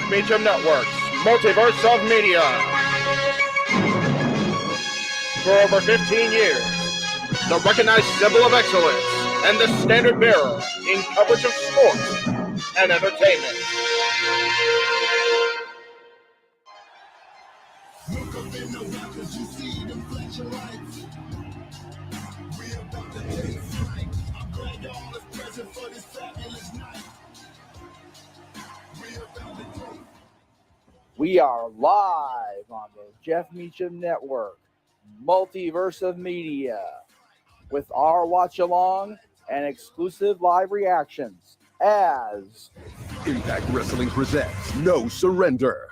Jeff Meacham Network's Multiverse of Media. For over 15 years, the recognized symbol of excellence and the standard bearer in coverage of sports and entertainment. We are live on the Jeff Meacham Network, Multiverse of Media, with our watch-along and exclusive live reactions as Impact Wrestling presents No Surrender.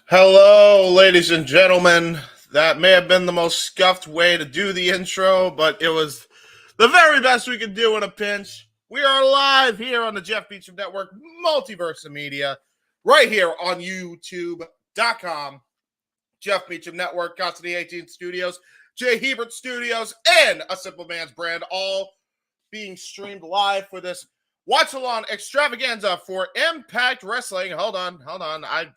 Hello, ladies and gentlemen. That may have been the most scuffed way to do the intro, but it was the very best we could do in a pinch. We are live here on the Jeff Meacham Network, Multiverse of Media, right here on YouTube.com. Jeff Meacham Network, Custody 18 Studios, Jay Hebert Studios, and A Simple Man's Brand, all being streamed live for this watch-along extravaganza for Impact Wrestling. Hold on.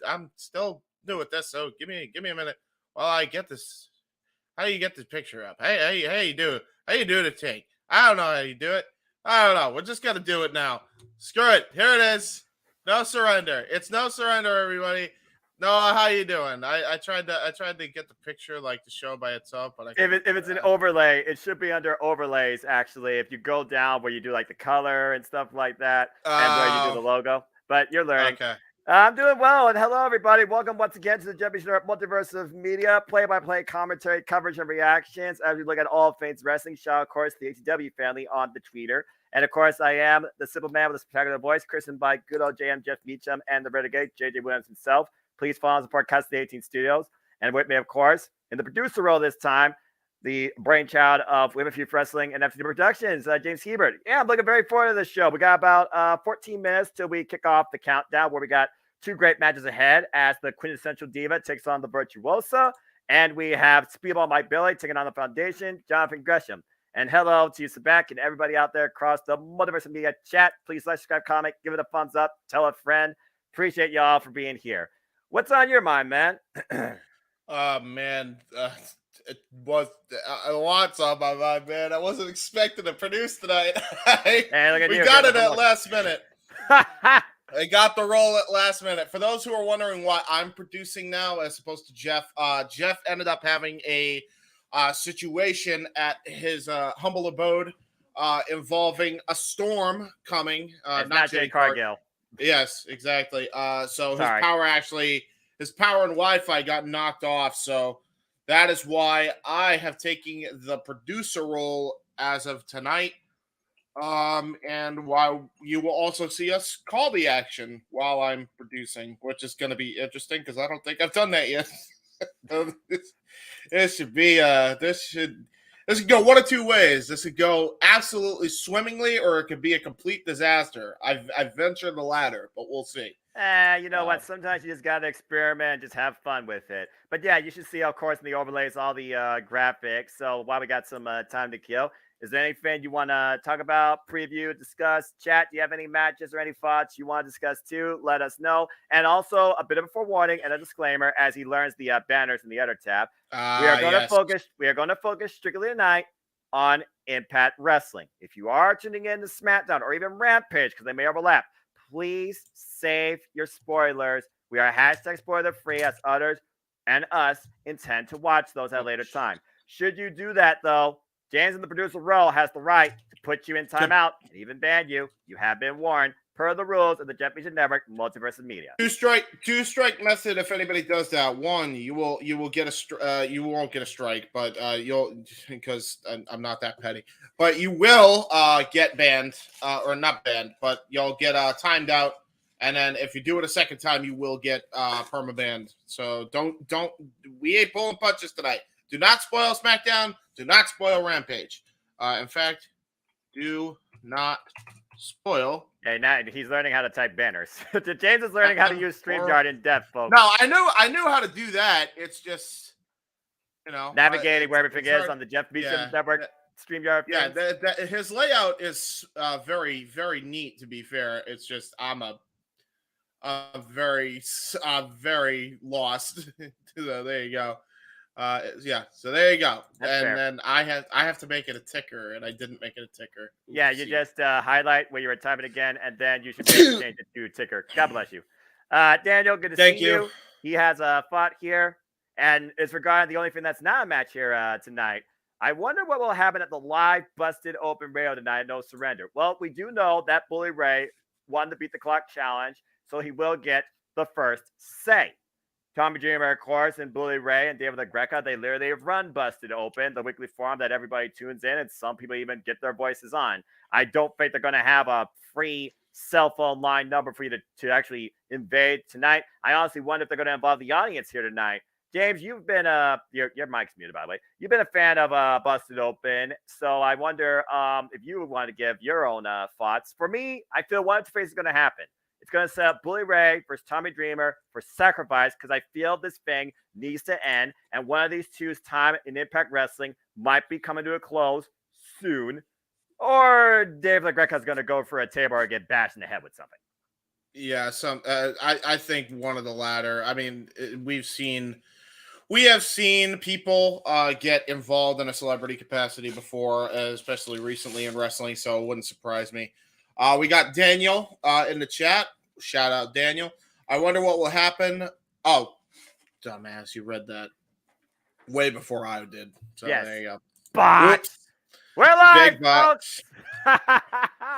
I'm still new at this, so give me a minute while I get this. How do you get this picture up? Hey, how you do it? How you do the take? I don't know how you do it. I don't know. We're just gonna do it now. Screw it. Here it is. No surrender. It's no surrender, everybody. Noah, how you doing? I tried to get the picture like to show by itself, but if it's an overlay, it should be under overlays. Actually, if you go down where you do like the color and stuff like that, and where you do the logo. But you're learning. Okay. I'm doing well, and hello everybody. Welcome once again to the Jeff Meacham Multiverse of Media, play-by-play commentary, coverage, and reactions as we look at all things wrestling. Shout out, of course, the ATW family on the Twitter. And of course, I am the simple man with a spectacular voice, christened by good old JM Jeff Meacham and the Renegade JJ Williams himself. Please follow and support Custody 18 Studios. And with me, of course, in the producer role this time, the brainchild of Women Feud Wrestling and FTW Productions, James Hebert. Yeah, I'm looking very forward to this show. We got about 14 minutes till we kick off the countdown, where we got two great matches ahead as the quintessential diva takes on the Virtuosa. And we have Speedball Mike Billy taking on the Foundation, Jonathan Gresham. And hello to Sebek and everybody out there across the Multiverse of Media chat. Please like, subscribe, comment, give it a thumbs up, tell a friend. Appreciate y'all for being here. What's on your mind, man? Man, it was a lot's on my mind, man. I wasn't expecting to produce tonight. We got it at last minute. I got the role at last minute. For those who are wondering why I'm producing now as opposed to Jeff, Jeff ended up having a situation at his humble abode involving a storm coming. Not Jay Cargill. Yes, exactly. So his power and Wi-Fi got knocked off. So that is why I have taken the producer role as of tonight. And while you will also see us call the action while I'm producing, which is going to be interesting because I don't think I've done that yet. This could go one of two ways. This could go absolutely swimmingly, or it could be a complete disaster. I've ventured the latter, but we'll see. You know what? Sometimes you just got to experiment, just have fun with it. But yeah, you should see, of course, in the overlays, all the graphics. So while we got some time to kill, is there anything you want to talk about, preview, discuss, chat? Do you have any matches or any thoughts you want to discuss too? Let us know. And also a bit of a forewarning and a disclaimer as he learns the banners in the other tab. We are going to focus strictly tonight on Impact Wrestling. If you are tuning in to SmackDown or even Rampage, because they may overlap, please save your spoilers. We are hashtag spoiler free, as others and us intend to watch those at a later time. Should you do that, though, James in the producer role has the right to put you in timeout and even ban you. You have been warned per the rules of the Jeff Meacham Network Multiverse of Media. Two strike method. If anybody does that, one, you will get you won't get a strike, but you'll, because I'm not that petty, but you will get banned or not banned, but you'll get timed out. And then if you do it a second time, you will get perma-banned. So we ain't pulling punches tonight. Do not spoil SmackDown. Do not spoil Rampage. In fact, do not spoil. Yeah, now he's learning how to type banners. James is learning how to use StreamYard in depth, folks. No, I knew how to do that. It's just, navigating where everything is on the Jeff Meacham Network StreamYard. Yeah, his layout is very, very neat. To be fair, it's just I'm very lost. So there you go. Yeah, so there you go. That's and fair. then I have to make it a ticker, and I didn't make it a ticker. Yeah, you Oopsie. just highlight where you were typing again, and then you should be able to change it to ticker. God bless you. Daniel, good to Thank see you. you. He has a fought here, and it's regarding the only thing that's not a match here tonight. I wonder what will happen at the live Busted Open Radio tonight. No surrender. Well, we do know that Bully Ray won the Beat the Clock challenge, so he will get the first say. Tommy Dreamer, of course, and Bully Ray and David LaGreca, they literally have run Busted Open, the weekly forum that everybody tunes in, and some people even get their voices on. I don't think they're going to have a free cell phone line number for you to actually invade tonight. I honestly wonder if they're going to involve the audience here tonight. James, you've been your mic's muted, by the way. You've been a fan of Busted Open, so I wonder if you would want to give your own thoughts. For me, I feel one of two things is going to happen. It's going to set up Bully Ray versus Tommy Dreamer for sacrifice because I feel this thing needs to end. And one of these two's time in Impact Wrestling might be coming to a close soon. Or Dave LaGreca is going to go for a table or get bashed in the head with something. Yeah, I think one of the latter. I mean, we have seen people get involved in a celebrity capacity before, especially recently in wrestling, so it wouldn't surprise me. We got Daniel in the chat. Shout out, Daniel. I wonder what will happen. Oh, dumbass, you read that way before I did. So yes. there you go. Bots. We're live, Big bots. folks.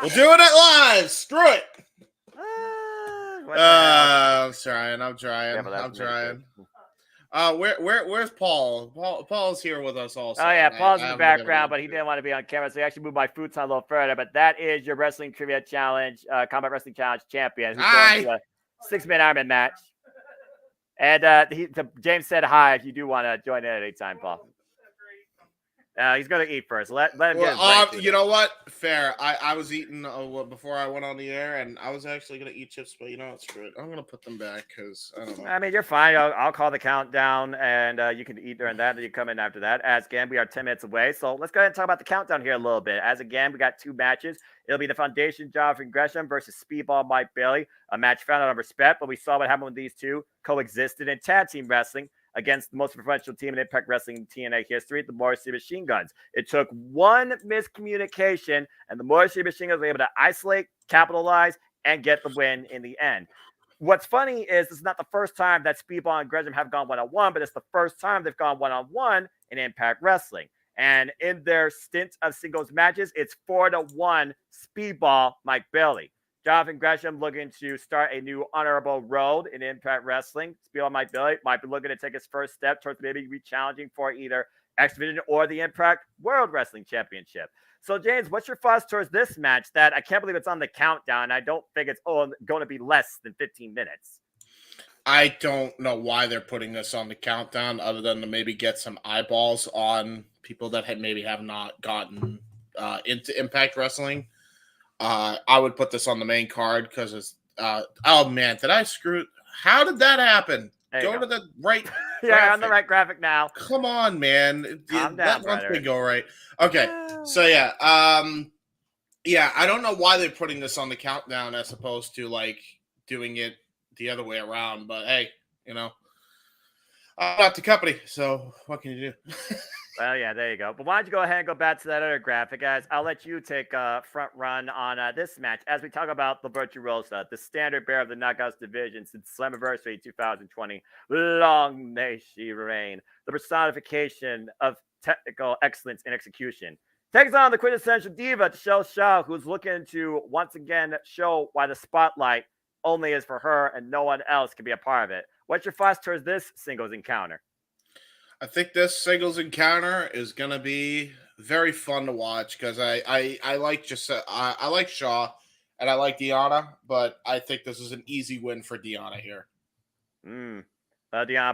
We'll do it live. Screw it. I'm trying. Where's Paul? Paul's here with us also. Oh yeah, Paul's in the background, but he didn't want to be on camera, so he actually moved my futon a little further. But that is your Wrestling Trivia Challenge, Combat Wrestling Challenge champion, who's going to a 6-man Ironman match. And James said hi if you do want to join in at any time, Paul. He's going to eat first. Let him get you know what? Fair. I was eating before I went on the air, and I was actually going to eat chips, but you know what? Screw it. I'm going to put them back because I don't know. I mean, you're fine. I'll call the countdown, and you can eat during that, and you come in after that. As again, we are 10 minutes away, so let's go ahead and talk about the countdown here a little bit. As again, we got 2 matches. It'll be the Foundation Jonathan Gresham versus Speedball Mike Bailey, a match founded on respect, but we saw what happened when these two coexisted in tag team wrestling against the most professional team in Impact Wrestling in TNA history, the Motor City Machine Guns. It took one miscommunication, and the Motor City Machine Guns were able to isolate, capitalize, and get the win in the end. What's funny is this is not the first time that Speedball and Gresham have gone one-on-one, but it's the first time they've gone one-on-one in Impact Wrestling. And in their stint of singles matches, it's 4-1 Speedball Mike Bailey. Jonathan Gresham looking to start a new honorable road in Impact Wrestling. Speedball Mike Bailey might be looking to take his first step towards maybe re-challenging for either X Division or the Impact World Wrestling Championship. So, James, what's your thoughts towards this match that I can't believe it's on the countdown? I don't think it's going to be less than 15 minutes. I don't know why they're putting this on the countdown other than to maybe get some eyeballs on people that have not gotten into Impact Wrestling. I would put this on the main card because it's oh man, did I screw it? How did that happen? Go to the right yeah, on the right graphic now. Come on, man. Calm that down, once we go right. Okay. So yeah, I don't know why they're putting this on the countdown as opposed to like doing it the other way around, but hey, you know, I'm not the company, so what can you do? Well, yeah, there you go. But why don't you go ahead and go back to that other graphic, guys? I'll let you take a front run on this match as we talk about the Virtuosa, the standard bearer of the Knockouts division since Slammiversary 2020. Long may she reign. The personification of technical excellence and execution. Takes on the quintessential diva, Michelle Shaw, who's looking to once again show why the spotlight only is for her and no one else can be a part of it. What's your thoughts towards this singles encounter? I think this singles encounter is gonna be very fun to watch because I like I like Shaw and I like Deonna, but I think this is an easy win for Deonna here. Deonna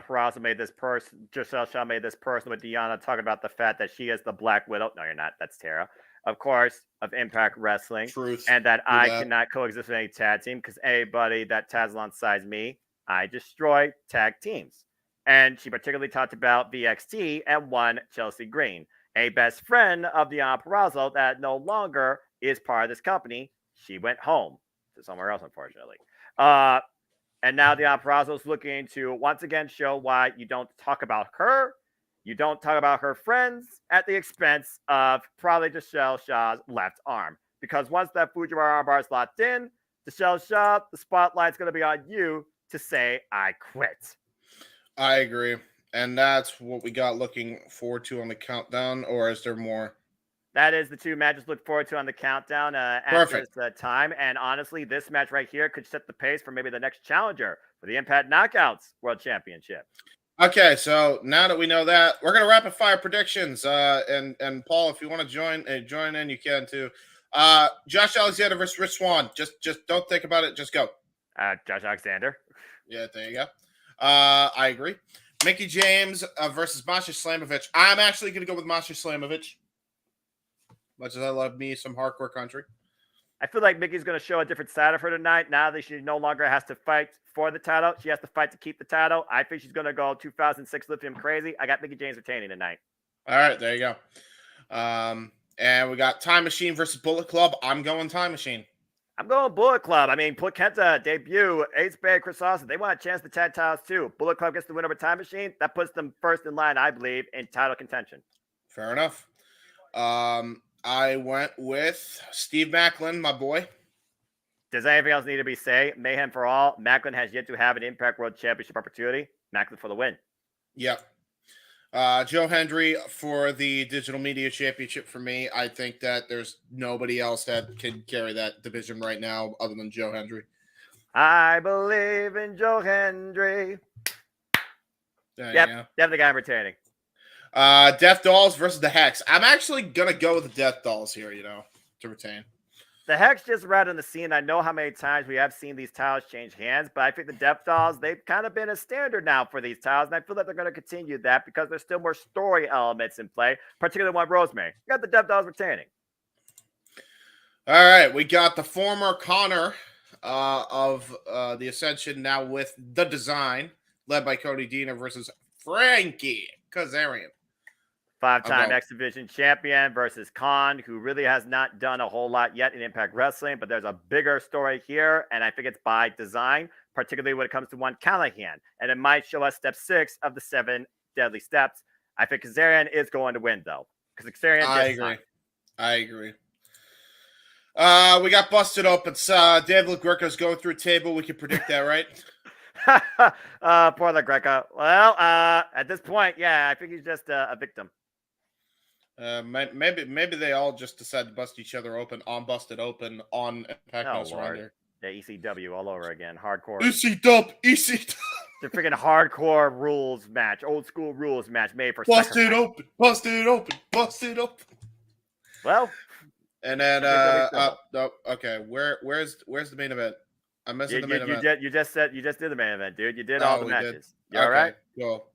Purrazzo made this person. Giselle Shaw made this person with Deonna talking about the fact that she is the Black Widow. No, you're not. That's Tara, of course, of Impact Wrestling. Truth. And that I cannot coexist with any tag team because anybody that tags alongside me, I destroy tag teams. And she particularly talked about VXT and one Chelsea Green, a best friend of Deonna Purrazzo that no longer is part of this company. She went home to somewhere else, unfortunately. And now Deonna Purrazzo's looking to once again show why you don't talk about her. You don't talk about her friends at the expense of probably Michelle Shaw's left arm. Because once that Fujiwara armbar is locked in, Michelle Shaw, the spotlight's going to be on you to say, I quit. I agree. And that's what we got looking forward to on the countdown, or is there more? That is the two matches to look forward to on the countdown at this time. And honestly, this match right here could set the pace for maybe the next challenger for the Impact Knockouts World Championship. Okay, so now that we know that, we're gonna rapid fire predictions. And Paul, if you want to join in, you can too. Josh Alexander versus Rich Swann. Just don't think about it. Just go. Josh Alexander. Yeah, there you go. I agree. Mickie James versus Masha Slamovich. I'm actually gonna go with Masha Slamovich. Much as I love me some hardcore country. I feel like Mickey's going to show a different side of her tonight. Now that she no longer has to fight for the title, she has to fight to keep the title. I think she's going to go 2006 Lithium crazy. I got Mickie James retaining tonight. All right, there you go. And we got Time Machine versus Bullet Club. I'm going Time Machine. I'm going Bullet Club. I mean, Kenta debut, Ace Bay, Chris Austin. They want a chance to tag titles too. Bullet Club gets the win over Time Machine. That puts them first in line, I believe, in title contention. Fair enough. I went with Steve Macklin, my boy. Does anything else need to be said? Mayhem for all. Macklin has yet to have an Impact World Championship opportunity. Macklin for the win. Yep. Joe Hendry for the Digital Media Championship for me. I think that there's nobody else that can carry that division right now other than Joe Hendry. I believe in Joe Hendry. Yep, definitely guy I'm retaining. Death Dolls versus the Hex. I'm actually gonna go with the Death Dolls here, to retain. The Hex just right on the scene. I know how many times we have seen these titles change hands, but I think the Death Dolls, they've kind of been a standard now for these titles, and I feel that they're going to continue that because there's still more story elements in play, particularly one Rosemary. You got the Death Dolls retaining. All right, we got the former Connor of the Ascension now with the Design, led by Cody Deaner versus Frankie Kazarian. Five-time X Division champion versus Khan, who really has not done a whole lot yet in Impact Wrestling, but there's a bigger story here, and I think it's by design, particularly when it comes to one Callahan. And it might show us step 6 of the 7 deadly steps. I think Kazarian is going to win, though. Because Kazarian I agree. We got Busted Open. Dave LaGreca's going through a table. We can predict that, right? Poor LaGreca. Well, at this point, yeah, I think he's just a victim. Maybe they all just decide to bust each other open on Busted Open on Impact No Surrender. Yeah, ECW all over again. Hardcore. ECW. The freaking hardcore rules match. Old school rules match made for Busted Open. Well. And then okay. Where's the main event? I'm missing the main event. You just did the main event, dude. You did all the matches. You all right? Cool.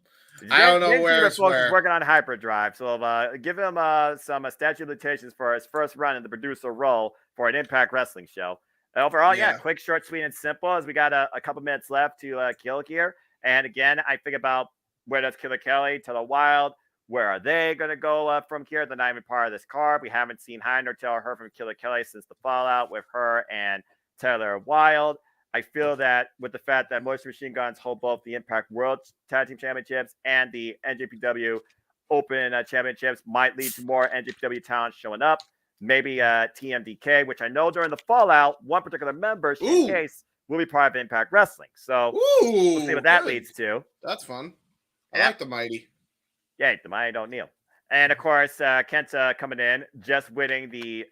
I don't know where it's where. Working on Hyperdrive, so give him some statute of limitations for his first run in the producer role for an Impact Wrestling show. Overall, quick, short, sweet, and simple. As we got a couple minutes left to kill here, and again, I think about where does Killer Kelly, Taylor Wilde, where are they going to go from here? They're not even part of this card. We haven't seen hi nor tail or heard from Killer Kelly since the fallout with her and Taylor Wilde. I feel that with the fact that Motion Machine Guns hold both the Impact World Tag Team Championships and the NJPW Open Championships might lead to more NJPW talent showing up. Maybe TMDK, which I know during the fallout, one particular member, Shane Case, will be part of Impact Wrestling. So we'll see what that leads to. That's fun. I like the Mighty. Yeah, the Mighty don't kneel. And of course, Kenta coming in, just winning the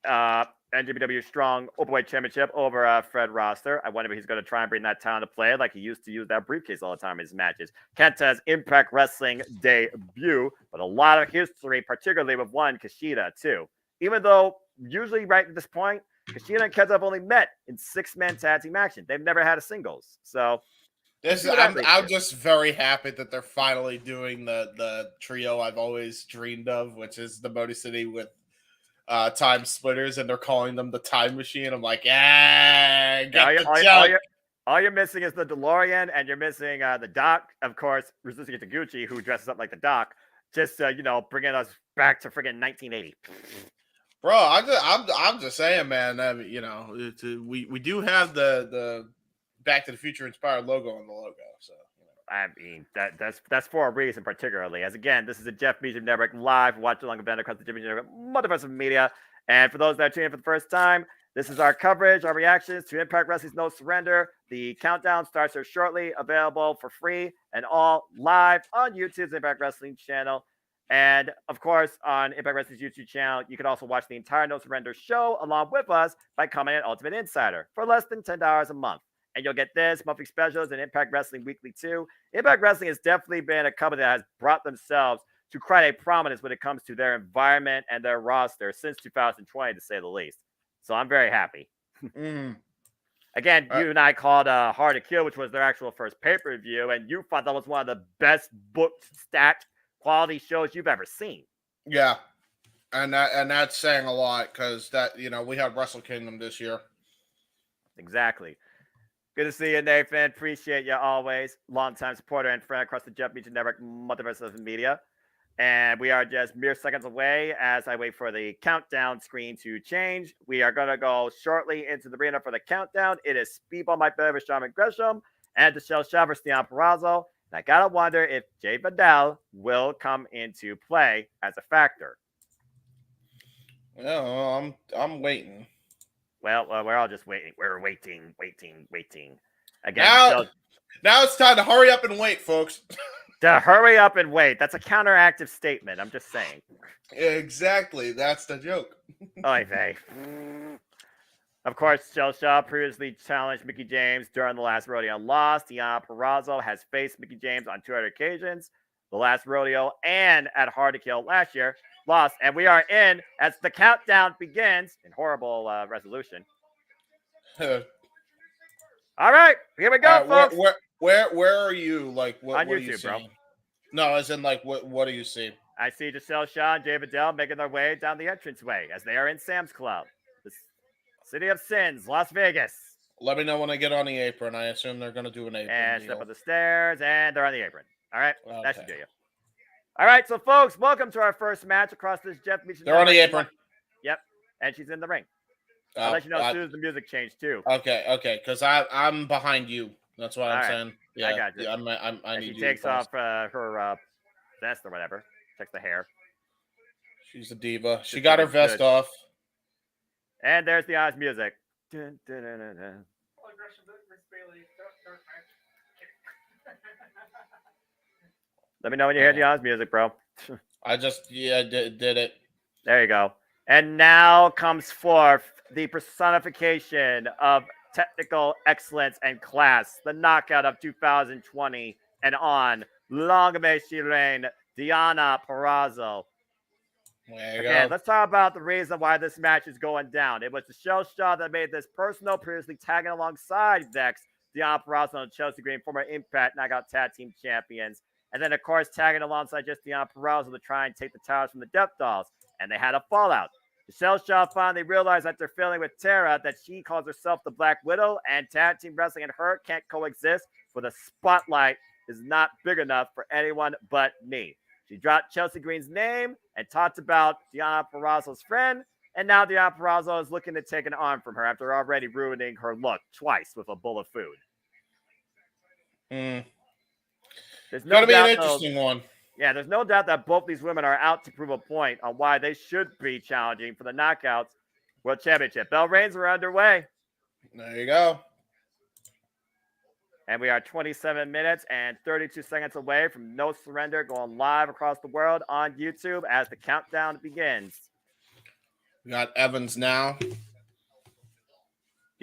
NJPW Strong Openweight Championship over Fred Roster. I wonder if he's going to try and bring that talent to play like he used to use that briefcase all the time in his matches. Kenta's Impact Wrestling debut, but a lot of history, particularly with one Kushida, too. Even though usually right at this point, Kushida and Kenta have only met in 6-man tag team action. They've never had a singles. So I'm just very happy that they're finally doing the trio I've always dreamed of, which is the Motor City with Time Splitters, and they're calling them the Time Machine. I'm like, all you're missing is the DeLorean, and you're missing the Doc, of course, Rizuki Taguchi, who dresses up like the Doc, just bringing us back to friggin' 1980. Bro, I'm just saying, man. We do have the Back to the Future inspired logo on the logo. So I mean, that's for a reason, particularly. As again, this is a Jeff Meacham Network live watch along event across the Jeff Meacham Network Multiverse of Media. And for those that are tuning in for the first time, this is our coverage, our reactions to Impact Wrestling's No Surrender. The countdown starts here shortly, available for free and all live on YouTube's Impact Wrestling channel. And of course, on Impact Wrestling's YouTube channel, you can also watch the entire No Surrender show along with us by coming at Ultimate Insider for less than $10 a month. And you'll get this, monthly specials, and Impact Wrestling Weekly too. Impact Wrestling has definitely been a company that has brought themselves to quite a prominence when it comes to their environment and their roster since 2020, to say the least. So I'm very happy. Again, you and I called Hard to Kill, which was their actual first pay-per-view, and you thought that was one of the best booked, stacked, quality shows you've ever seen. Yeah, and that's saying a lot because we had Wrestle Kingdom this year. Exactly. Good to see you, Nathan. Appreciate you always. Longtime supporter and friend across the Jeff Meacham Network Multiverse of Media. And we are just mere seconds away as I wait for the countdown screen to change. We are going to go shortly into the arena for the countdown. It is Speedball Mike Bear versus Sean Gresham and Michelle Shaw versus Deon Purrazzo. And I got to wonder if Jay Vidal will come into play as a factor. Yeah, I'm waiting. Well, we're all just waiting. We're waiting. Again, now it's time to hurry up and wait, folks. To hurry up and wait. That's a counteractive statement. I'm just saying. Exactly. That's the joke. Oy vey. Of course, Michelle Shaw previously challenged Mickie James during the last rodeo and lost. Deon Purrazzo has faced Mickie James on 2 other occasions. The last rodeo and at Hard to Kill last year. Lost. And we are in as the countdown begins in horrible resolution. All right. Here we go, folks. Where are you? Like, what on what YouTube, are you bro. seeing? No, as in, like, what do you see? I see Giselle Shaw and Jay Vidal making their way down the entranceway as they are in Sam's Club. The City of Sins, Las Vegas. Let me know when I get on the apron. I assume they're going to do an apron And deal. step up the stairs, and they're on the apron. All right, Okay. that should do you. All right, so folks, welcome to our first match across this Jeff Meacham. They're on the apron. Yep, and she's in the ring. I'll let you know as soon as the music changed too. Okay, because I'm behind you. That's what I'm saying. Yeah, I got you. Yeah, I need she you takes first. off her vest or whatever. Checks the hair. She's a diva. She got her vest off. And there's the Oz music. Dun, dun, dun, dun, dun. Let me know when you hear the Oz music, bro. I just did it. There you go. And now comes forth the personification of technical excellence and class, the knockout of 2020 and on. Long may she reign, Deonna Purrazzo. There you Again, go. let's talk about the reason why this match is going down. It was Michelle Shaw that made this personal, previously tagging alongside Vex, Deonna Purrazzo, and Chelsea Green, former Impact Knockout Tag Team Champions. And then, of course, tagging alongside just Deonna Purrazzo to try and take the titles from the Death Dolls. And they had a fallout. Michelle Shaw finally realized after failing with Tara that she calls herself the Black Widow, and tag team wrestling and her can't coexist, for the spotlight is not big enough for anyone but me. She dropped Chelsea Green's name and talked about Deonna Purrazzo's friend, and now Deonna Purrazzo is looking to take an arm from her after already ruining her look twice with a bowl of food. There's no Gonna be an doubt, interesting one. Yeah, there's no doubt that both these women are out to prove a point on why they should be challenging for the Knockouts World Championship. Bell reigns are underway. There you go. And we are 27 minutes and 32 seconds away from No Surrender going live across the world on YouTube as the countdown begins. We got Evans now.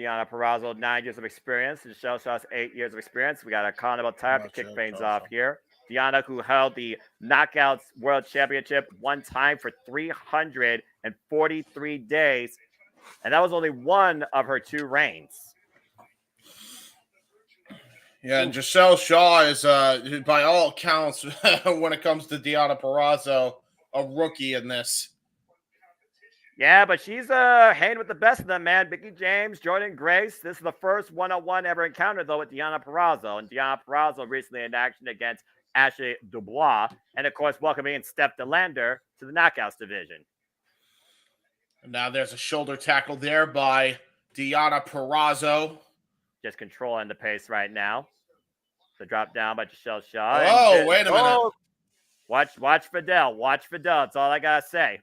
Deonna Purrazzo, 9 years of experience. Michelle Shaw's 8 years of experience. We got a carnival type to kick things off here. Deonna, who held the Knockouts World Championship one time for 343 days. And that was only one of her 2 reigns. Yeah, and Giselle Shaw is, by all accounts, when it comes to Deonna Purrazzo, a rookie in this. Yeah, but she's hanging with the best of them, man. Mickie James, Jordan Grace. This is the first one-on-one ever encounter, though, with Deonna Purrazzo. And Deonna Purrazzo recently in action against Ashley Dubois. And, of course, welcoming in Steph DeLander to the Knockouts division. And now there's a shoulder tackle there by Deonna Purrazzo. just controlling the pace right now. The drop down by Giselle Shaw. Oh, wait a minute. Watch Fidel. Watch Fidel. That's all I gotta say.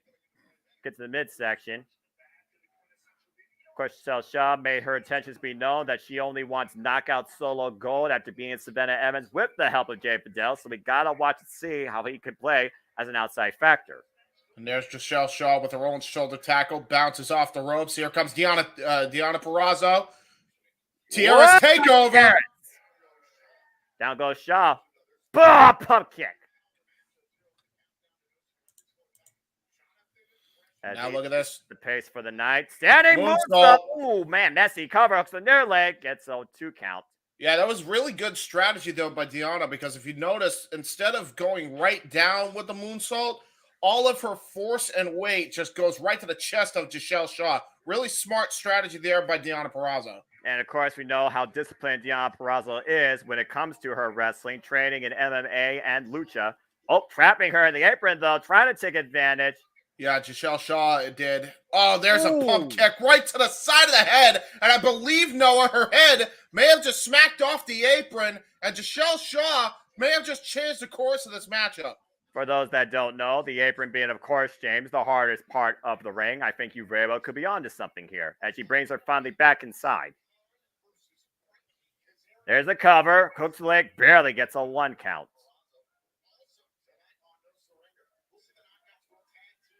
Get to the midsection. Of course, Giselle Shaw made her intentions be known that she only wants knockout solo gold after being Savannah Evans with the help of Jay Fidel. So we gotta watch and see how he could play as an outside factor. And there's Giselle Shaw with her own shoulder tackle. Bounces off the ropes. Here comes Deonna Purrazzo. Tierra's takeover. Down goes Shaw. Boom! Pump kick. Now look at this. The pace for the night. Standing moonsault. Ooh, man, messy cover hooks the near leg. Gets a 2 count. Yeah, that was really good strategy, though, by Deonna, because if you notice, instead of going right down with the moonsault, all of her force and weight just goes right to the chest of Giselle Shaw. Really smart strategy there by Deonna Purrazzo. And, of course, we know how disciplined Deonna Purrazzo is when it comes to her wrestling, training in MMA and lucha. Oh, trapping her in the apron, though, trying to take advantage. Yeah, Giselle Shaw did. Oh, there's a pump kick right to the side of the head. And I believe, Noah, her head may have just smacked off the apron. And Giselle Shaw may have just changed the course of this matchup. For those that don't know, the apron being, of course, James, the hardest part of the ring. I think you very well could be onto something here as she brings her finally back inside. There's a cover. Cook's leg barely gets a 1 count.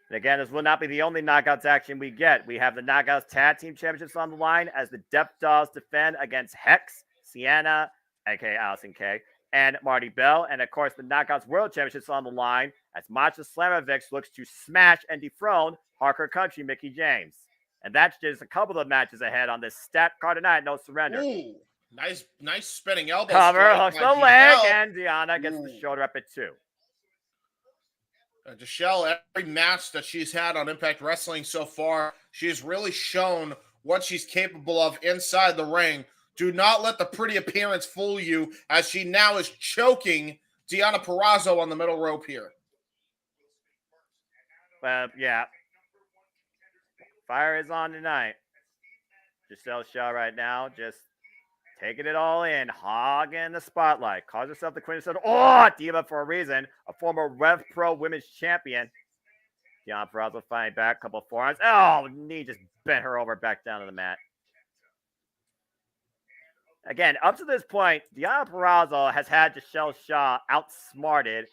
And again, this will not be the only knockouts action we get. We have the Knockouts Tag Team Championships on the line as the Death Dolls defend against Hex, Sienna, aka Allison Kay, and Marty Bell. And of course, the Knockouts World Championships on the line as Masha Slamovich looks to smash and dethrone Parker Country Mickey James. And that's just a couple of matches ahead on this stat card tonight. No surrender. Ooh, nice spinning elbow. Cover, hooks the leg, and Deonna gets the shoulder up at 2. Giselle, every match that she's had on Impact Wrestling so far, she has really shown what she's capable of inside the ring. Do not let the pretty appearance fool you, as she now is choking Deonna Purrazzo on the middle rope here. Yeah. Fire is on tonight. Giselle Shaw right now just taking it all in, hogging the spotlight. Calls herself the quintessential diva for a reason. A former Rev Pro Women's Champion. Deonna Purrazzo fighting back, couple forearms. Oh, knee just bent her over back down to the mat. Again, up to this point, Deonna Purrazzo has had Giselle Shaw outsmarted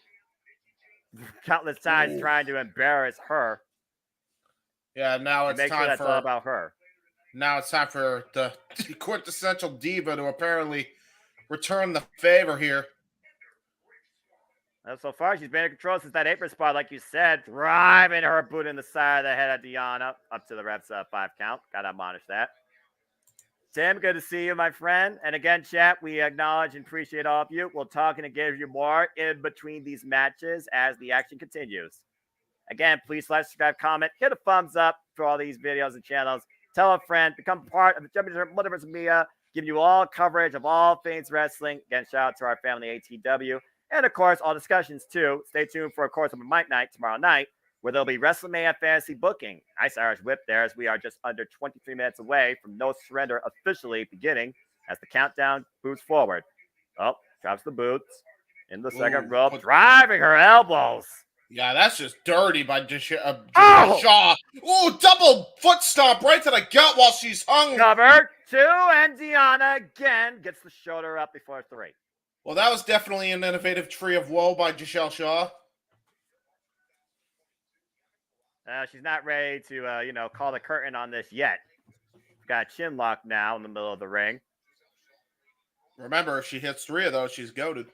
countless times trying to embarrass her. Yeah, now it's time that's all about her. Now it's time for the quintessential diva to apparently return the favor here. So far, she's been in control since that apron spot, like you said, driving her boot in the side of the head of Deonna up to the ref's 5 count. Gotta admonish that. Tim, good to see you, my friend. And again, chat, we acknowledge and appreciate all of you. We'll talk and give you more in between these matches as the action continues. Again, please like, subscribe, comment, hit a thumbs up for all these videos and channels. Tell a friend, become part of the Multiverse Media, giving you all coverage of all things wrestling. Again, shout out to our family ATW. And, of course, all discussions, too. Stay tuned for, of course, Open Mic Night tomorrow night, where there'll be WrestleMania Fantasy booking. Nice Irish whip there, as we are just under 23 minutes away from No Surrender officially beginning as the countdown moves forward. Oh, drops the boots in the second rope, driving her elbows. Yeah, that's just dirty by Shaw. Ooh, double foot stomp right to the gut while she's hung. Cover 2, and Deonna again gets the shoulder up before 3. Well, that was definitely an innovative tree of woe by Giselle Shaw. She's not ready to, call the curtain on this yet. Got a chin lock now in the middle of the ring. Remember, if she hits 3 of those, she's goated.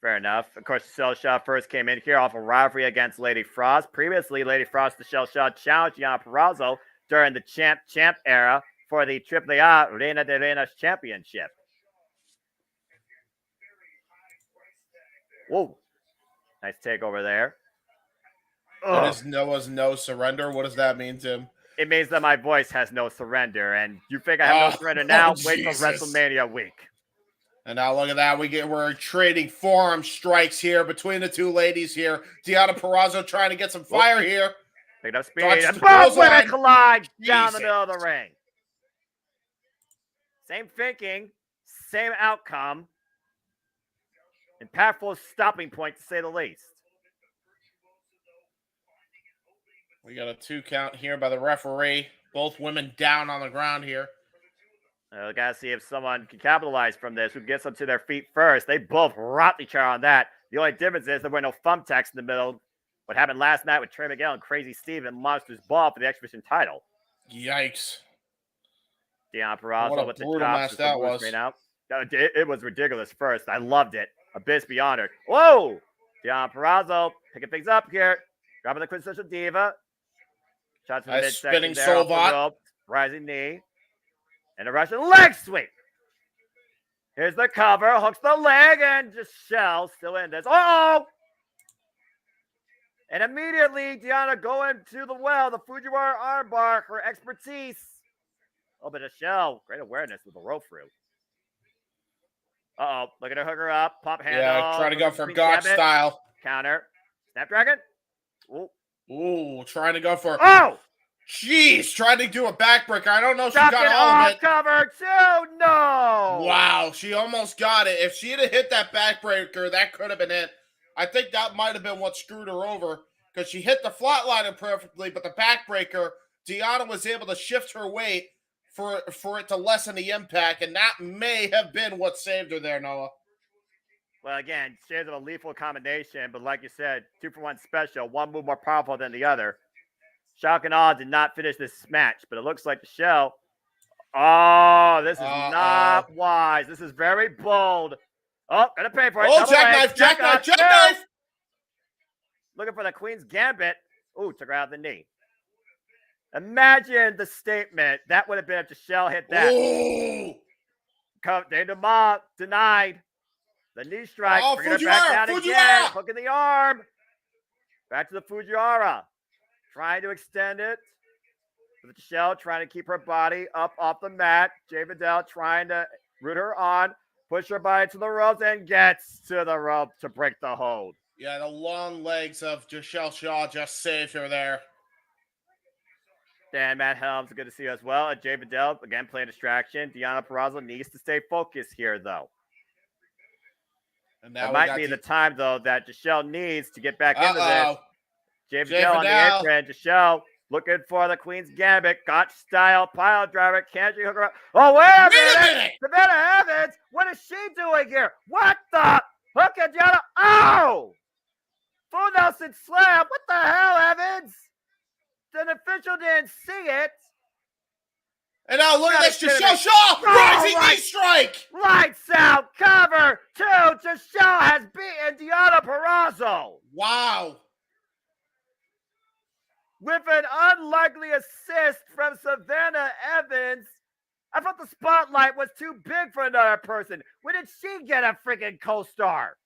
Fair enough. Of course, Giselle Shaw first came in here off a rivalry against Lady Frost. Previously, Lady Frost and Giselle Shaw challenged Deonna Purrazzo during the champ era for the AAA Reina de Reinas Championship. Whoa. Nice takeover there. What is Noah's no surrender? What does that mean, Tim? It means that my voice has no surrender. And you think I have no surrender now? Wait till WrestleMania week. And now look at that. We're trading forearm strikes here between the two ladies here. Deonna Purrazzo trying to get some fire here. Picked up speed. And boom, when it collides down the middle of the ring. Same thinking, same outcome. Impactful stopping point, to say the least. We got a 2 count here by the referee. Both women down on the ground here. We gotta see if someone can capitalize from this. Who gets them to their feet first? They both rocked each other on that. The only difference is there were no thumbtacks in the middle. What happened last night with Trey Miguel and Crazy Steve and Monsters Ball for the exhibition title. Yikes. Deonna Purrazzo What a with the brutal chops. match that was. Right now. It was ridiculous first. I loved it. Abyss beyond her. Whoa! Deonna Purrazzo picking things up here. Dropping the quintessential diva. Shots to the midsection spinning there off the Solvat. rope. Rising knee. And a Russian leg sweep. Here's the cover. Hooks the leg and just Shell still in this. Uh-oh! And immediately, Deonna going to the well. The Fujiwara armbar. Her expertise. A little bit of Shell. Great awareness with the rope through. Uh-oh. Looking to hook her up. Pop handle. Yeah, trying to go for Gotch style. Counter. Snapdragon. Ooh, trying to go for... Oh! Jeez, trying to do a backbreaker. I don't know if she Stuck got it all of off it. cover too. No! Wow, she almost got it. If she had hit that backbreaker, that could have been it. I think that might have been what screwed her over because she hit the flatliner perfectly, but the backbreaker, Deonna was able to shift her weight for it to lessen the impact, and that may have been what saved her there, Noah. Well, again, shares of a lethal combination, but like you said, 2-for-1 special, one move more powerful than the other. Shock and Awe did not finish this match, but it looks like the Shell. Oh, this is not wise. This is very bold. Oh, gonna pay for it. Oh, jackknife. Looking for the Queen's Gambit. Ooh, took her out of the knee. Imagine the statement. That would have been if the Shell hit that. Ooh. Dana denied. The knee strike. Oh, bringing her back down again. Hook in the arm. Back to the Fujiwara. Trying to extend it. With the Shell trying to keep her body up off the mat. Jay Vidal trying to root her on. Push her body to the ropes and gets to the rope to break the hold. Yeah, the long legs of Giselle Shaw just saved her there. Dan Matt Helms, good to see you as well. Jay Vidal, again, playing distraction. Deonna Purrazzo needs to stay focused here, though. And that might be the time, though, that Giselle needs to get back into this. Jay Vidal on the apron. Giselle looking for the Queen's Gambit. Gotch style pile driver. Can't she hook her up? Oh, wait a minute! Savannah Evans! What is she doing here? What the? Hook and Deonna. Oh! Full Nelson slam. What the hell, Evans? The official didn't see it. And now look at this, Giselle Shaw! Rising knee strike! Lights out, cover, 2. Giselle has beaten Deonna Purrazzo. Wow. With an unlikely assist from Savannah Evans. I thought the spotlight was too big for another person. When did she get a freaking co-star?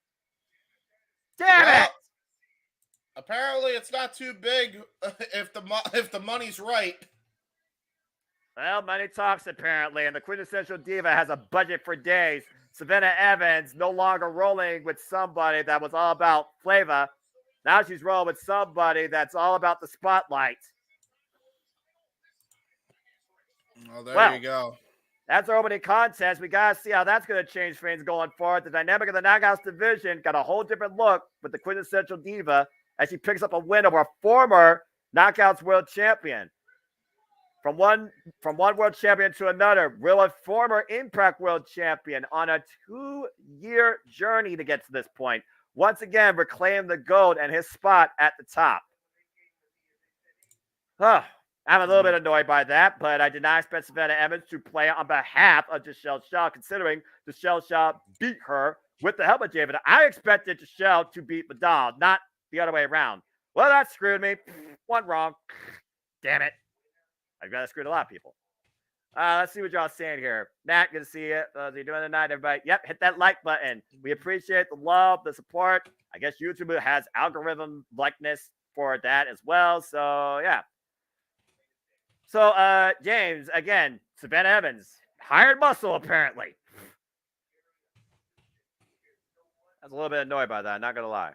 Damn it! Apparently, it's not too big if the money's right. Well, money talks apparently, and the quintessential diva has a budget for days. Savannah Evans no longer rolling with somebody that was all about flavor. Now she's rolling with somebody that's all about the spotlight. Oh, there you go. That's our opening contest. We got to see how that's going to change things going forward. The dynamic of the Knockouts division got a whole different look with the quintessential diva as she picks up a win over a former Knockouts world champion. From one world champion to another, will a former Impact world champion on a 2-year journey to get to this point once again reclaim the gold and his spot at the top. I'm a little bit annoyed by that, but I did not expect Savannah Evans to play on behalf of Giselle Shaw, considering Giselle Shaw beat her with the help of David. I expected Giselle to beat Vidal, not the other way around. Well, that screwed me. One wrong. Damn it. I've got to screw a lot of people. Let's see what y'all saying here. Nat, good to see you. How's you doing tonight, everybody? Yep, hit that like button. We appreciate the love, the support. I guess YouTube has algorithm likeness for that as well. So, yeah. So, James, again, Savannah Evans, hired muscle, apparently. I was a little bit annoyed by that, not going to lie.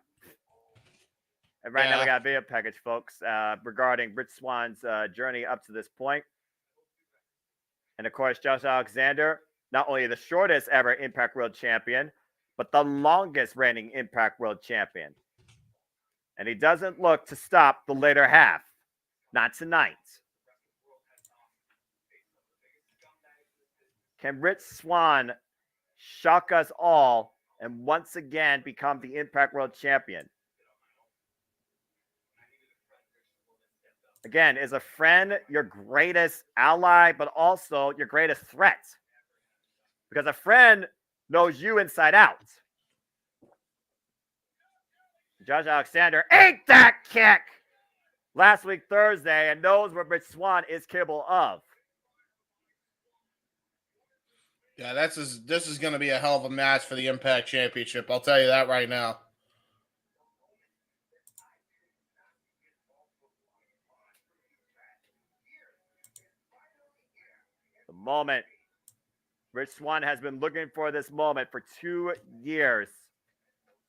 And right now we got a video package, folks, regarding Rich Swann's journey up to this point. And, of course, Josh Alexander not only the shortest ever Impact World Champion, but the longest reigning Impact World Champion. And he doesn't look to stop the later half. Not tonight. Can Rich Swann shock us all and once again become the Impact World Champion? Again, is a friend your greatest ally, but also your greatest threat? Because a friend knows you inside out. Josh Alexander ate that kick last week Thursday and knows what Rich Swann is capable of. Yeah, this is going to be a hell of a match for the Impact Championship. I'll tell you that right now. The moment. Rich Swann has been looking for this moment for 2 years.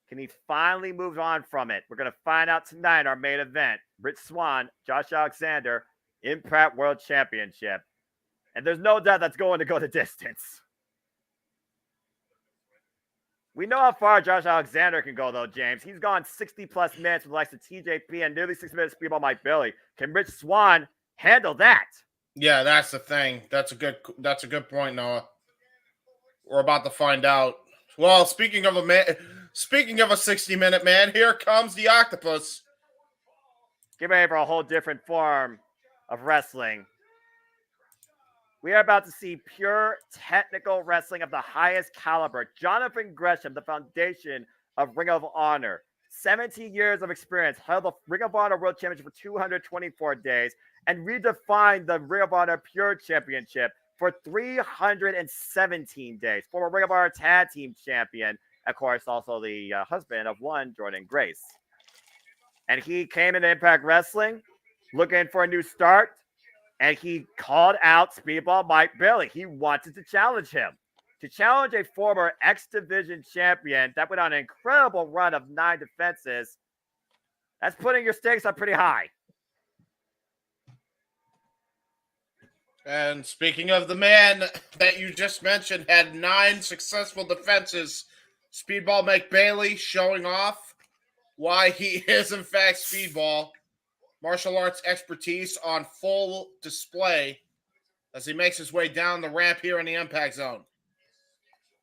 Can he finally move on from it? We're going to find out tonight, our main event. Rich Swann, Josh Alexander, Impact World Championship. And there's no doubt that's going to go the distance. We know how far Josh Alexander can go, though, James. He's gone 60-plus minutes with the likes of TJP and nearly 6 minutes Speedball Mike Bailey. Can Rich Swann handle that? Yeah, that's the thing. That's a good point, Noah. We're about to find out. Well, speaking of a 60-minute man, here comes the octopus. Get ready for a whole different form of wrestling. We are about to see pure technical wrestling of the highest caliber. Jonathan Gresham, the foundation of Ring of Honor. 17 years of experience, held the Ring of Honor World Championship for 224 days, and redefined the Ring of Honor Pure Championship for 317 days. Former Ring of Honor Tag Team Champion, of course, also the husband of one Jordan Grace. And he came into Impact Wrestling looking for a new start. And he called out Speedball Mike Bailey. He wanted to challenge him. To challenge a former X Division champion that went on an incredible run of 9 defenses, that's putting your stakes up pretty high. And speaking of the man that you just mentioned, had 9 successful defenses, Speedball Mike Bailey showing off why he is, in fact, Speedball. Martial arts expertise on full display as he makes his way down the ramp here in the Impact Zone.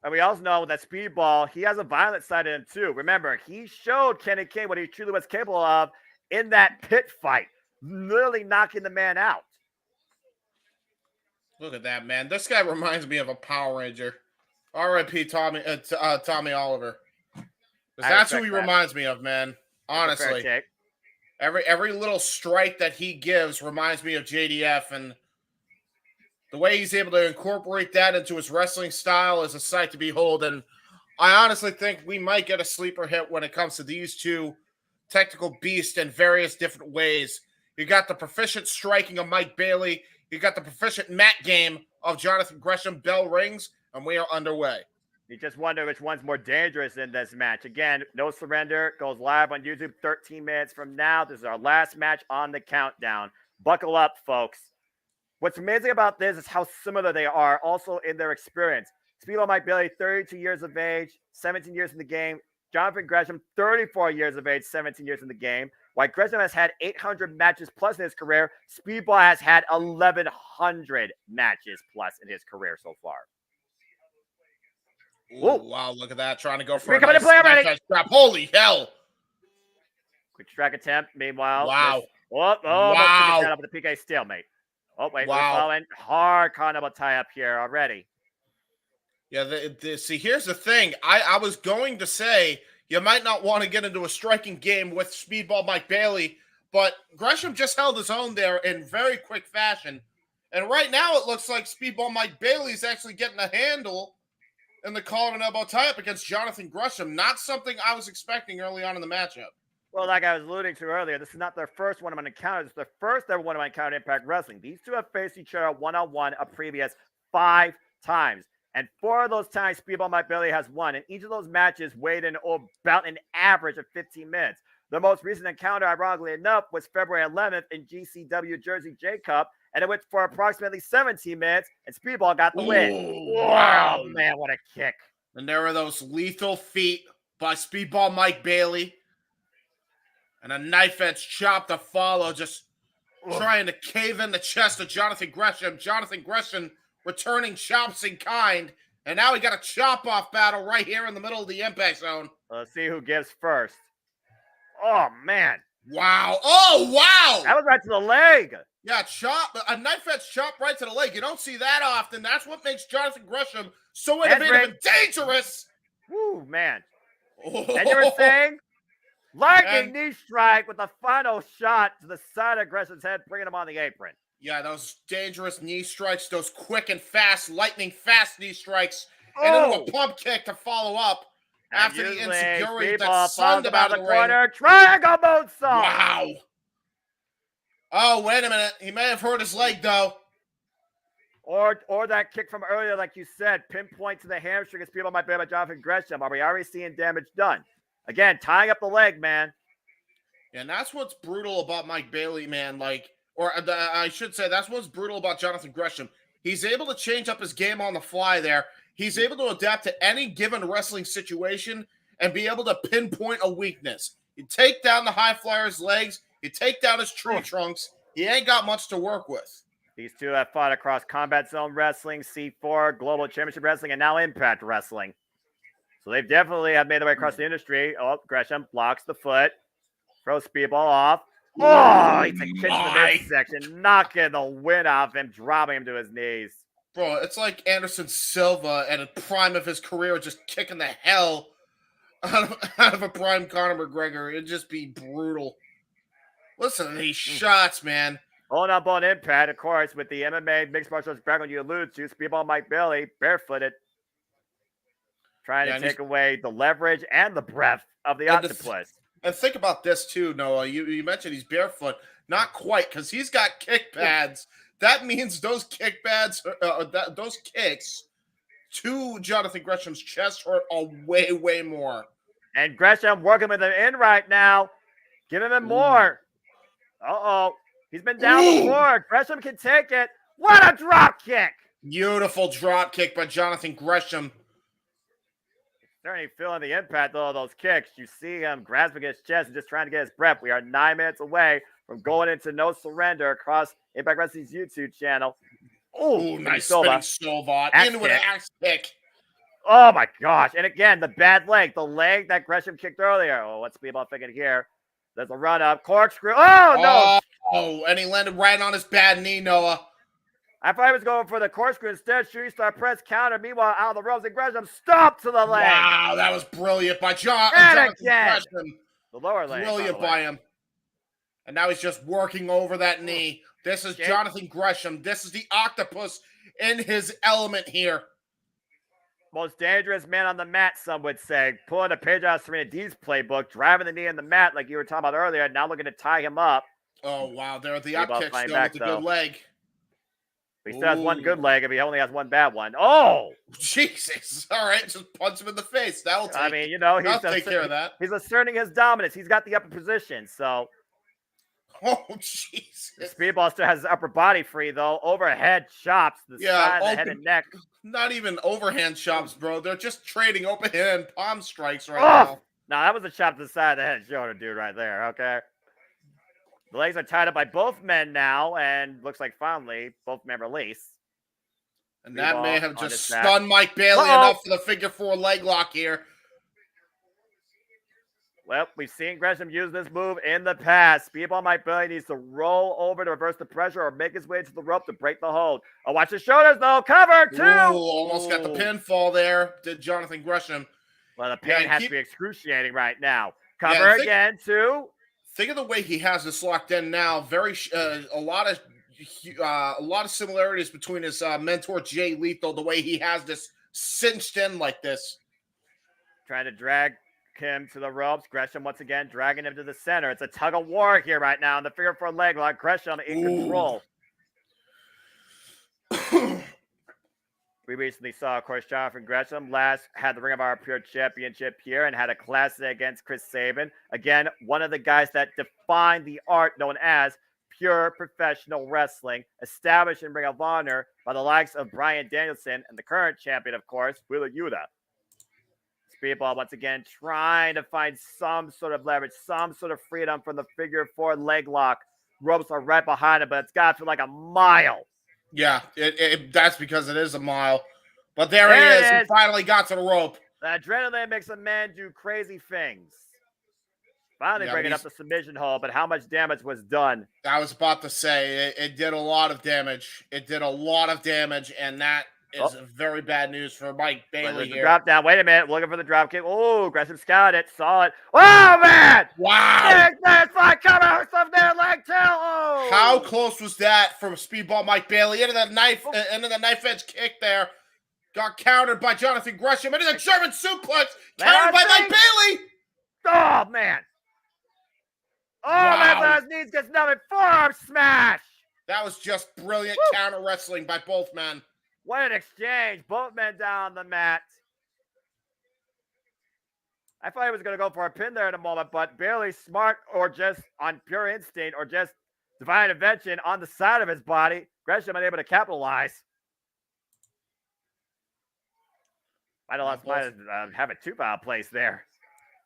And we also know that Speedball, he has a violent side in him too. Remember, he showed Kenny King what he truly was capable of in that pit fight, literally knocking the man out. Look at that, man. This guy reminds me of a Power Ranger. R.I.P. Tommy Oliver. That's who he reminds me of, man. Honestly. Every little strike that he gives reminds me of JDF, and the way he's able to incorporate that into his wrestling style is a sight to behold. And I honestly think we might get a sleeper hit when it comes to these two technical beasts in various different ways. You got the proficient striking of Mike Bailey. You got the proficient mat game of Jonathan Gresham. Bell rings, and we are underway. You just wonder which one's more dangerous in this match. Again, No Surrender goes live on YouTube 13 minutes from now. This is our last match on the countdown. Buckle up, folks. What's amazing about this is how similar they are also in their experience. Speedball Mike Bailey, 32 years of age, 17 years in the game. Jonathan Gresham, 34 years of age, 17 years in the game. While Gresham has had 800 matches plus in his career, Speedball has had 1,100 matches plus in his career so far. Ooh, wow, look at that. Trying to go for a nice trap. Holy hell. Quick strike attempt. Meanwhile. Wow. Wow. Up with the PK stalemate. Oh, wait. Wow. We're following hard carnival tie-up here already. Yeah, see, here's the thing. I was going to say you might not want to get into a striking game with Speedball Mike Bailey, but Gresham just held his own there in very quick fashion. And right now it looks like Speedball Mike Bailey is actually getting a handle in the collar and elbow tie-up against Jonathan Gresham. Not something I was expecting early on in the matchup. Well, like I was alluding to earlier, this is not their first one-on-one encounter. This is their first ever one-on-one encounter in Impact Wrestling. These two have faced each other one-on-one a previous 5 times. And 4 of those times, Speedball Mike Bailey has won. And each of those matches weighed in about an average of 15 minutes. The most recent encounter, ironically enough, was February 11th in GCW Jersey J Cup. and it went for approximately 17 minutes, and Speedball got the win. Ooh, Wow, man, what a kick. And there were those lethal feet by Speedball Mike Bailey. And a knife edge chop to follow, just trying to cave in the chest of Jonathan Gresham. Jonathan Gresham returning chops in kind. And now we got a chop-off battle right here in the middle of the impact zone. Let's see who gives first. Oh, man. Wow. Oh, wow. That was right to the leg. Yeah, a knife edge chop right to the leg. You don't see that often. That's what makes Jonathan Gresham so innovative and dangerous. Woo, man. And you were saying? Lightning knee strike with the final shot to the side of Gresham's head, bringing him on the apron. Yeah, those dangerous knee strikes, those quick and fast, lightning fast knee strikes, and into a pump kick to follow up after the insecurity that sunned him out of the corner. ring. Triangle moonsault. Wow. Oh, wait a minute. He may have hurt his leg, though. Or that kick from earlier, like you said, pinpoint to the hamstring as people might be able to Jonathan Gresham. Are we already seeing damage done? Again, tying up the leg, man. And that's what's brutal about Mike Bailey, man. I should say, that's what's brutal about Jonathan Gresham. He's able to change up his game on the fly there. He's able to adapt to any given wrestling situation and be able to pinpoint a weakness. You take down the high flyer's legs, you take down his tree trunks, he ain't got much to work with. These two have fought across Combat Zone Wrestling, C4, Global Championship Wrestling, and now Impact Wrestling. So they definitely have made their way across the industry. Oh, Gresham blocks the foot. Throws Speedball off. Oh, he's a kick to the midsection, knocking the wind off him, dropping him to his knees. Bro, it's like Anderson Silva at a prime of his career just kicking the hell out of a prime Conor McGregor. It'd just be brutal. Listen to these shots, man. Holding up on Impact, of course, with the MMA mixed martial arts background you allude to, Speedball Mike Bailey, barefooted, trying to take away the leverage and the breath of the octopus. And think about this too, Noah. You mentioned he's barefoot. Not quite, because he's got kick pads. That means those kick pads, those kicks to Jonathan Gresham's chest hurt way, way more. And Gresham working with him in right now, giving him more. Uh-oh. He's been down before. Gresham can take it. What a drop kick. Beautiful drop kick by Jonathan Gresham. Certainly feeling the impact of those kicks. You see him grasping his chest and just trying to get his breath. We are 9 minutes away from going into No Surrender across Impact Wrestling's YouTube channel. Ooh, nice spinning Silva into an axe kick. Oh my gosh. And again, the bad leg. The leg that Gresham kicked earlier. Oh, what's Speedball thinking here? There's a run up. Corkscrew. Oh, no. Oh, and he landed right on his bad knee, Noah. I thought he was going for the corkscrew instead. Shooting star press counter. Meanwhile, out of the ropes, and Gresham stomped to the leg. Wow, that was brilliant by Jonathan Gresham. The lower leg. Brilliant by him. And now he's just working over that knee. This is Jonathan Gresham. This is the octopus in his element here. Most dangerous man on the mat, some would say. Pulling a page out of Serena Deeb's playbook, driving the knee in the mat like you were talking about earlier. Now looking to tie him up. Oh, wow. There are the up kicks still with the good leg. He still has one good leg if he only has one bad one. Oh! Jesus. All right. Just punch him in the face. That'll take, he'll take care of that. He's asserting his dominance. He's got the upper position, so. Oh, Jesus. Speedball still has his upper body free, though. Overhead chops, the side of the head and neck. Not even overhand chops, bro. They're just trading open hand palm strikes right now. No, that was a chop to the side of the head and shoulder, dude, right there, okay? The legs are tied up by both men now, and looks like finally both men release. And that may have just stunned Mike Bailey enough for the figure 4 leg lock here. Well, we've seen Gresham use this move in the past. Speedball Mike Bailey needs to roll over to reverse the pressure or make his way to the rope to break the hold. Oh, watch his shoulders, though. Cover, too. Almost got the pinfall there, did Jonathan Gresham. Well, the pain has to be excruciating right now. Cover again, too. Think of the way he has this locked in now. Very a lot of similarities between his mentor Jay Lethal. The way he has this cinched in like this, trying to drag him to the ropes. Gresham once again dragging him to the center. It's a tug of war here right now. In the figure 4 leg lock. Gresham in control. We recently saw, of course, Jonathan Gresham last had the Ring of Honor Pure Championship here and had a classic against Chris Sabin. Again, one of the guys that defined the art known as pure professional wrestling, established in Ring of Honor by the likes of Bryan Danielson and the current champion, of course, Wheeler Yuta. Speedball once again trying to find some sort of leverage, some sort of freedom from the figure 4 leg lock. Ropes are right behind him, but it's got to feel like a mile. Yeah, that's because it is a mile. But there he is. He finally got to the rope. The adrenaline makes a man do crazy things. Finally bringing up the submission hold, but how much damage was done? I was about to say, it did a lot of damage. It did a lot of damage, and that is very bad news for Mike Bailey here. Drop down. Wait a minute. Looking for the drop kick. Oh, aggressive scout it. Saw it. Oh, man! Wow! That's like coming herself there, leg tail. Oh! How close was that from Speedball Mike Bailey into the knife edge kick there? Got countered by Jonathan Gresham into the German suplex. Countered by Mike Bailey. Oh, man. Oh, wow. Man, his knees gets nothing. Forearm smash. That was just brilliant counter wrestling by both men. What an exchange. Both men down on the mat. I thought he was going to go for a pin there in a moment, but Bailey, smart or just on pure instinct or just divine intervention on the side of his body, Gresham unable to capitalize. Might have a 2-pound place there.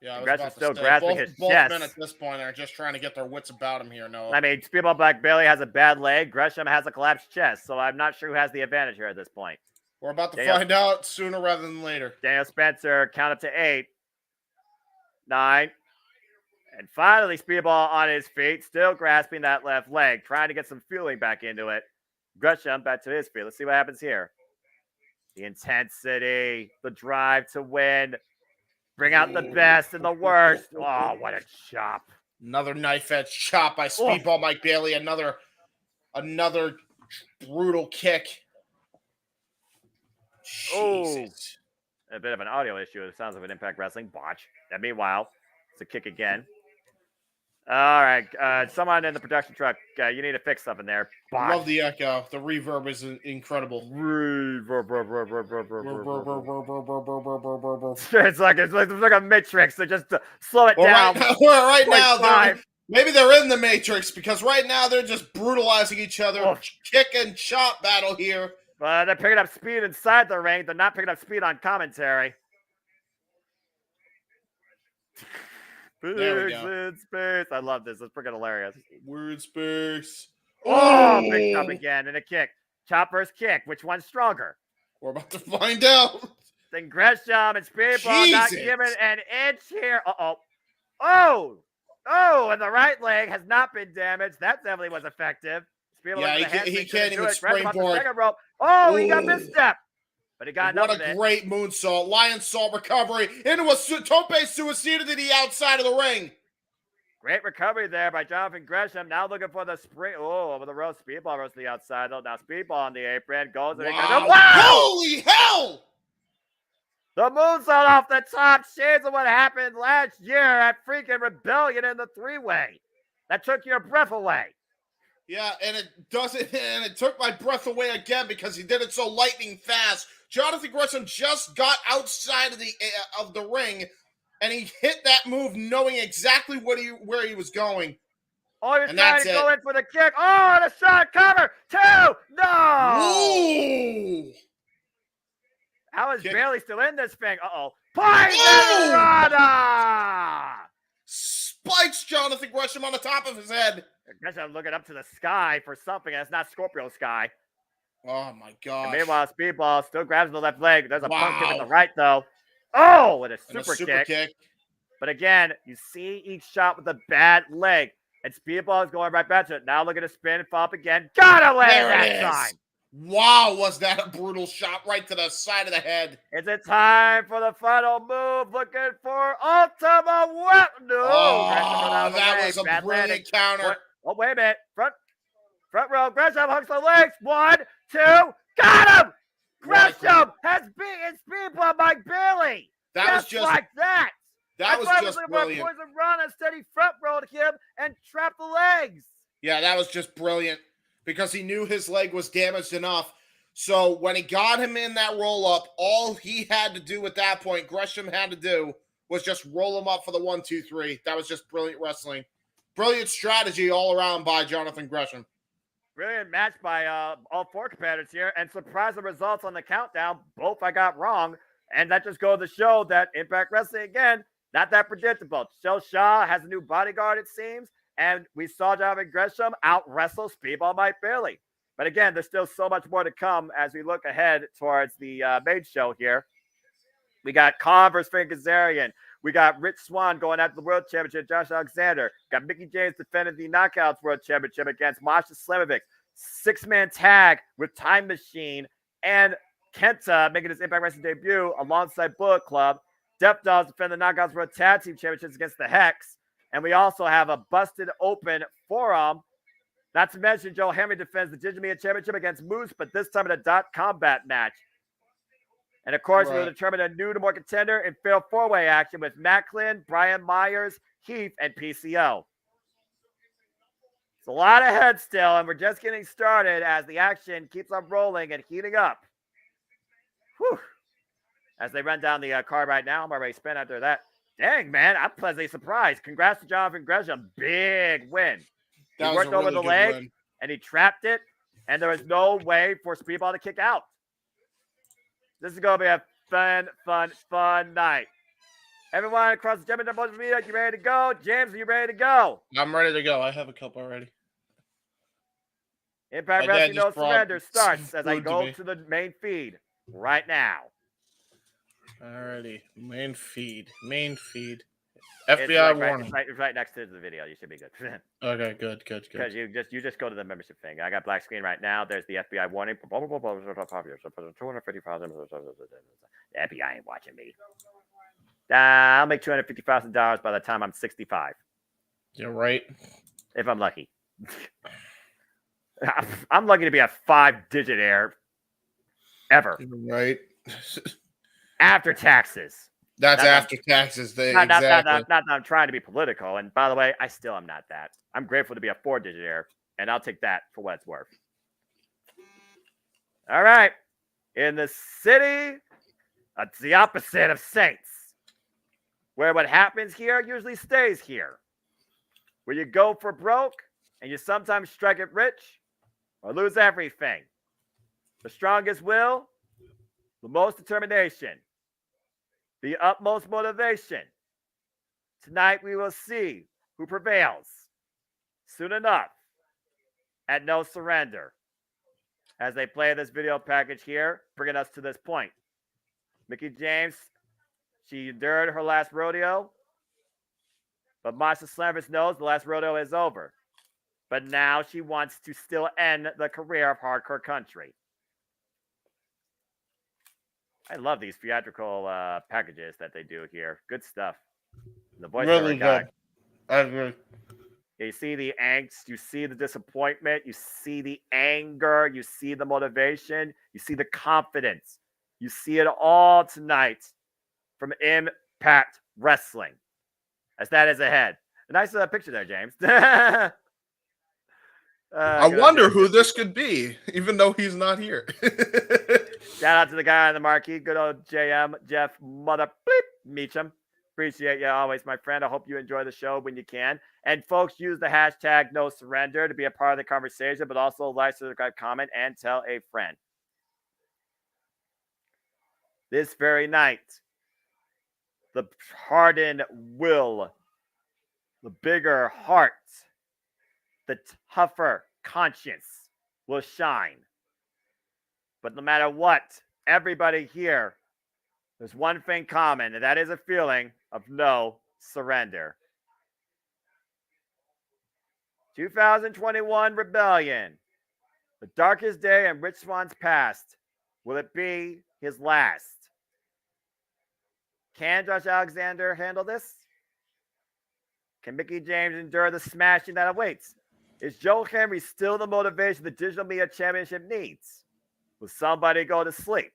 Yeah, Gresham still grasping his chest. Men at this point are just trying to get their wits about him here, Noah. I mean, Speedball Black Bailey has a bad leg. Gresham has a collapsed chest, so I'm not sure who has the advantage here at this point. We're about to find out sooner rather than later. Daniel Spencer, count up to 8, 9, and finally Speedball on his feet, still grasping that left leg, trying to get some feeling back into it. Gresham back to his feet. Let's see what happens here. The intensity, the drive to win. Bring out the best and the worst. Oh, what a chop. Another knife edge chop by Speedball Mike Bailey. Another brutal kick. Jesus. A bit of an audio issue. It sounds like an Impact Wrestling botch. And meanwhile, it's a kick again. All right. Someone in the production truck, you need to fix something there. Botch. Love the echo. The reverb is incredible. It's like a Matrix. So just slow it down. Right now maybe they're in the Matrix because right now they're just brutalizing each other. Kick and chop battle here. They're picking up speed inside the ring. They're not picking up speed on commentary. There we go. In space. I love this. It's freaking hilarious. Weird space. Oh, big chop again and a kick. Chop versus kick. Which one's stronger? We're about to find out. Then Gresham and Speedball not giving an inch here. Oh, and the right leg has not been damaged. That definitely was effective. Speedball he can't even springboard. Oh, he got misstep. But he got what a great moonsault. Lion salt recovery into a tope suicida to the outside of the ring. Great recovery there by Jonathan Gresham. Now looking for the spring. Oh, over the rope. Speedball goes to the outside, though. Now Speedball on the apron. Goes and wow. Holy hell! The moonsault off the top. Shades of what happened last year at freaking Rebellion in the 3-way. That took your breath away. Yeah, and it took my breath away again because he did it so lightning fast. Jonathan Gresham just got outside of the ring, and he hit that move knowing exactly where he was going. Oh, you're trying to go in for the kick. Oh, and a shot cover. 2. No. Ooh. How is Bailey still in this thing? Poison Rana. Spikes Jonathan Gresham on the top of his head. Gresham looking up to the sky for something, and it's not Scorpio Sky. Oh, my gosh. And meanwhile, Speedball still grabs the left leg. There's a pump kick in the right, though. Oh, with a super kick. But again, you see each shot with a bad leg. And Speedball is going right back to it. Now look at a spin and fall up again. Got away that time. Wow, was that a brutal shot right to the side of the head. Is it time for the final move? Looking for Ultima Weapon. No. Oh, that was a bad brilliant counter. Oh, wait a minute. Front row. Gresham hooks the legs. 1, 2. Got him. Gresham has beaten Speedball Mike Bailey. That was just like that. That was just brilliant. Poison Rana instead he front rolled him and trapped the legs. Yeah, that was just brilliant because he knew his leg was damaged enough. So when he got him in that roll up, all he had to do at that point, Gresham had to do, was just roll him up for the 1, 2, 3. That was just brilliant wrestling. Brilliant strategy all around by Jonathan Gresham. Brilliant match by all four competitors here, and surprising results on the countdown. Both I got wrong, and that just goes to show that Impact Wrestling, again, not that predictable. Joe Shaw has a new bodyguard, it seems, and we saw Jonathan Gresham out-wrestle Speedball Mike Bailey. But again, there's still so much more to come as we look ahead towards the main show here. We got Khan versus Frank Kazarian. We got Rich Swann going after the World Championship, Josh Alexander. Got Mickie James defending the Knockouts World Championship against Masha Slamovic. Six-man tag with Time Machine and Kenta making his Impact Wrestling debut alongside Bullet Club. Death Dolls defend the Knockouts World Tag Team Championships against the Hex. And we also have a busted open forearm. Not to mention, Joe Henry defends the Digital Media Championship against Moose, but this time in a dot combat match. And of course, we'll determine a new to more contender in fair four-way action with Macklin, Brian Myers, Heath, and PCO. It's a lot ahead still, and we're just getting started as the action keeps on rolling and heating up. Whew. As they run down the card right now, I'm already spent after that. Dang, man, I'm pleasantly surprised. Congrats to Jonathan Gresham. Big win. He worked over the leg, and he trapped it, and there was no way for Speedball to kick out. This is going to be a fun night. Everyone across the JMN social media, you ready to go? James, are you ready to go? I'm ready to go. I have a cup already. Impact Wrestling No Surrender starts as I go to the main feed right now. Alrighty. Main feed. FBI warning. It's right next to the video. You should be good. Okay, good. Because you just go to the membership thing. I got black screen right now. There's the FBI warning. 250,000. The FBI ain't watching me. I'll make $250,000 by the time I'm 65. You're right. If I'm lucky. I'm lucky to be a 5-digit heir ever. You're right. After taxes. That's after taxes. Not that I'm trying to be political. And by the way, I still am not that. I'm grateful to be a 4-digit heir, and I'll take that for what it's worth. All right. In the city, it's the opposite of Saints, where what happens here usually stays here. Where you go for broke, and you sometimes strike it rich, or lose everything. The strongest will, the most determination, the utmost motivation. Tonight we will see who prevails soon enough at No Surrender. As they play this video package here, bringing us to this point. Mickie James, she endured her last rodeo, but Masha Slamovic knows the last rodeo is over. But now she wants to still end the career of Hardcore Country. I love these theatrical packages that they do here. Good stuff. The voice really good. I agree. You see the angst, you see the disappointment, you see the anger, you see the motivation, you see the confidence. You see it all tonight from Impact Wrestling. As that is ahead. A nice picture there, James. I wonder who this could be, even though he's not here. Shout out to the guy on the marquee, good old JM, Jeff Mother Bleep Meacham. Appreciate you always, my friend. I hope you enjoy the show when you can. And folks, use the hashtag No Surrender to be a part of the conversation, but also like, subscribe, comment, and tell a friend. This very night, the hardened will, the bigger heart, the tougher conscience will shine. But no matter what, everybody here, there's one thing common, and that is a feeling of no surrender. 2021 Rebellion, the darkest day in Rich Swann's past. Will it be his last? Can Josh Alexander handle this? Can Mickie James endure the smashing that awaits? Is Joe Henry still the motivation the Digital Media Championship needs? Will somebody go to sleep?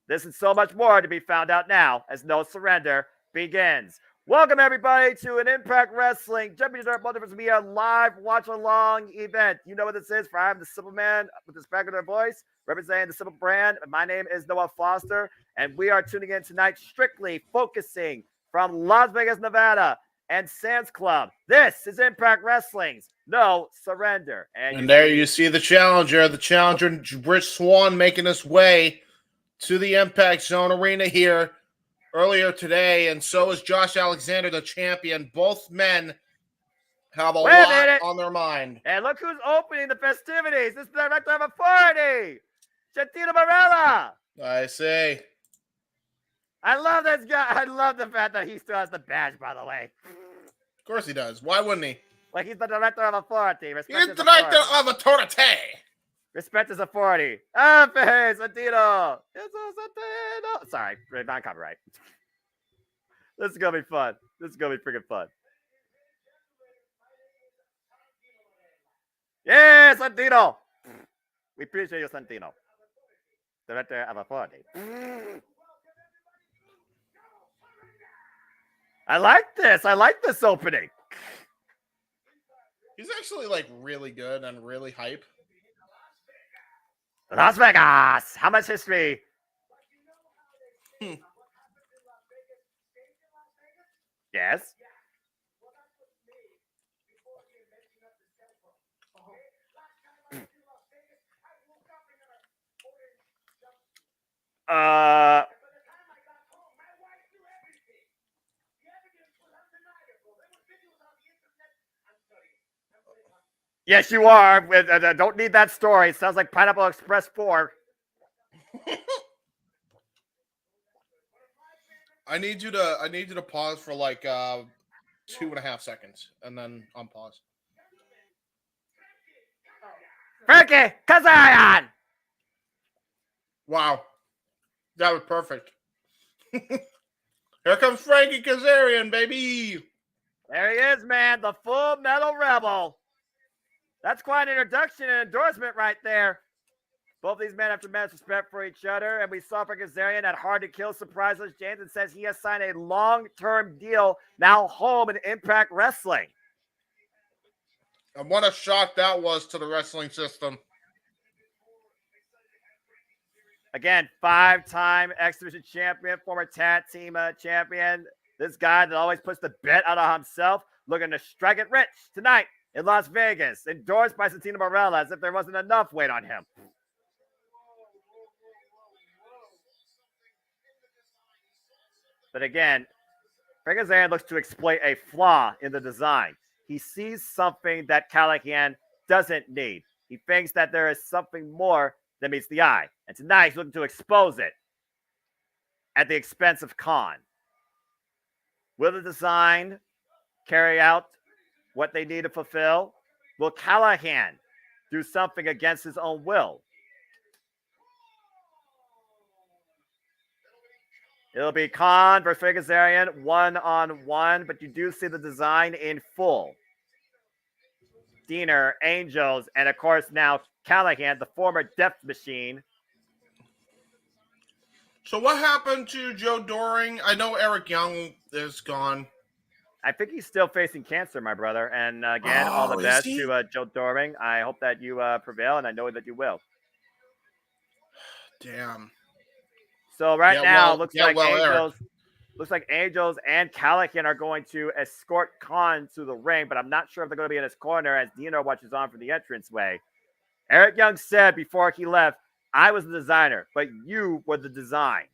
This and so much more to be found out now as No Surrender begins. Welcome, everybody, to an Impact Wrestling Championship Multiverse Media live watch-along event. You know what this is, for I'm the Simple Man with this regular voice, representing the Simple brand. My name is Noah Foster, and we are tuning in tonight strictly focusing from Las Vegas, Nevada, and Sam's Club. This is Impact Wrestling's No Surrender. And there you see the challenger, Rich Swann, making his way to the Impact Zone Arena here earlier today, and so is Josh Alexander, the champion. Both men have a lot on their mind. And look who's opening the festivities. This is the director of authority, Santino Marella. I say. I love this guy. I love the fact that he still has the badge, by the way. Of course he does. Why wouldn't he? Like he's the director of authority. He's the director of authority. Respect his authority. Santino. Santino. Sorry, non-copyright. This is going to be fun. This is going to be freaking fun. Yeah, Santino. We appreciate you, Santino. Director of authority. I like this. I like this opening. He's actually like really good and really hype. Las Vegas. How much history? Yes. Yes, you are. Don't need that story. Sounds like Pineapple Express 4. I need you to pause for like 2.5 seconds, and then unpause. Frankie Kazarian. Wow, that was perfect. Here comes Frankie Kazarian, baby. There he is, man. The Full Metal Rebel. That's quite an introduction and endorsement right there. Both these men have tremendous respect for each other, and we saw Frankie Kazarian at Hard to Kill surprise us. Jameson says he has signed a long-term deal now home in Impact Wrestling. And what a shock that was to the wrestling system. Again, 5-time X Division champion, former tag team champion. This guy that always puts the bet out of himself, looking to strike it rich tonight in Las Vegas, endorsed by Santino Marella as if there wasn't enough weight on him. But again, Frankie Kazarian looks to exploit a flaw in the design. He sees something that Callahan doesn't need. He thinks that there is something more than meets the eye. And tonight he's looking to expose it at the expense of Khan. Will the design carry out what they need to fulfill? Will Callahan do something against his own will? It'll be Khan versus Frankie Kazarian one-on-one, but you do see the design in full. Diener, Angels, and of course now Callahan, the former Death Machine. So what happened to Joe Doring? I know Eric Young is gone. I think he's still facing cancer, my brother. And again, all the best to Joe Doring. I hope that you prevail, and I know that you will. Damn. So now, looks like Angels and Callahan are going to escort Khan to the ring, but I'm not sure if they're going to be in his corner as Dino watches on from the entranceway. Eric Young said before he left, I was the designer, but you were the design.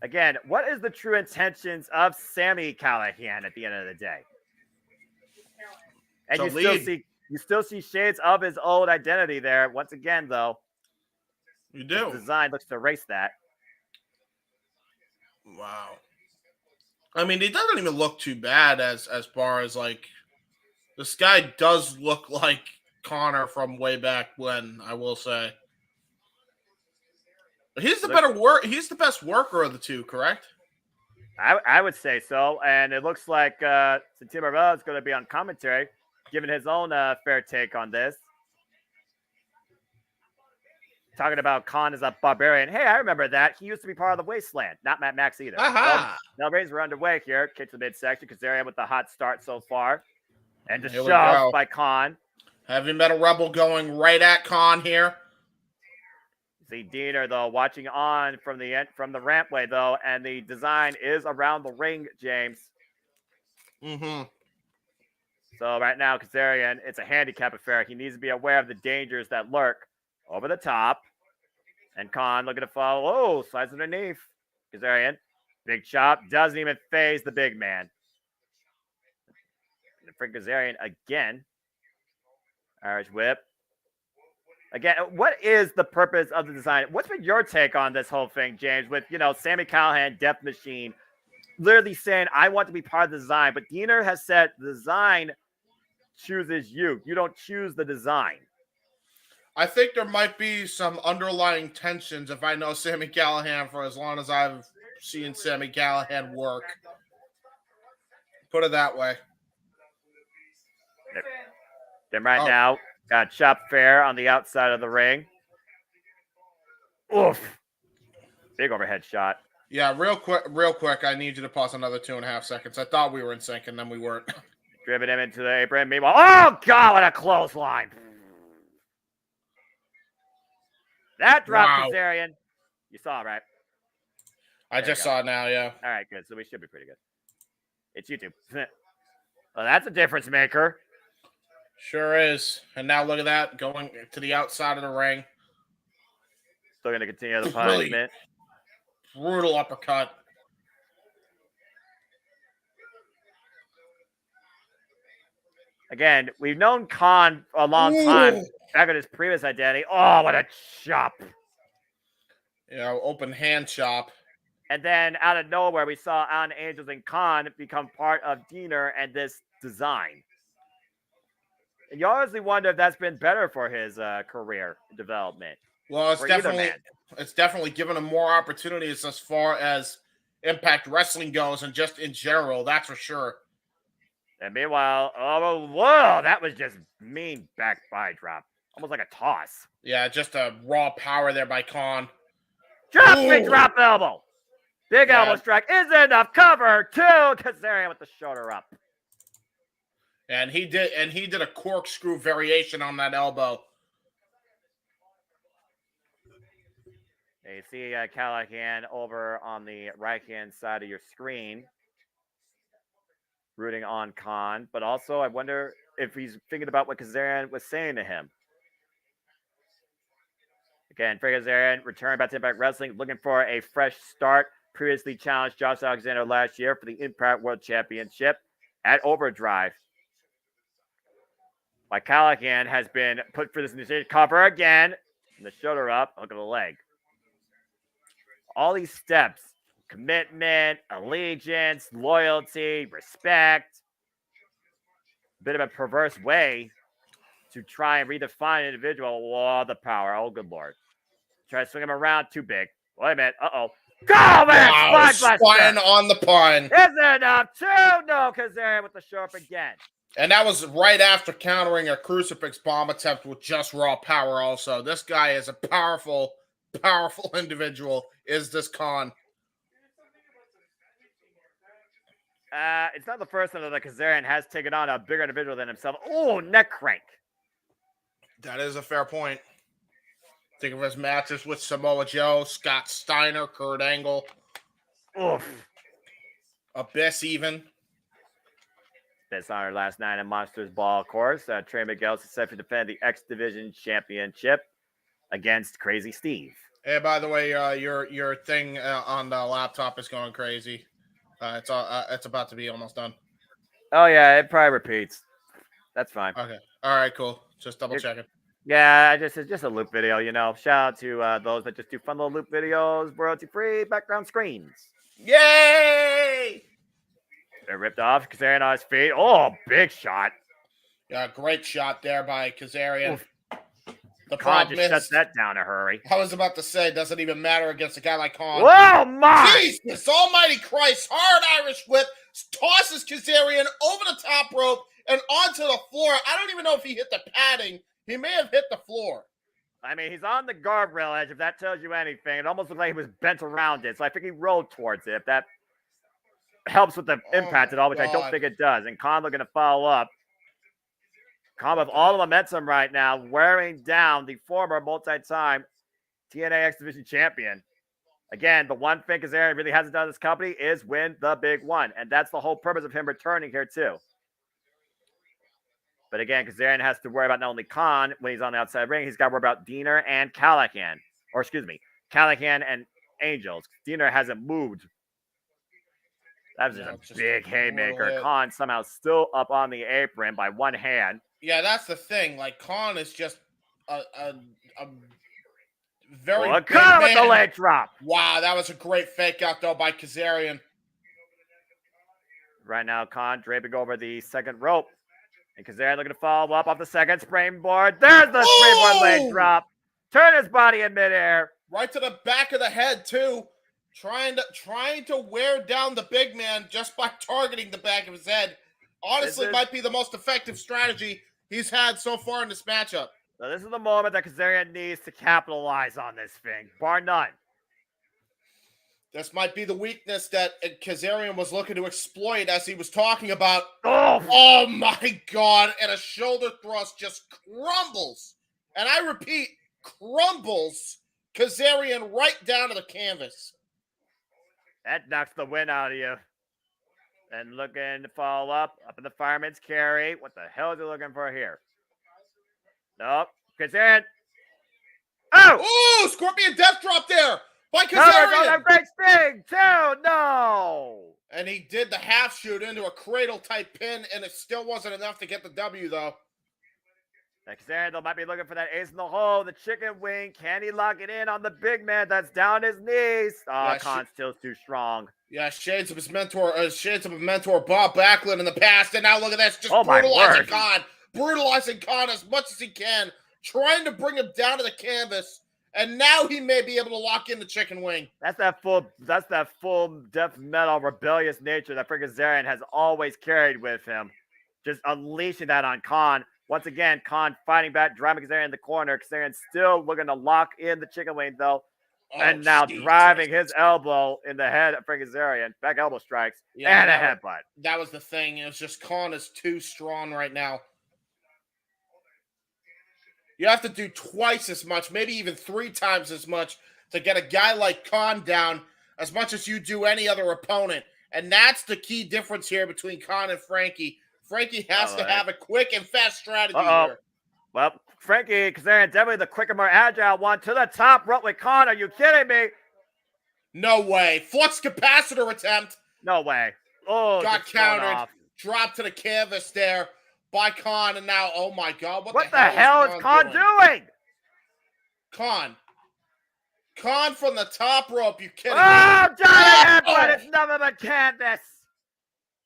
Again, what is the true intentions of Sami Callahan at the end of the day? And you still see shades of his old identity there. Once again, though, you do. The design looks to erase that. Wow. I mean, he doesn't even look too bad as far as like this guy does look like Connor from way back when, I will say. But he's the best worker of the two, correct? I would say so. And it looks like Santino Marella is going to be on commentary, giving his own fair take on this. Talking about Khan as a barbarian. Hey, I remember that. He used to be part of the Wasteland. Not Matt Max either. Aha! Now, Rays are underway here. Kick to the midsection. Kazarian with the hot start so far. And just shoved by Khan. Heavy Metal Rebel going right at Khan here. See Diener though watching on from the rampway though, and the design is around the ring, James. Mm-hmm. So right now, Kazarian, it's a handicap affair. He needs to be aware of the dangers that lurk over the top. And Khan looking to follow. Oh, slides underneath. Kazarian, big chop, doesn't even phase the big man. And for Kazarian again. Irish whip. Again, what is the purpose of the design? What's been your take on this whole thing, James? With, Sami Callihan, Death Machine, literally saying, I want to be part of the design. But Diener has said the design chooses you. You don't choose the design. I think there might be some underlying tensions if I know Sami Callihan for as long as I've seen Sami Callihan work. Put it that way. Then now, got chop fair on the outside of the ring. Oof. Big overhead shot. Yeah, real quick, I need you to pause another 2.5 seconds. I thought we were in sync, and then we weren't. Driven him into the apron. Meanwhile, oh, God, what a clothesline. That dropped Kazarian. You saw it, right? I just saw it now, yeah. All right, good. So we should be pretty good. It's YouTube. Well, that's a difference maker. Sure is. And now look at that, going to the outside of the ring. Still going to continue the punishment. Brutal uppercut. Again, we've known Khan a long time. Back at his previous identity. Oh, what a chop. Open hand chop. And then out of nowhere, we saw Alan Angels and Khan become part of Diener and this design. And you honestly wonder if that's been better for his career development. Well, it's definitely given him more opportunities as far as Impact Wrestling goes and just in general, that's for sure. And meanwhile, oh, whoa, that was just mean back by drop. Almost like a toss. Yeah, just a raw power there by Khan. Big drop elbow. Big elbow strike is enough. Cover two. Kazarian with the shoulder up. And he did a corkscrew variation on that elbow. You see Callihan over on the right-hand side of your screen. Rooting on Khan. But also, I wonder if he's thinking about what Kazarian was saying to him. Again, Frank Kazarian returned back to Impact Wrestling, looking for a fresh start. Previously challenged Josh Alexander last year for the Impact World Championship at Overdrive. While Callihan has been put for this decision. Cover again. And the shoulder up. Hook of the leg. All these steps. Commitment, allegiance, loyalty, respect. A bit of a perverse way to try and redefine an individual. Oh, the power. Oh, good Lord. Try to swing him around. Too big. Wait a minute. Uh-oh. Go, man! Wow, spine on the pun. Is enough? Two? No, Kazarian with the show up again. And that was right after countering a crucifix bomb attempt with just raw power also. This guy is a powerful, powerful individual, is this Khan. It's not the first time that Kazarian has taken on a bigger individual than himself. Oh, neck crank. That is a fair point. Think of his matches with Samoa Joe, Scott Steiner, Kurt Angle. Oof. Abyss even. That's on our last night in Monsters Ball, of course. Trey Miguel is set to defend the X Division Championship against Crazy Steve. Hey, by the way, your thing on the laptop is going crazy. It's about to be almost done. Oh yeah, it probably repeats. That's fine. Okay. All right. Cool. Just double checking. Yeah, it's just a loop video. Shout out to those that just do fun little loop videos, royalty-free background screens. Yay! They're ripped off. Kazarian on his feet. Oh, big shot. Yeah, great shot there by Kazarian. Oof. The Khan problem just is, shut that down in a hurry. I was about to say, it doesn't even matter against a guy like Khan. Whoa, my! Jesus almighty Christ. Hard Irish whip. Tosses Kazarian over the top rope and onto the floor. I don't even know if he hit the padding. He may have hit the floor. I mean, he's on the guardrail edge, if that tells you anything. It almost looked like he was bent around it, so I think he rolled towards it. If that helps with the impact at all, which I don't think it does. And Khan looking to follow up. Khan with all the momentum right now, wearing down the former multi-time TNA X Division champion. Again, the one thing Kazarian really hasn't done in this company is win the big one. And that's the whole purpose of him returning here, too. But again, Kazarian has to worry about not only Khan when he's on the outside ring, he's got to worry about Diener and Callahan. Or excuse me, Callahan and Angels. Diener hasn't moved. That was just a big haymaker. Khan somehow still up on the apron by one hand. Yeah, that's the thing. Like, Khan is just a very big Khan with man. the leg drop. Wow, that was a great fake out, though, by Kazarian. Right now, Khan draping over the second rope. And Kazarian looking to follow up off the second springboard. There's the springboard leg drop. Turn his body in midair. Right to the back of the head, too. Trying to wear down the big man just by targeting the back of his head. Honestly, might be the most effective strategy he's had so far in this matchup. So this is the moment that Kazarian needs to capitalize on this thing, bar none. This might be the weakness that Kazarian was looking to exploit as he was talking about. Oh my God. And a shoulder thrust just crumbles. And I repeat, crumbles Kazarian right down to the canvas. That knocks the wind out of you. And looking to follow up in the fireman's carry. What the hell is he looking for here? Nope. Kazarian. Oh, Scorpion Death Drop there by Kazarian. A great spin, too. No. And he did the half shoot into a cradle type pin, and it still wasn't enough to get the W, though. Kazarian, though, might be looking for that ace in the hole. The chicken wing. Can he lock it in on the big man that's down his knees? Khan still's too strong. Yeah, shades of his mentor, Bob Backlund in the past, and now look at this, just brutalizing Khan. Brutalizing Khan as much as he can, trying to bring him down to the canvas, and now he may be able to lock in the chicken wing. That's that full death metal rebellious nature that Kazarian has always carried with him. Just unleashing that on Khan. Once again, Khan fighting back, driving Kazarian in the corner. Kazarian still looking to lock in the chicken wing, though. And now driving his elbow in the head of Kazarian. Back elbow strikes and a headbutt. That was the thing. It was just Khan is too strong right now. You have to do twice as much, maybe even 3 times as much to get a guy like Khan down as much as you do any other opponent. And that's the key difference here between Khan and Frankie. Frankie has to have a quick and fast strategy here. Well, Frankie Kazarian, definitely the quicker, more agile one. To the top rope with Khan. Are you kidding me? No way. Flux capacitor attempt. No way. Oh, got countered. Dropped to the canvas there by Khan. And now, oh my God. What the hell is Khan doing? Khan from the top rope. You kidding me? Oh, giant headbutt. It's nothing but canvas.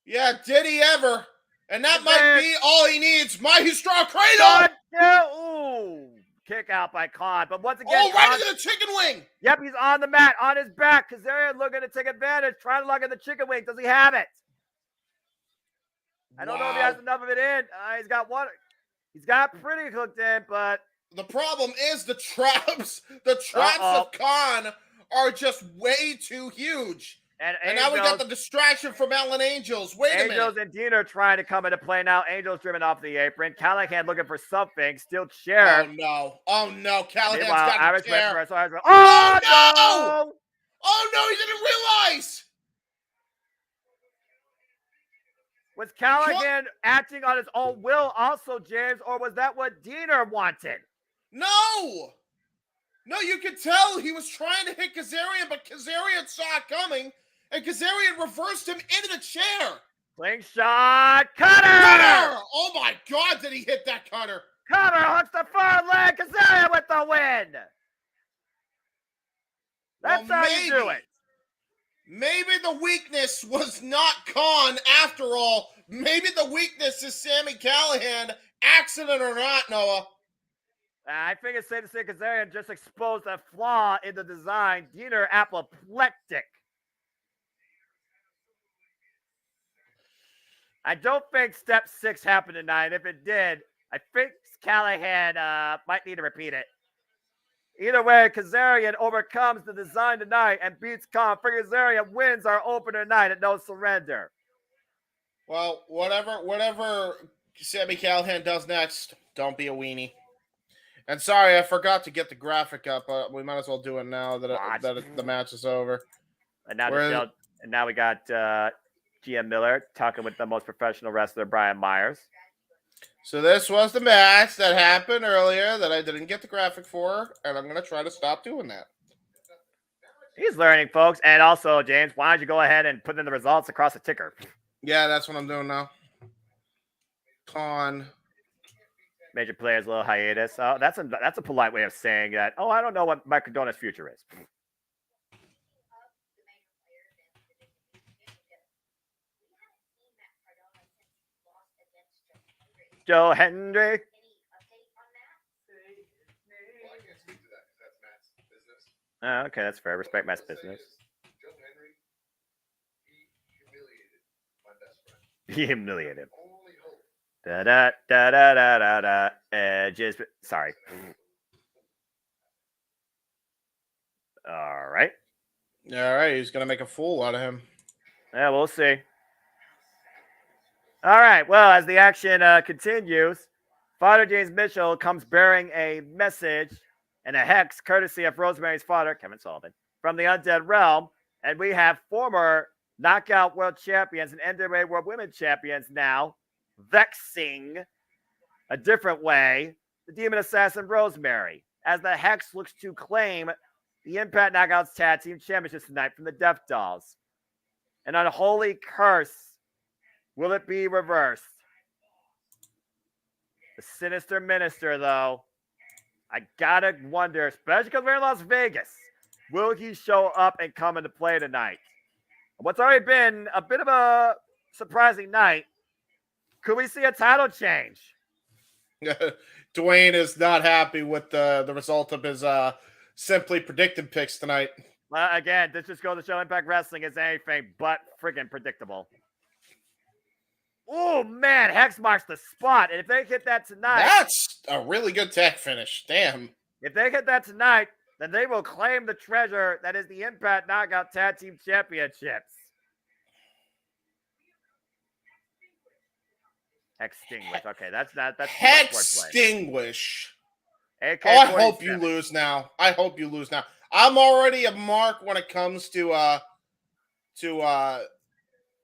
Yeah, did he ever? And that might be all he needs. Maestro Cradle! Ooh, kick out by Khan. But once again, right into the chicken wing. Yep, he's on the mat, on his back. Kazarian looking to take advantage, trying to lock in the chicken wing. Does he have it? I don't know if he has enough of it in. He's got one. He's got pretty hooked in, but the problem is the traps. The traps of Khan are just way too huge. And now we got the distraction from Alan Angels. Wait a minute. Angels and Diener trying to come into play now. Angels driven off the apron. Callahan looking for something. Steel chair. Oh, no. Callahan's got the chair. Oh, no! Oh, no, he didn't realize. Was Callahan acting on his own will also, James, or was that what Diener wanted? No, you could tell he was trying to hit Kazarian, but Kazarian saw it coming. And Kazarian reversed him into the chair. Slingshot cutter! Oh my God, did he hit that cutter? Cutter hooks the far leg. Kazarian with the win. That's how you do it. Maybe the weakness was not Khan after all. Maybe the weakness is Sami Callahan. Accident or not, Noah. I think it's safe to say Kazarian just exposed a flaw in the design. Diener apoplectic. I don't think step 6 happened tonight. If it did, I think Callahan might need to repeat it. Either way, Kazarian overcomes the design tonight and beats Khan. Kazarian wins our opener night at No Surrender. Well, whatever Sami Callahan does next, don't be a weenie. And sorry, I forgot to get the graphic up. We might as well do it now that Watch. the match is over. And now, Where- and now we got GM Miller talking with the most professional wrestler, Brian Myers. So this was the match that happened earlier that I didn't get the graphic for, and I'm going to try to stop doing that. He's learning, folks. And also, James, why don't you go ahead and put in the results across the ticker? Yeah, that's what I'm doing now. Major players, little hiatus. Oh, that's a polite way of saying that. Oh, I don't know what Mike Cardona's future is. Joe Hendry. Oh, okay, that's fair. Respect Matt's business. He humiliated him. Da da da da da da da. Edges. Sorry. All right. All right, he's gonna make a fool out of him. Yeah, we'll see. All right. Well, as the action continues, Father James Mitchell comes bearing a message and a hex, courtesy of Rosemary's father, Kevin Sullivan, from the Undead Realm, and we have former Knockout World Champions and NWA World Women Champions now vexing a different way the Demon Assassin Rosemary, as the Hex looks to claim the Impact Knockouts Tag Team Championships tonight from the Death Dolls. An unholy curse. Will it be reversed? The Sinister Minister, though, I gotta wonder, especially because we're in Las Vegas, will he show up and come into play tonight? What's already been a bit of a surprising night, could we see a title change? Dwayne is not happy with the result of his simply predicted picks tonight. Well, again, this just goes to show Impact Wrestling is anything but friggin' predictable. Oh, man, Hex marks the spot. And if they hit that tonight... That's a really good tech finish. Damn. If they hit that tonight, then they will claim the treasure that is the Impact Knockout Tag Team Championships. Extinguish. Okay, that's Extinguish. AK-47. Oh, I hope you lose now. I hope you lose now. I'm already a mark when it comes to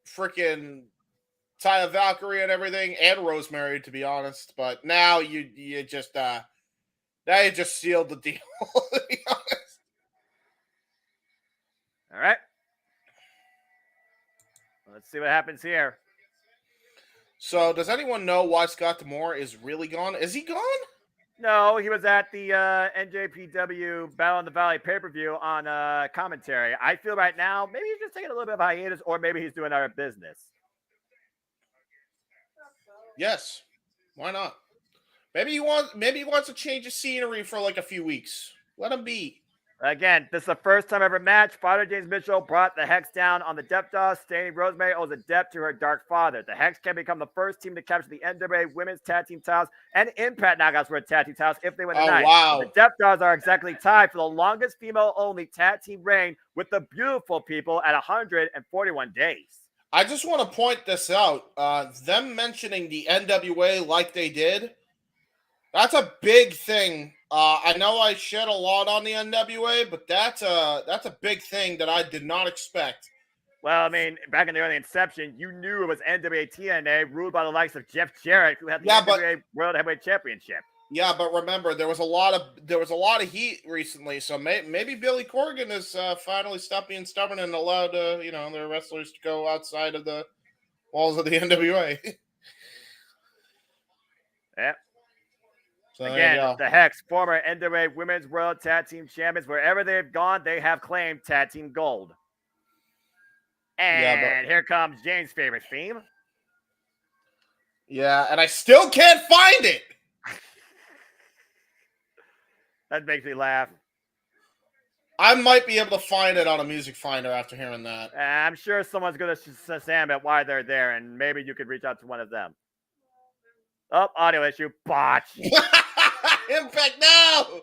freaking Taya Valkyrie and everything, and Rosemary, to be honest. But now you just sealed the deal. To be honest. All right. Let's see what happens here. So, does anyone know why Scott D'Amore is really gone? Is he gone? No, he was at the NJPW Battle in the Valley pay-per-view on commentary. I feel right now, maybe he's just taking a little bit of hiatus, or maybe he's doing other business. Yes. Why not? Maybe he wants to change of scenery for like a few weeks. Let him be. Again, this is the first time ever match. Father James Mitchell brought the Hex down on the Death Dolls, stating Rosemary owes a debt to her Dark Father. The Hex can become the first team to capture the NWA Women's Tag Team titles and Impact Knockouts World Tag Team titles if they win tonight. Wow. The Death Dolls are exactly tied for the longest female-only tag team reign with the Beautiful People at 141 days. I just want to point this out. Them mentioning the NWA like they did, that's a big thing. I know I shed a lot on the NWA, but that's a big thing that I did not expect. Well, I mean, back in the early inception, you knew it was NWA TNA ruled by the likes of Jeff Jarrett, who had the NWA World Heavyweight Championship. Yeah, but remember, there was a lot of heat recently, so maybe Billy Corgan is finally stopped being stubborn and allowed their wrestlers to go outside of the walls of the NWA. Yeah. So again, the Hex, former NWA Women's World Tag Team Champions, wherever they've gone, they have claimed Tag Team Gold. And here comes James' favorite theme. Yeah, and I still can't find it. That makes me laugh. I might be able to find it on a music finder after hearing that. I'm sure someone's going to Shazam at why they're there, and maybe you could reach out to one of them. Oh, audio issue. Botch. Impact, no!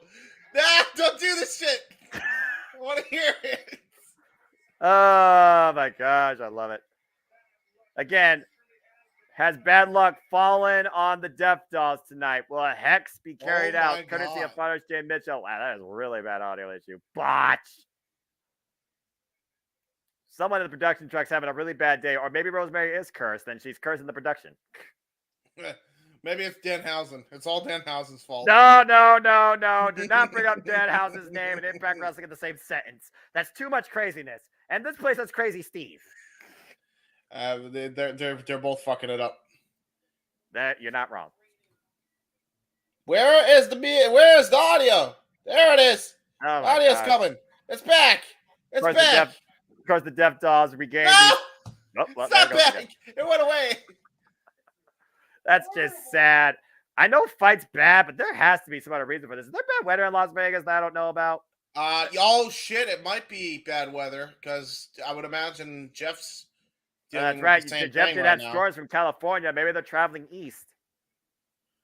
No, don't do this shit. I want to hear it. Oh, my gosh. I love it. Again, Has bad luck fallen on the Death Dolls tonight? Will a hex be carried out courtesy of Father's J. Mitchell? Wow, that is a really bad audio issue. Botch. Someone in the production truck's having a really bad day, or maybe Rosemary is cursed, and she's cursing the production. Maybe it's Danhausen. It's all Danhausen's fault. No. Do not bring up Danhausen's name and Impact Wrestling in the same sentence. That's too much craziness. And this place has Crazy Steve. They're both fucking it up. That you're not wrong. Where is the audio? There it is. Oh Audio's coming. It's back. It's back. Of course, the Death Dolls regained. No! It's not back. Again. It went away. That's just sad. I know fight's bad, but there has to be some other reason for this. Is there bad weather in Las Vegas that I don't know about? Oh shit! It might be bad weather because I would imagine Jeff's. That's right. Jeff did have stores from California. Maybe they're traveling east.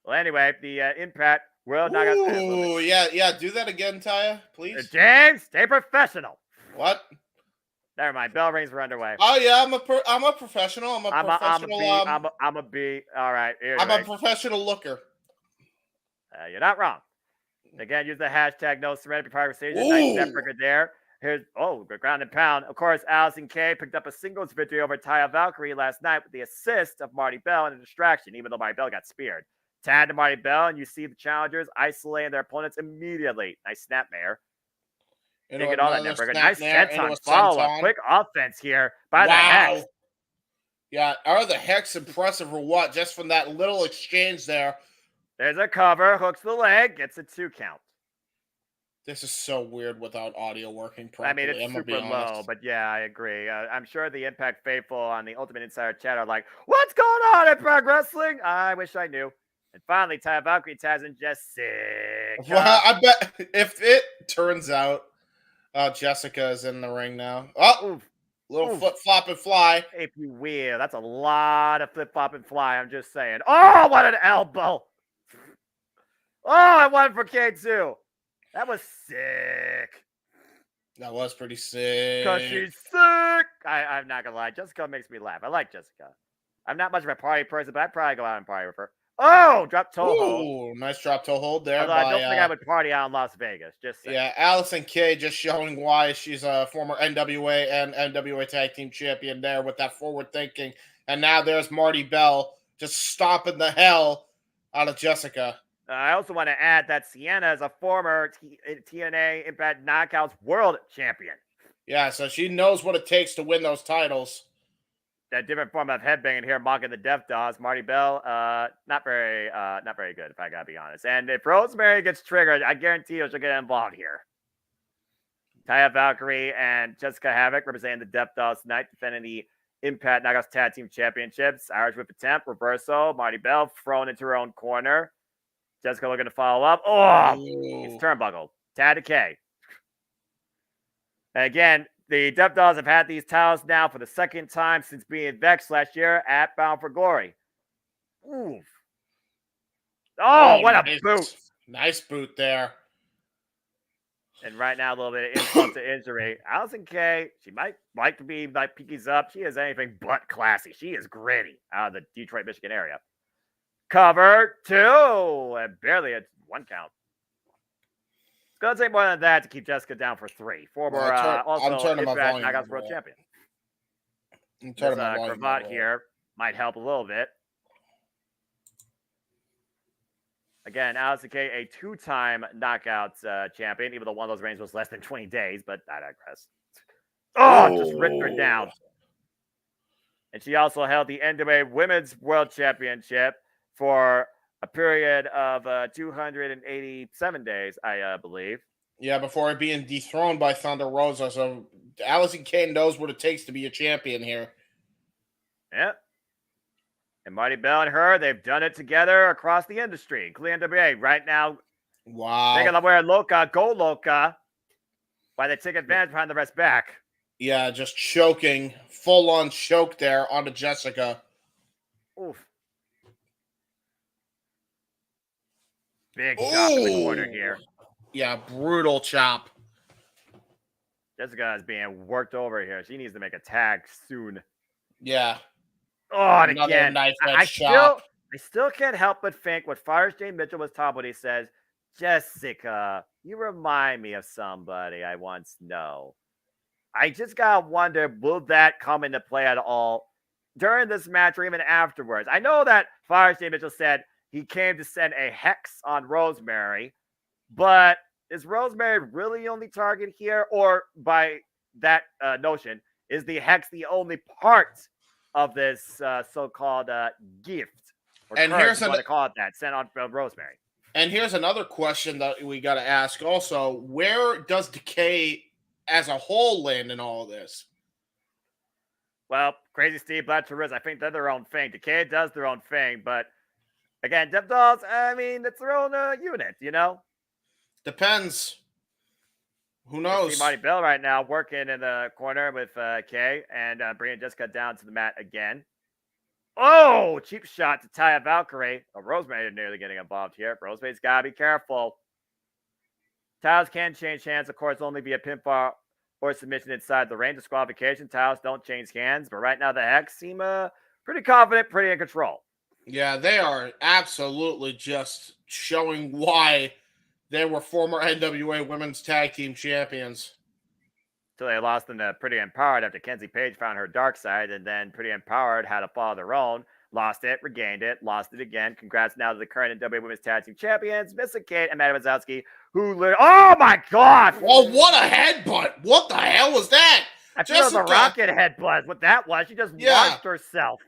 Well, anyway, the Impact World Knockout. Ooh, yeah. Do that again, Taya, please. James, stay professional. What? Never mind. Bell rings were underway. Oh yeah, I'm a professional. I'm a B. All right. I'm a professional looker. You're not wrong. Again, use the hashtag No Serenity prior to nice step breaker there. Here's ground and pound. Of course, Allison Kay picked up a singles victory over Taya Valkyrie last night with the assist of Marty Bell and a distraction, even though Marty Bell got speared. Tag to Marty Bell, and you see the challengers isolating their opponents immediately. Nice snapmare. Take it on that network. Nice senton follow-up. Quick offense here by the Hex. Yeah, are the Hex impressive or what? Just from that little exchange there. There's a cover, hooks the leg, gets a 2 count. This is so weird without audio working properly. I mean, it's super low, but yeah, I agree. I'm sure the Impact faithful on the Ultimate Insider chat are like, what's going on, Impact Wrestling? I wish I knew. And finally, Taya Valkyrie tags in Jessica. Well, I bet if it turns out Jessica is in the ring now. Oh, little flip flop and fly. If you will. That's a lot of flip flop and fly. I'm just saying. Oh, what an elbow. Oh, I won for K2. That was sick. That was pretty sick. Because she's sick. I'm not going to lie. Jessica makes me laugh. I like Jessica. I'm not much of a party person, but I'd probably go out and party with her. Oh, drop toe hold. Nice drop toe hold there. Although I don't think I would party out in Las Vegas. Just saying. Yeah, Allison Kay just showing why she's a former NWA and NWA Tag Team Champion there with that forward thinking. And now there's Marty Bell just stomping the hell out of Jessica. I also want to add that Sienna is a former TNA Impact Knockouts World Champion. Yeah, so she knows what it takes to win those titles. That different form of headbanging here, mocking the Death Dolls. Marty Bell, not very good, if I gotta be honest. And if Rosemary gets triggered, I guarantee you she'll get involved here. Taya Valkyrie and Jessica Havoc representing the Death Dolls tonight, defending the Impact Knockouts Tag Team Championships. Irish Whip attempt, reversal. Marty Bell thrown into her own corner. Jessica looking to follow up. It's turnbuckle. Tag to K. And again, the Death Dolls have had these titles now for the second time since being vexed last year at Bound for Glory. Oof. Oh, what a boot. Nice boot there. And right now, a little bit of insult to injury. Allison Kay, she might like to be like Pinky's up. She is anything but classy. She is gritty out of the Detroit, Michigan area. Cover 2. And barely a 1 count. It's going to take more than that to keep Jessica down for 3. Former, also Impact Knockouts World Champion. This cravat here might help a little bit. Again, Allison Kay, a 2-time Knockouts champion, even though one of those reigns was less than 20 days, but I digress. Just ripped her down. And she also held the NWA Women's World Championship for a period of 287 days, I believe. Yeah, before being dethroned by Thunder Rosa. So Allison Kay knows what it takes to be a champion here. Yeah. And Marty Bell and her, they've done it together across the industry, including NWA. Right now, they're going to wear Loca, go Loca, while they take advantage behind the rest back. Yeah, just choking, full-on choke there onto Jessica. Oof. Big chop in the corner here. Yeah, brutal chop. Jessica is being worked over here. She needs to make a tag soon. Yeah. Oh, and Another again, knife edge I chop. still can't help but think what fires Jay Mitchell was Tom when he says, Jessica, you remind me of somebody I once know. I just gotta wonder, will that come into play at all during this match or even afterwards? I know that Fires Jay Mitchell said he came to send a hex on Rosemary, but is Rosemary really the only target here? Or by that notion, is the hex the only part of this so-called gift or And curse, here's if you an want to call it that, sent on Rosemary? and here's another question that we got to ask also. Where does Decay as a whole land in all of this? Well, Crazy Steve, Black Riz, I think they're their own thing. Decay does their own thing, but again, Dev Dolls, I mean, it's their own unit, you know? Depends. Who I knows? see Marty Bell right now working in the corner with Kay and bringing Jessica down to the mat again. Oh, cheap shot to Taya Valkyrie. Oh, Rosemary nearly getting involved here. Rosemary's got to be careful. Tiles can change hands, of course, only via pinfall or submission inside the ring. Disqualification. Tiles don't change hands, but right now the Hex seem pretty confident, pretty in control. Yeah, they are absolutely just showing why they were former NWA Women's Tag Team Champions. So they lost them to Pretty Empowered after Kenzie Page found her dark side, and then Pretty Empowered had to follow their own. Lost it, regained it, lost it again. Congrats now to the current NWA Women's Tag Team Champions, Missy Kate and Matt Wazowski, who oh my god! Oh, what a headbutt! What the hell was that? I feel it was a rocket headbutt. What that was, she just launched herself.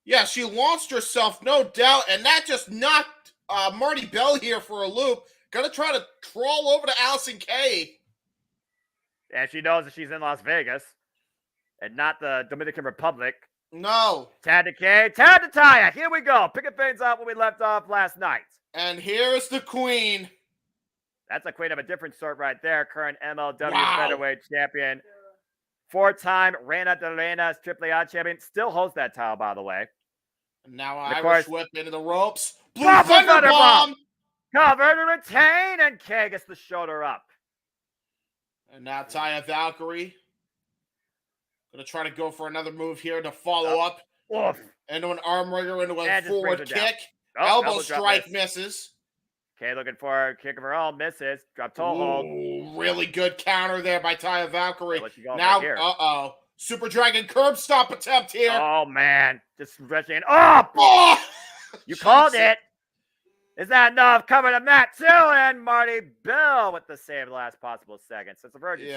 Yeah, she launched herself, no doubt, and that just knocked Marty Bell here for a loop. Gonna try to crawl over to Allison Kay. And she knows that she's in Las Vegas and not the Dominican Republic. No. Tad to Kay, Tad to Taya. Here we go. Picking things up when we left off last night. And here's the queen. That's a queen of a different sort right there. Current MLW Featherweight Champion. 4-time Reina de Reinas Triple A champion. Still holds that title, by the way. And now Irish whip into the ropes. Blue Thunder Bomb. Cover to retain, and Kay gets the shoulder up. And now Taya Valkyrie. Gonna try to go for another move here to follow up. Oof. Into an arm wrigger, into a forward kick. Oh, elbow strike misses. Kay looking for a kick of her own, misses. Drop toe hold. Really good counter there by Taya Valkyrie. Now, Super Dragon curb stop attempt here. Oh, man. Just stretching. Oh! You called it. Is that enough? Cover the mat, too. And Marty Bell with the save last possible seconds. It's emergency.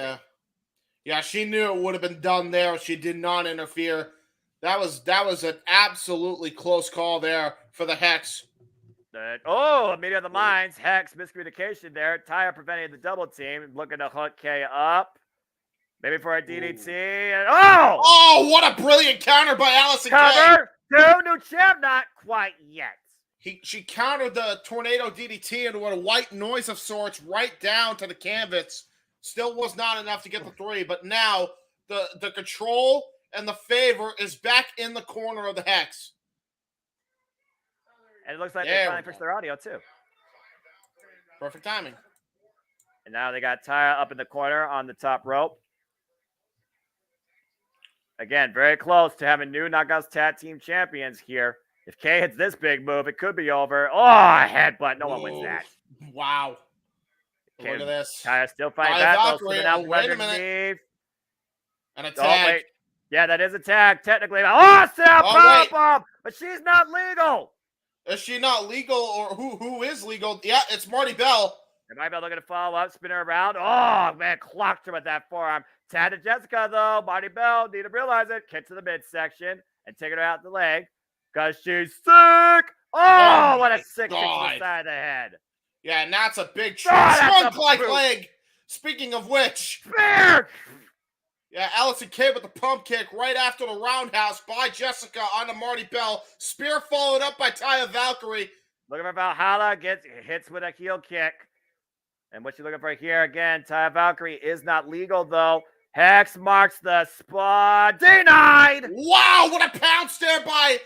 Yeah, she knew it would have been done there. She did not interfere. That was an absolutely close call there for the Hex. Meeting of the minds. Hex, miscommunication there. Taya preventing the double team. Looking to hook Kay up. Maybe for a DDT. And, oh, what a brilliant counter by Allison Kay. Cover. New champ. Not quite yet. She countered the tornado DDT into a white noise of sorts right down to the canvas. Still was not enough to get the 3, but now the control and the favor is back in the corner of the Hex. And it looks like they finally fixed their audio, too. Perfect timing. And now they got Taya up in the corner on the top rope. Again, very close to having new Knockouts Tag Team Champions here. If Kay hits this big move, it could be over. Oh, a headbutt. No one wins that. Wow. Kay, look at this. Taya still fighting back. Wait a minute. An attack. Oh, wait. Yeah, that is a tag, technically. Oh, snap! Power bomb! But she's not legal. Is she not legal, or who is legal? Yeah, it's Marty Bell. And Marty Bell looking to follow up, spin her around. Oh, man, clocked her with that forearm. Tag to Jessica, though. Marty Bell, need to realize it. Kick to the midsection and taking her out the leg because she's sick. Oh, what a sick kick to the side of the head. Yeah, and that's a big trunk-like leg. Speaking of which. Spear! Yeah, Allison Kay with the pump kick right after the roundhouse by Jessica onto Marty Bell. Spear followed up by Taya Valkyrie. Looking for Valhalla, hits with a heel kick. And what you're looking for here, again, Taya Valkyrie is not legal, though. Hex marks the spot. Denied! Wow, what a pounce there by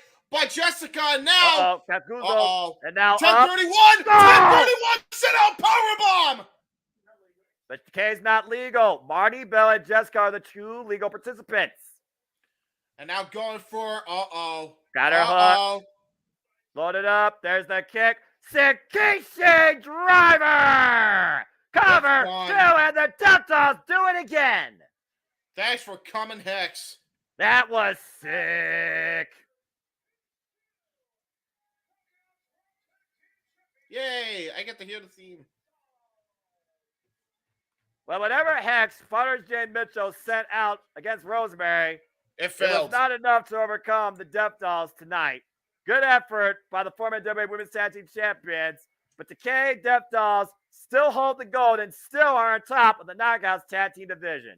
Jessica. And now... And now 1031! 1031! Sit-out powerbomb! But Kay's not legal. Marty Bell and Jessica are the 2 legal participants. And now going for Got her hook. Load it up. There's the kick. Sikishi driver. Cover 2, and the Death Dolls do it again. Thanks for coming, Hex. That was sick. Yay, I get to hear the theme. Well, whatever Hex Father J. Mitchell sent out against Rosemary, It failed. It was not enough to overcome the Death Dolls tonight. Good effort by the former WWE Women's Tag Team Champions, but the K Death Dolls still hold the gold and still are on top of the Knockouts Tag Team division.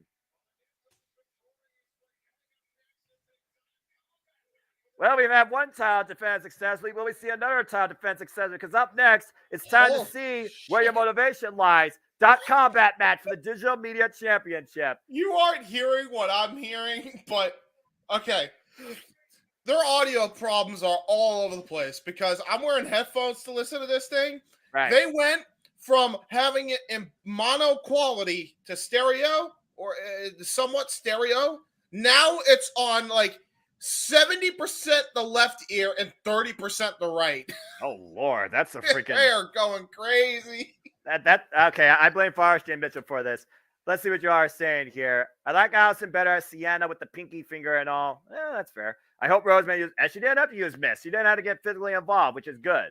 Well, we've had one title defense successfully. Will we see another title defense successfully? Because up next, it's time to see where your motivation lies. .combat match for the Digital Media Championship. You aren't hearing what I'm hearing, but okay. Their audio problems are all over the place because I'm wearing headphones to listen to this thing. Right. They went from having it in mono quality to stereo or somewhat stereo. Now it's on like 70% the left ear and 30% the right. Oh, Lord. That's a freaking... They are going crazy. Okay, I blame Forrest and Mitchell for this. Let's see what you are saying here. I like Allison better as Sienna with the pinky finger and all. That's fair. I hope Rosemary used, and she didn't have to use Miss. She didn't have to get physically involved, which is good.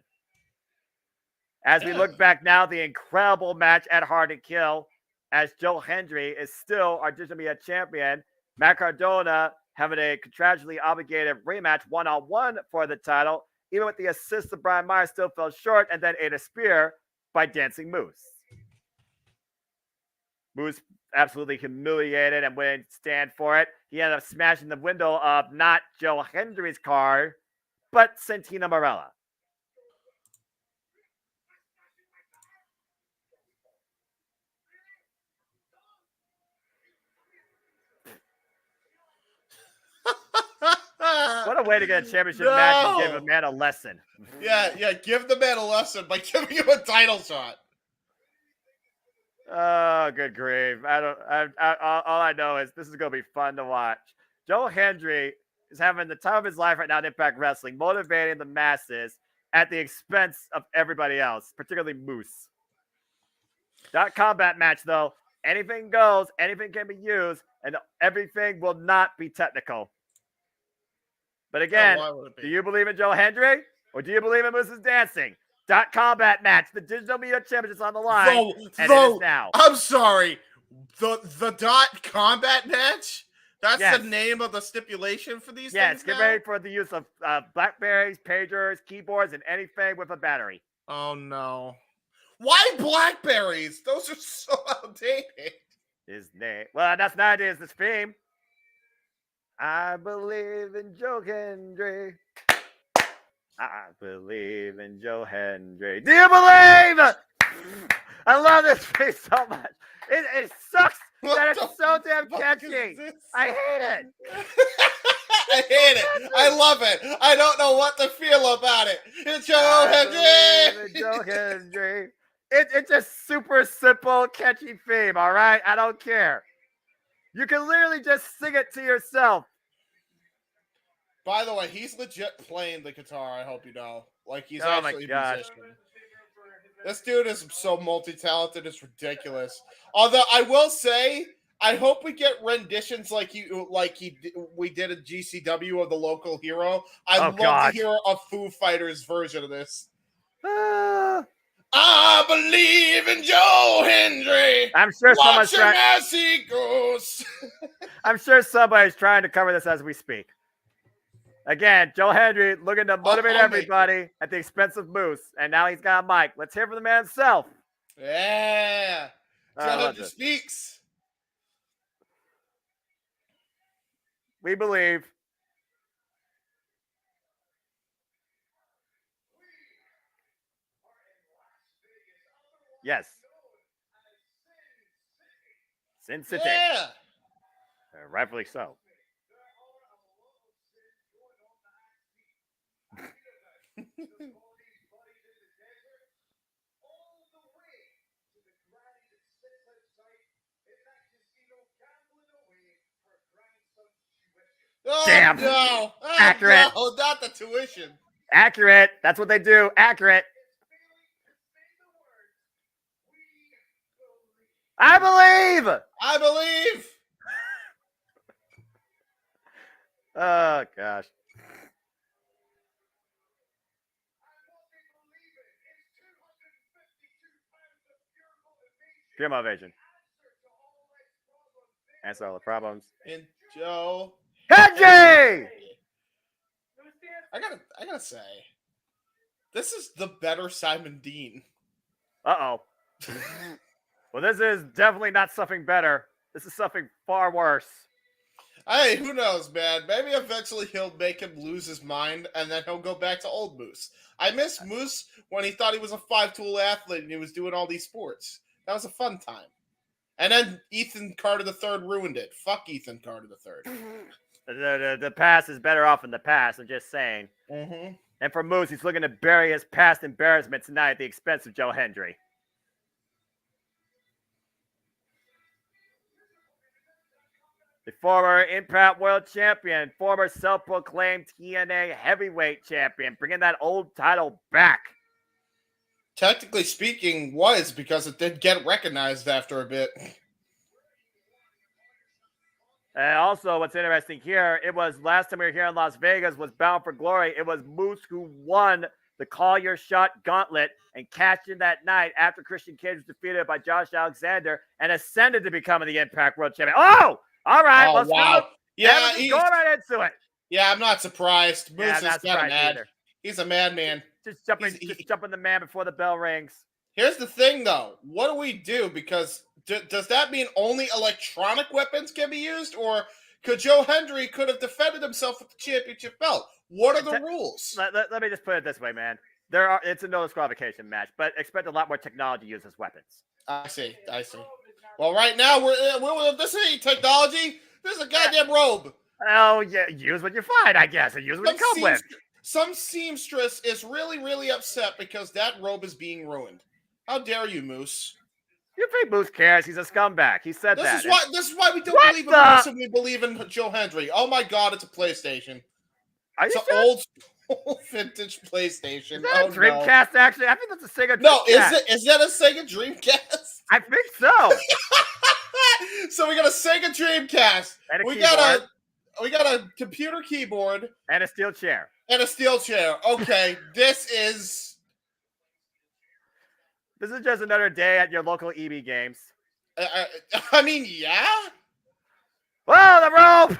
As we look back now, the incredible match at Hard to Kill, as Joe Hendry is still our Digital Media champion. Matt Cardona having a contractually obligated rematch one-on-one for the title. Even with the assist of Brian Myers, still fell short, and then ate a spear by Dancing Moose. Moose absolutely humiliated and wouldn't stand for it. He ended up smashing the window of not Joe Hendry's car, but Santina Marella. What a way to get a championship match and give a man a lesson. Yeah, give the man a lesson by giving him a title shot. Oh, good grief. All I know is this is going to be fun to watch. Joe Hendry is having the time of his life right now in Impact Wrestling, motivating the masses at the expense of everybody else, particularly Moose. .combat match, though. Anything goes, anything can be used, and everything will not be technical. But again, do you believe in Joe Hendry or do you believe in Moose's dancing? .combat match. The Digital Media Championship's on the line. And it is now. I'm sorry. The .combat match? That's the name of the stipulation for these things. Yes, get ready for the use of Blackberries, pagers, keyboards, and anything with a battery. Oh, no. Why Blackberries? Those are so outdated. His name. Well, that's nowadays the theme. I believe in Joe Hendry. I believe in Joe Hendry. Do you believe? I love this face so much. It sucks that it's so damn catchy. I hate it. I hate it. I love it. I don't know what to feel about it. It's Joe Hendry. Joe Hendry. It's just super simple, catchy theme, all right? I don't care. You can literally just sing it to yourself. By the way, he's legit playing the guitar, I hope you know. Like, he's actually a musician. This dude is so multi-talented, it's ridiculous. Although, I will say, I hope we get renditions we did at GCW of the local hero. I'd love to hear a Foo Fighters version of this. I believe in Joe Hendry. I'm sure someone's trying. As he goes. I'm sure somebody's trying to cover this as we speak. Again, Joe Hendry looking to motivate everybody at the expense of Moose, and now he's got a mic. Let's hear from the man himself. Yeah, Joe Hendry speaks. We believe. Yes. Sin City. Yeah. Rightfully so. Oh, damn Bam. No. Accurate. No, not the tuition. Accurate. That's what they do. Accurate. I believe. I believe. Oh, gosh. Pure motivation. Answer all the problems. And Joe Henry! I gotta say, this is the better Simon Dean. Uh-oh. Well, this is definitely not something better. This is something far worse. Hey, who knows, man? Maybe eventually he'll make him lose his mind, and then he'll go back to old Moose. I miss Moose when he thought he was a five-tool athlete and he was doing all these sports. That was a fun time. And then Ethan Carter III ruined it. Fuck Ethan Carter III. The past is better off in the past. I'm just saying. Mm-hmm. And for Moose, he's looking to bury his past embarrassment tonight at the expense of Joe Hendry. The former Impact World Champion, former self-proclaimed TNA Heavyweight Champion, bringing that old title back. Technically speaking, was because it did get recognized after a bit. And also, what's interesting here, it was last time we were here in Las Vegas was Bound for Glory. It was Moose who won the Call Your Shot Gauntlet and cashed in that night after Christian Cage was defeated by Josh Alexander and ascended to becoming the Impact World Champion. Oh! All right, let's go. Yeah, go right into it. Yeah, I'm not surprised. Moose is not kind of mad. either. He's a madman. Just jumping the man before the bell rings. Here's the thing, though. What do we do? Because does that mean only electronic weapons can be used, or could Joe Hendry could have defended himself with the championship belt? What are the rules? Let me just put it this way, man. It's a no disqualification match, but expect a lot more technology used as weapons. I see. Well, right now this ain't technology. This is a goddamn robe. Oh yeah, use what you find, I guess, and use what you come with. Some seamstress is really, really upset because that robe is being ruined. How dare you, Moose? You think Moose cares? He's a scumbag. He said this that. This is why we don't believe in Moose and we believe in Joe Hendry. Oh my God, it's a PlayStation. Are you it's sure? An old vintage PlayStation. Is that a Dreamcast? No. Actually, I think that's a Sega Dreamcast. No, is that a Sega Dreamcast? I think so. So we got a Sega Dreamcast. And we got a computer keyboard and a steel chair. Okay, this is just another day at your local EB Games. I mean, yeah. Well, the rope,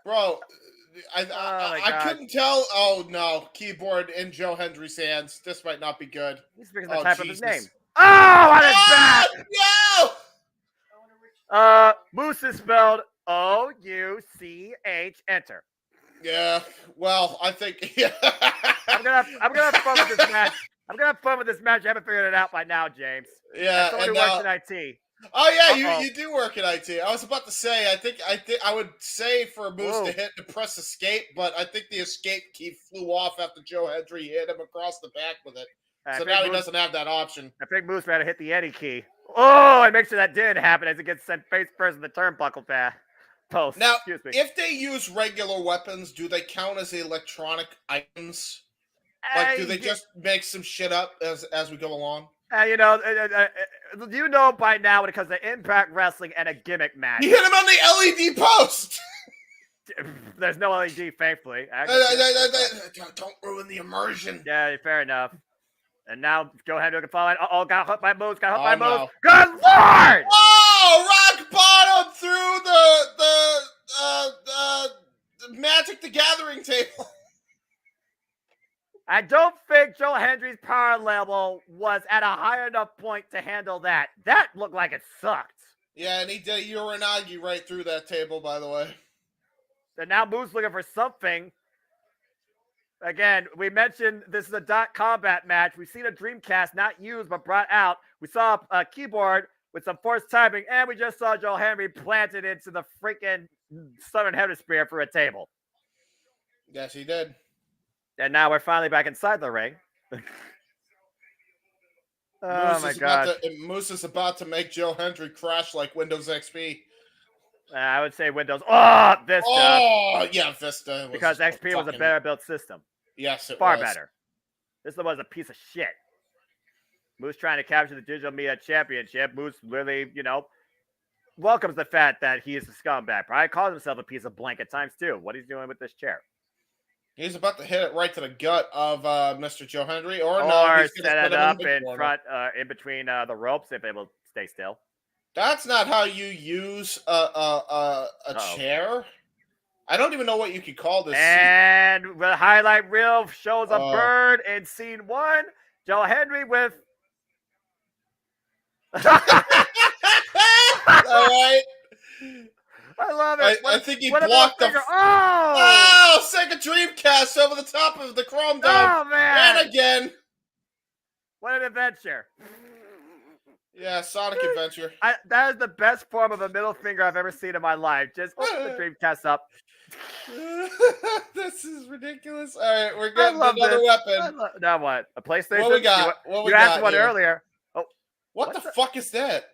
bro. I couldn't tell. Oh no, keyboard in Joe Hendry's hands. This might not be good. He's fixing the type of his name. Oh, on his back! No! Moose is spelled O-U-C-H. Enter. Yeah. Well, I think. Yeah. I'm gonna have fun with this match. I haven't figured it out by now, James. Yeah. Someone who works in IT. Oh yeah, you do work in IT. I was about to say, I think I would say for Moose to press escape, but I think the escape key flew off after Joe Hendry hit him across the back with it. So now he doesn't have that option. I think Moose had to hit the Eddie key. Oh, and make sure that didn't happen as it gets sent face first in the turnbuckle post. Now, if they use regular weapons, do they count as electronic items? Like, do they just make some shit up as we go along? You know by now when it comes to Impact Wrestling and a gimmick match. You hit him on the LED post! There's no LED, thankfully. Don't ruin the immersion. Yeah, fair enough. And now Joe Hendry can fall in. Got hit by Moose. Good Lord! Oh, rock bottom through the Magic the Gathering table. I don't think Joe Hendry's power level was at a high enough point to handle that. That looked like it sucked. Yeah, and he did a Uranagi right through that table, by the way. And now Moose looking for something. Again, we mentioned this is a dot combat match. We've seen a Dreamcast not used but brought out. We saw a keyboard with some forced timing, and we just saw Joe Hendry planted into the freaking Southern Hemisphere for a table. Yes, he did. And now we're finally back inside the ring. Oh my God. Moose is about to make Joe Hendry crash like Windows XP. I would say Windows. Oh, Vista. Oh, yeah, Vista. Was Because XP was a fucking- better built system. Yes, it Far was. better. This was a piece of shit. Moose trying to capture the Digital Media Championship. Moose really, welcomes the fact that he is a scumbag. Probably calls himself a piece of blank at times, too. What he's doing with this chair. He's about to hit it right to the gut of Mr. Joe Henry, or no, he's set gonna it put him up the in corner. front, in between the ropes if it will stay still. That's not how you use a chair. I don't even know what you could call this. And the highlight reel shows a Oh. bird in scene 1. Joe Henry with. All right. I love it. I think he what a blocked the. finger- Oh! Oh, Sega Dreamcast over the top of the Chrome Dome. Oh, man. And again. What an adventure. Yeah, Sonic Adventure. That is the best form of a middle finger I've ever seen in my life. Just open the Dreamcast up. This is ridiculous. All right, we're getting another weapon. Now what? A PlayStation? What we got? You asked one earlier. Oh, what the fuck is that?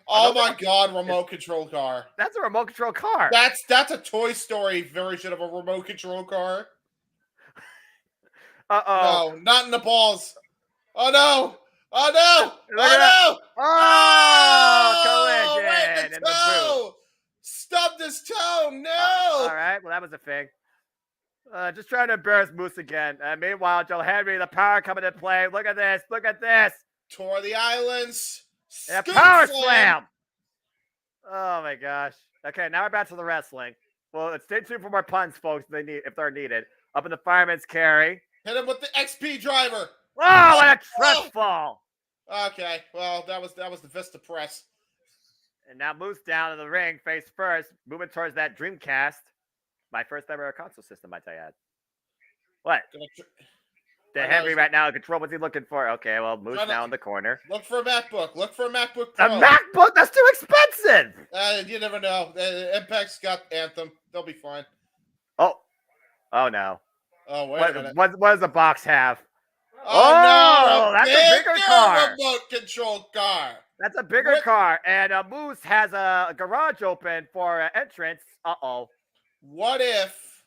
Oh my god, remote control car. That's a remote control car. That's a Toy Story version of a remote control car. Uh-oh. No, not in the balls. Oh no! Oh no! Oh, Oh no! collision Right in in the the toe! Stubbed his toe! No! All right, well, that was a thing. Just trying to embarrass Moose again. Meanwhile, Joe Henry, the power coming into play. Look at this. Look at this. Tore the islands. And a Scoop power slam. Oh, my gosh. Okay, now we're back to the wrestling. Well, stay tuned for more puns, folks, if they're needed. Up in the fireman's carry. Hit him with the XP driver. Oh, what a trust fall. Okay, well, that was the Vista press. And now Moose down in the ring, face first, moving towards that Dreamcast. My first ever console system, I tell you. What? The Henry right now, control. What's he looking for? Okay, well, Moose now in the corner. Look for a MacBook. Look for a MacBook Pro. A MacBook? That's too expensive. You never know. Impact's got Anthem. They'll be fine. Oh no. Oh, wait a minute. What does the box have? Oh no! That's a bigger car. Remote control car. That's a bigger car. And Moose has a garage open for entrance. Uh-oh. What if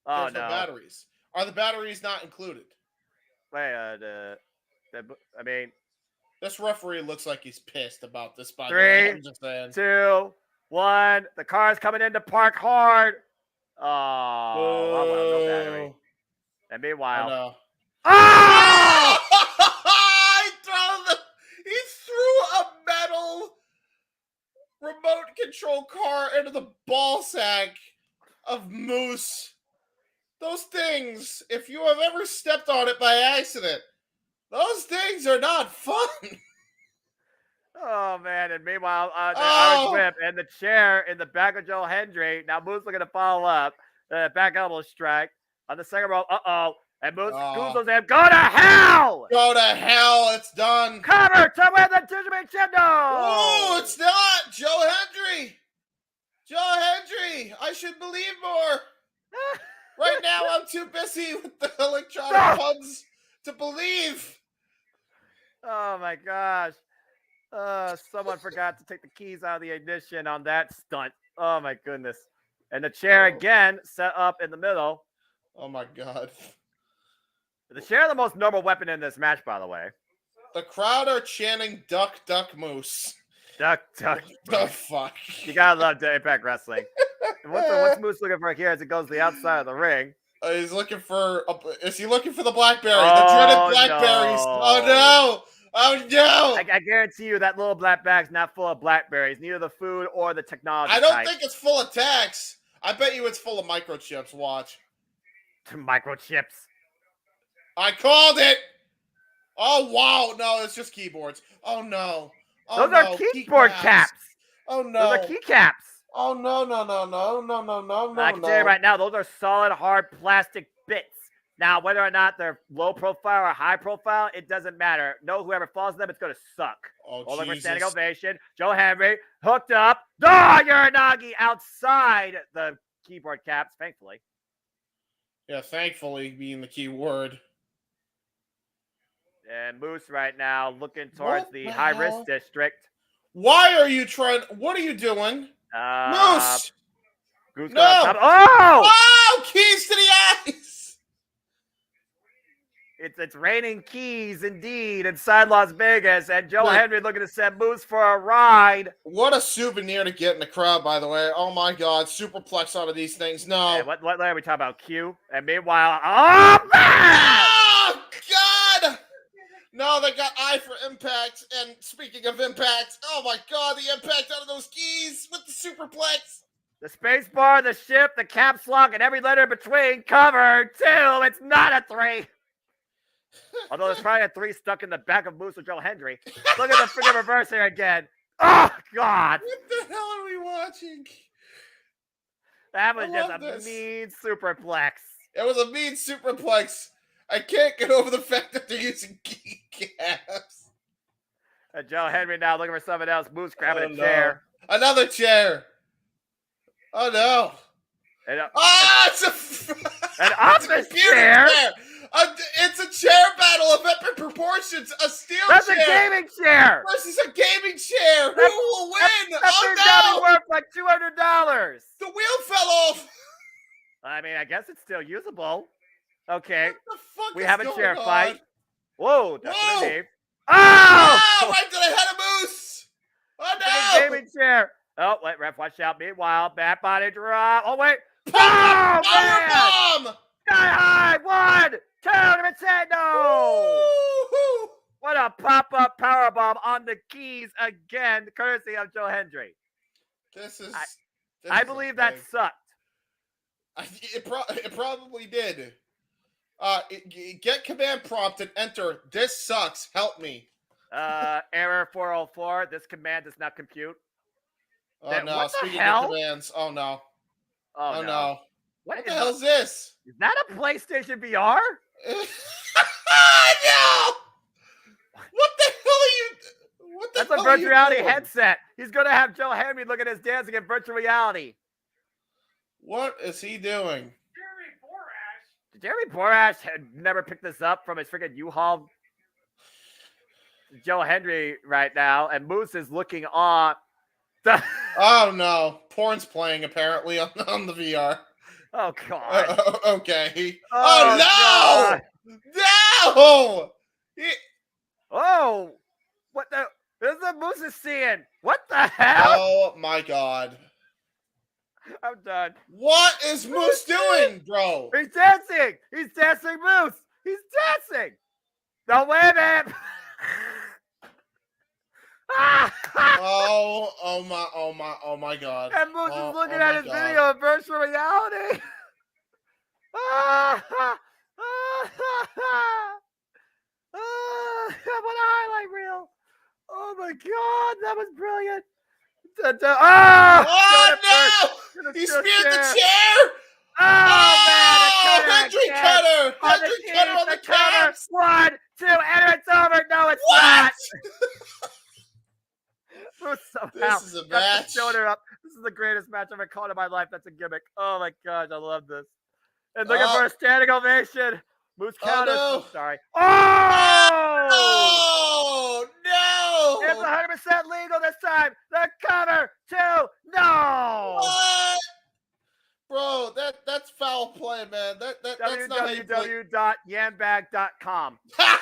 there's no batteries? Are the batteries not included? Wait, I mean, this referee looks like he's pissed about this. By 3, 2, 1. The car's coming in to park hard. Oh, no battery. And meanwhile, no. Oh! He threw a metal remote control car into the ball sack of Moose. Those things, if you have ever stepped on it by accident, those things are not fun. Oh, man. And meanwhile, the Irish whip and the chair in the back of Joe Hendry. Now Moose looking to follow up. Back elbow strike on the second row. Uh-oh. And Moose goozles him. Go to hell! Go to hell. It's done. Cover to win the Championship. Oh, it's not. Joe Hendry. Joe Hendry. I should believe more. Right now, I'm too busy with the electronic puns to believe. Oh, my gosh. Someone forgot to take the keys out of the ignition on that stunt. Oh, my goodness. And the chair again set up in the middle. Oh, my God. The chair, the most normal weapon in this match, by the way. The crowd are chanting duck, duck, moose. Duck, duck. The fuck? You gotta love Impact Wrestling. And what's Moose looking for here as it goes to the outside of the ring? He's looking for. Is he looking for the blackberry? The dreaded blackberries. No. Oh no! Oh no! I guarantee you that little black bag's not full of blackberries, neither the food or the technology. I don't think it's full of tax. I bet you it's full of microchips. Watch. Microchips. I called it. Oh wow! No, it's just keyboards. Oh no! Oh, Those are keyboard caps. Oh no! Those are keycaps. Oh no! I can tell you right now, those are solid, hard plastic bits. Now, whether or not they're low profile or high profile, it doesn't matter. No, whoever falls in them, it's going to suck. Oh, over standing ovation. Joe Henry hooked up. Uranagi outside the keyboard caps, thankfully. Yeah, thankfully being the key word. And Moose right now looking towards the high-risk district. Why are you trying? What are you doing? Moose! Goose No! got on top. Oh! Oh! Keys to the eyes! It's raining keys indeed inside Las Vegas, and Joe Dude. Henry looking to send Moose for a ride. What a souvenir to get in the crowd, by the way. Oh my God, superplex out of these things. No. And what layer are we talking about? Q. And meanwhile, oh man! Oh God! No, they got eye for impact. And speaking of impact, oh my God, the impact out of those keys with the superplex. The space bar, the shift, the caps lock, and every letter in between. Cover 2. It's not a 3. Although there's probably a 3 stuck in the back of Moose or Joe Hendry. Look at the freaking reverse here again. Oh, God. What the hell are we watching? That was I just love a this. mean superplex. It was a mean superplex. I can't get over the fact that they're using key caps. And Joe Henry now looking for something else. Moose grabbing Oh, a no. chair. Another chair. Oh, no. And, Oh, it's and a off it's a the computer chair. It's a chair battle of epic proportions. A steel That's chair a gaming chair. versus a gaming chair. Who That- will win? That Oh thing's gotta be no! worth like $200. The wheel fell off. I mean, I guess it's still usable. Okay, What the fuck we is have a going chair on? fight. Whoa, that's Whoa. what I need. Oh, Oh! right to the head of Moose. Oh It's a no! gaming chair. Oh, wait, ref, watch out. Meanwhile, back body drop. Oh, wait. Power Oh, man! bomb! Sky high. 1, 2, Nintendo. Woo-hoo. What a pop-up power bomb on the keys again, courtesy of Joe Hendry. This is. I believe that sucked. It probably did. Get command prompt and enter. This sucks. Help me. Error 404. This command does not compute. Oh That- no! what the Speaking hell? of commands. Oh no! Oh, no. What the is hell is this? Is that a PlayStation VR? No! What the hell are you? What the That's a hell are virtual you reality doing? headset. He's going to have Joe Henry look at his dancing in virtual reality. What is he doing? Jeremy Borash had never picked this up from his freaking U-Haul. Joe Henry right now, and Moose is looking on. Oh no! Porn's playing apparently on the VR. Oh, God. Okay. Oh, no! No! Oh, what the? This is what Moose is seeing. What the hell? Oh my God! I'm done. What is Moose doing, bro? He's dancing. He's dancing, Moose. He's dancing. No, wait a minute. Oh my God! And Moose Oh, is looking oh at my his God. video of virtual reality. What a highlight reel. Oh my God, that was brilliant. Oh no! He speared the chair! Oh, man, Oh, Hendry cutter! Hendry cutter on the caps! 1, 2, and it's over. No, it's What? not. Somehow This is a got the match. shoulder up. This is the greatest match I've ever called in my life. That's a gimmick. Oh my gosh, I love this. And looking for a standing ovation. Moose counter. no. Sorry. Oh! Oh no! It's 100% legal this time. The cover 2. No. What? Bro, that's foul play, man. That's not how you play. www.yanbag.com. Yeah,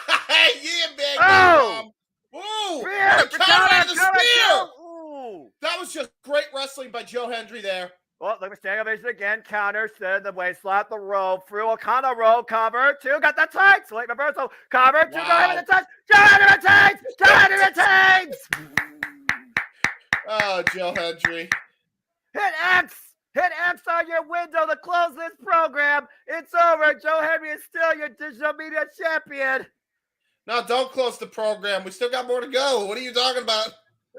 big Oh! Ooh! Spear, What a counter on the cover spear! 2. Ooh. That was just great wrestling by Joe Hendry there. Well, look at standing ovation again. Counter, set the waist slap, the roll, through O'Connor roll, cover 2, got that tight. Late reversal, cover 2, go ahead with the touch. Joe Hendry retains! Joe Hendry retains! Oh, Joe Hendry. Hit X! Hit X on your window to close this program. It's over. Joe Henry is still your digital media champion. No, don't close the program. We still got more to go. What are you talking about?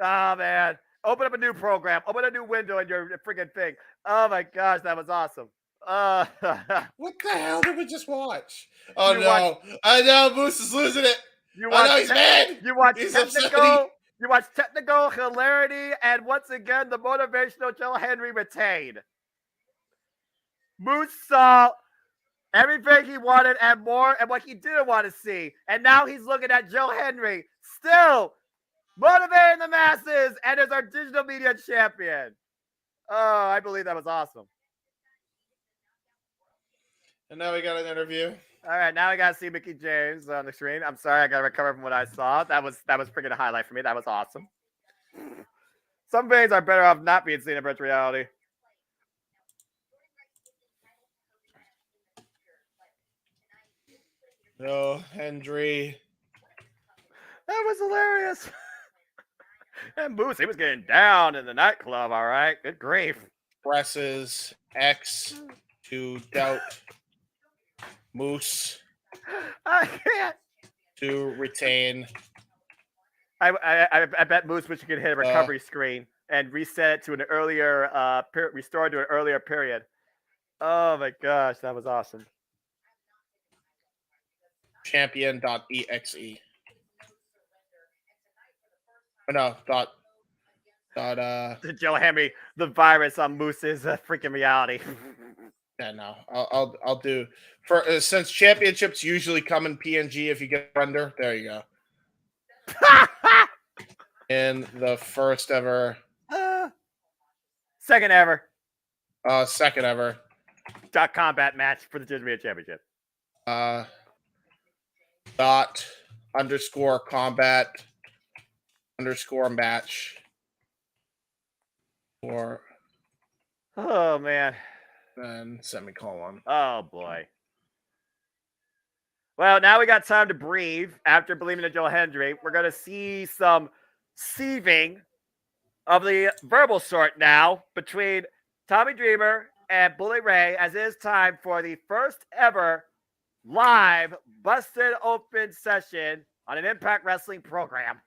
Oh, man. Open up a new program. Open a new window in your freaking thing. Oh, my gosh. That was awesome. What the hell did we just watch? Oh, You no. I know. Moose is losing it. You I know he's mad. You watch He's technical. upset. You watch technical hilarity, and once again, the motivational Joe Henry retained. Moose saw everything he wanted and more, and what he didn't want to see. And now he's looking at Joe Henry, still motivating the masses, and is our digital media champion. Oh, I believe that was awesome. And now we got an interview. All right, now I gotta see Mickey James on the screen. I'm sorry, I gotta recover from what I saw. That was freaking a highlight for me. That was awesome. Some things are better off not being seen in virtual reality. No, Hendry. That was hilarious. And Moose, he was getting down in the nightclub. All right, good grief. Presses X to doubt Moose I can't. to retain. I bet Moose wish he could hit a recovery screen and reset it to an earlier restore to an earlier period. Oh my gosh, that was awesome. Champion.exe. Oh, no, dot. Joe Henry, the virus on Moose's freaking reality. Yeah, no, I'll do for since championships usually come in PNG if you get render. There you go. In the first ever, second ever .combat match for the Digital Media Championship. Dot underscore combat underscore match or Oh man. then semicolon. Oh boy. Well, now we got time to breathe after believing in Joel Hendry. We're going to see some sieving of the verbal sort now between Tommy Dreamer and Bully Ray, as it is time for the first ever live busted open session on an Impact Wrestling program.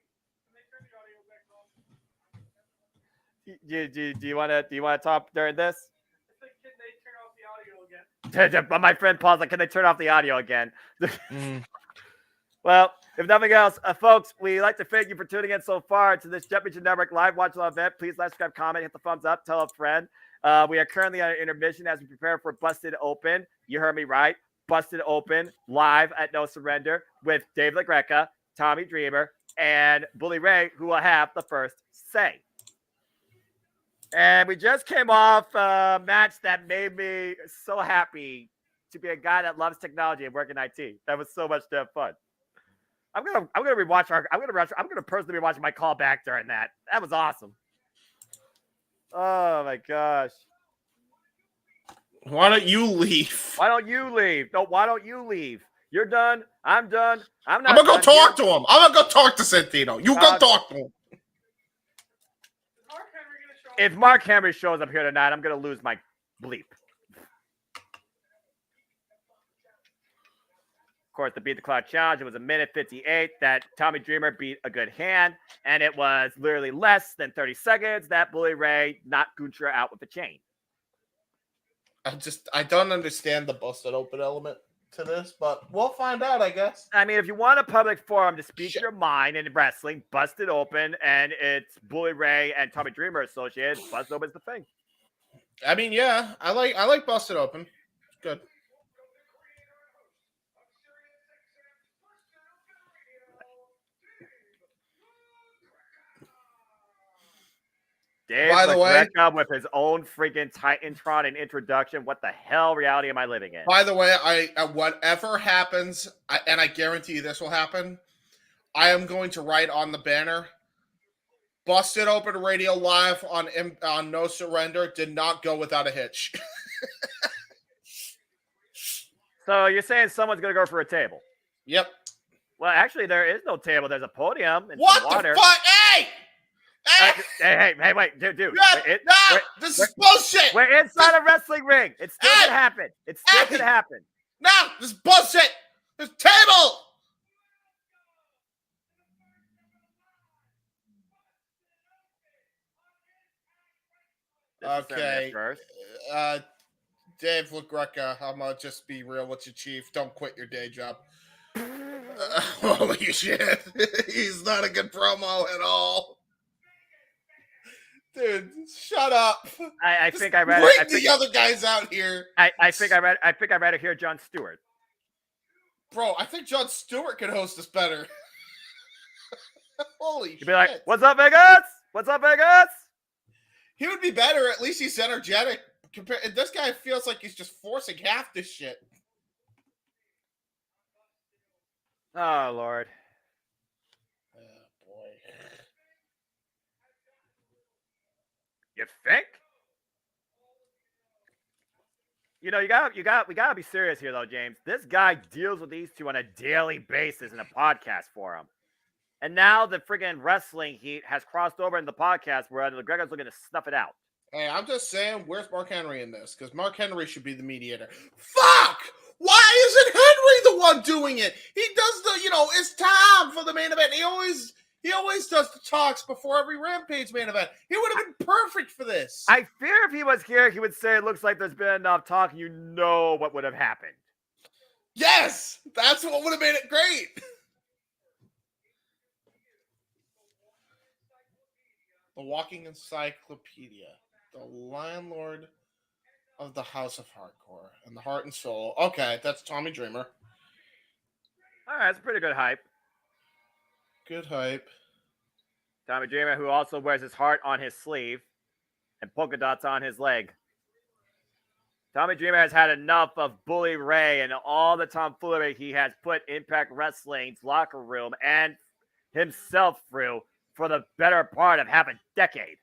Do you want to talk during this? But my friend Paul's like, can they turn off the audio again? Well, if nothing else, folks, we'd like to thank you for tuning in so far to this Championship Network live watch live event. Please like, subscribe, comment, hit the thumbs up, tell a friend. We are currently on intermission as we prepare for Busted Open. You heard me right. Busted Open live at No Surrender with Dave LaGreca, Tommy Dreamer, and Bully Ray, who will have the first say. And we just came off a match that made me so happy to be a guy that loves technology and work in IT. That was so much damn fun. I'm gonna rewatch I'm gonna personally be watching my call back during that. That was awesome. Oh my gosh. Why don't you leave? Why don't you leave? No, why don't you leave? You're done. I'm done. I'm not. I'm gonna go done talk here. to him. I'm gonna go talk to Santino. You go talk to him. If Mark Henry shows up here tonight, I'm going to lose my bleep. Of course, the Beat the Cloud Challenge, it was a minute 58 that Tommy Dreamer beat a good hand, and it was literally less than 30 seconds that Bully Ray knocked Guntra out with the chain. I don't understand the busted open element to this, but we'll find out, I guess. I mean, if you want a public forum to speak your mind in wrestling, Busted Open, and it's Bully Ray and Tommy Dreamer associated, Busted Open is the thing. I mean, yeah, I like busted open. It's good. Dave, by the way, with his own freaking Titantron and introduction. What the hell reality am I living in? By the way, whatever happens, and I guarantee you this will happen, I am going to write on the banner, Busted Open Radio Live on No Surrender did not go without a hitch. So you're saying someone's going to go for a table? Yep. Well, actually, there is no table. There's a podium and what some water. the fuck? Hey! Hey, wait, dude. This is bullshit. We're inside a wrestling ring. It still could happen. It still could happen. No, this is bullshit. There's table. Okay. Dave LaGreca, I'm gonna just be real with you, Chief. Don't quit your day job. Holy shit. He's not a good promo at all. Dude, shut up. I think I read it. Bring the other guys out here. I think I rather hear Jon Stewart. Bro, I think Jon Stewart could host us better. Holy He'd shit. be like, "What's up, Vegas? What's up, Vegas?" He would be better. At least he's energetic. This guy feels like he's just forcing half this shit. Oh Lord. Oh, boy. You think? You know, we gotta be serious here, though, James. This guy deals with these two on a daily basis in a podcast forum, and now the friggin' wrestling heat has crossed over into the podcast where McGregor's looking to snuff it out. Hey, I'm just saying, where's Mark Henry in this? Because Mark Henry should be the mediator. Fuck! Why isn't Henry the one doing it? He does the, it's time for the main event. He always does the talks before every Rampage main event. He would have been perfect for this. I fear if he was here, he would say it looks like there's been enough talk. You know what would have happened. Yes! That's what would have made it great. The Walking Encyclopedia. The landlord of the House of Hardcore and the Heart and Soul. Okay, that's Tommy Dreamer. All right, that's pretty good hype. Good hype. Tommy Dreamer, who also wears his heart on his sleeve and polka dots on his leg. Tommy Dreamer has had enough of Bully Ray and all the tomfoolery he has put Impact Wrestling's locker room and himself through for the better part of half a decade.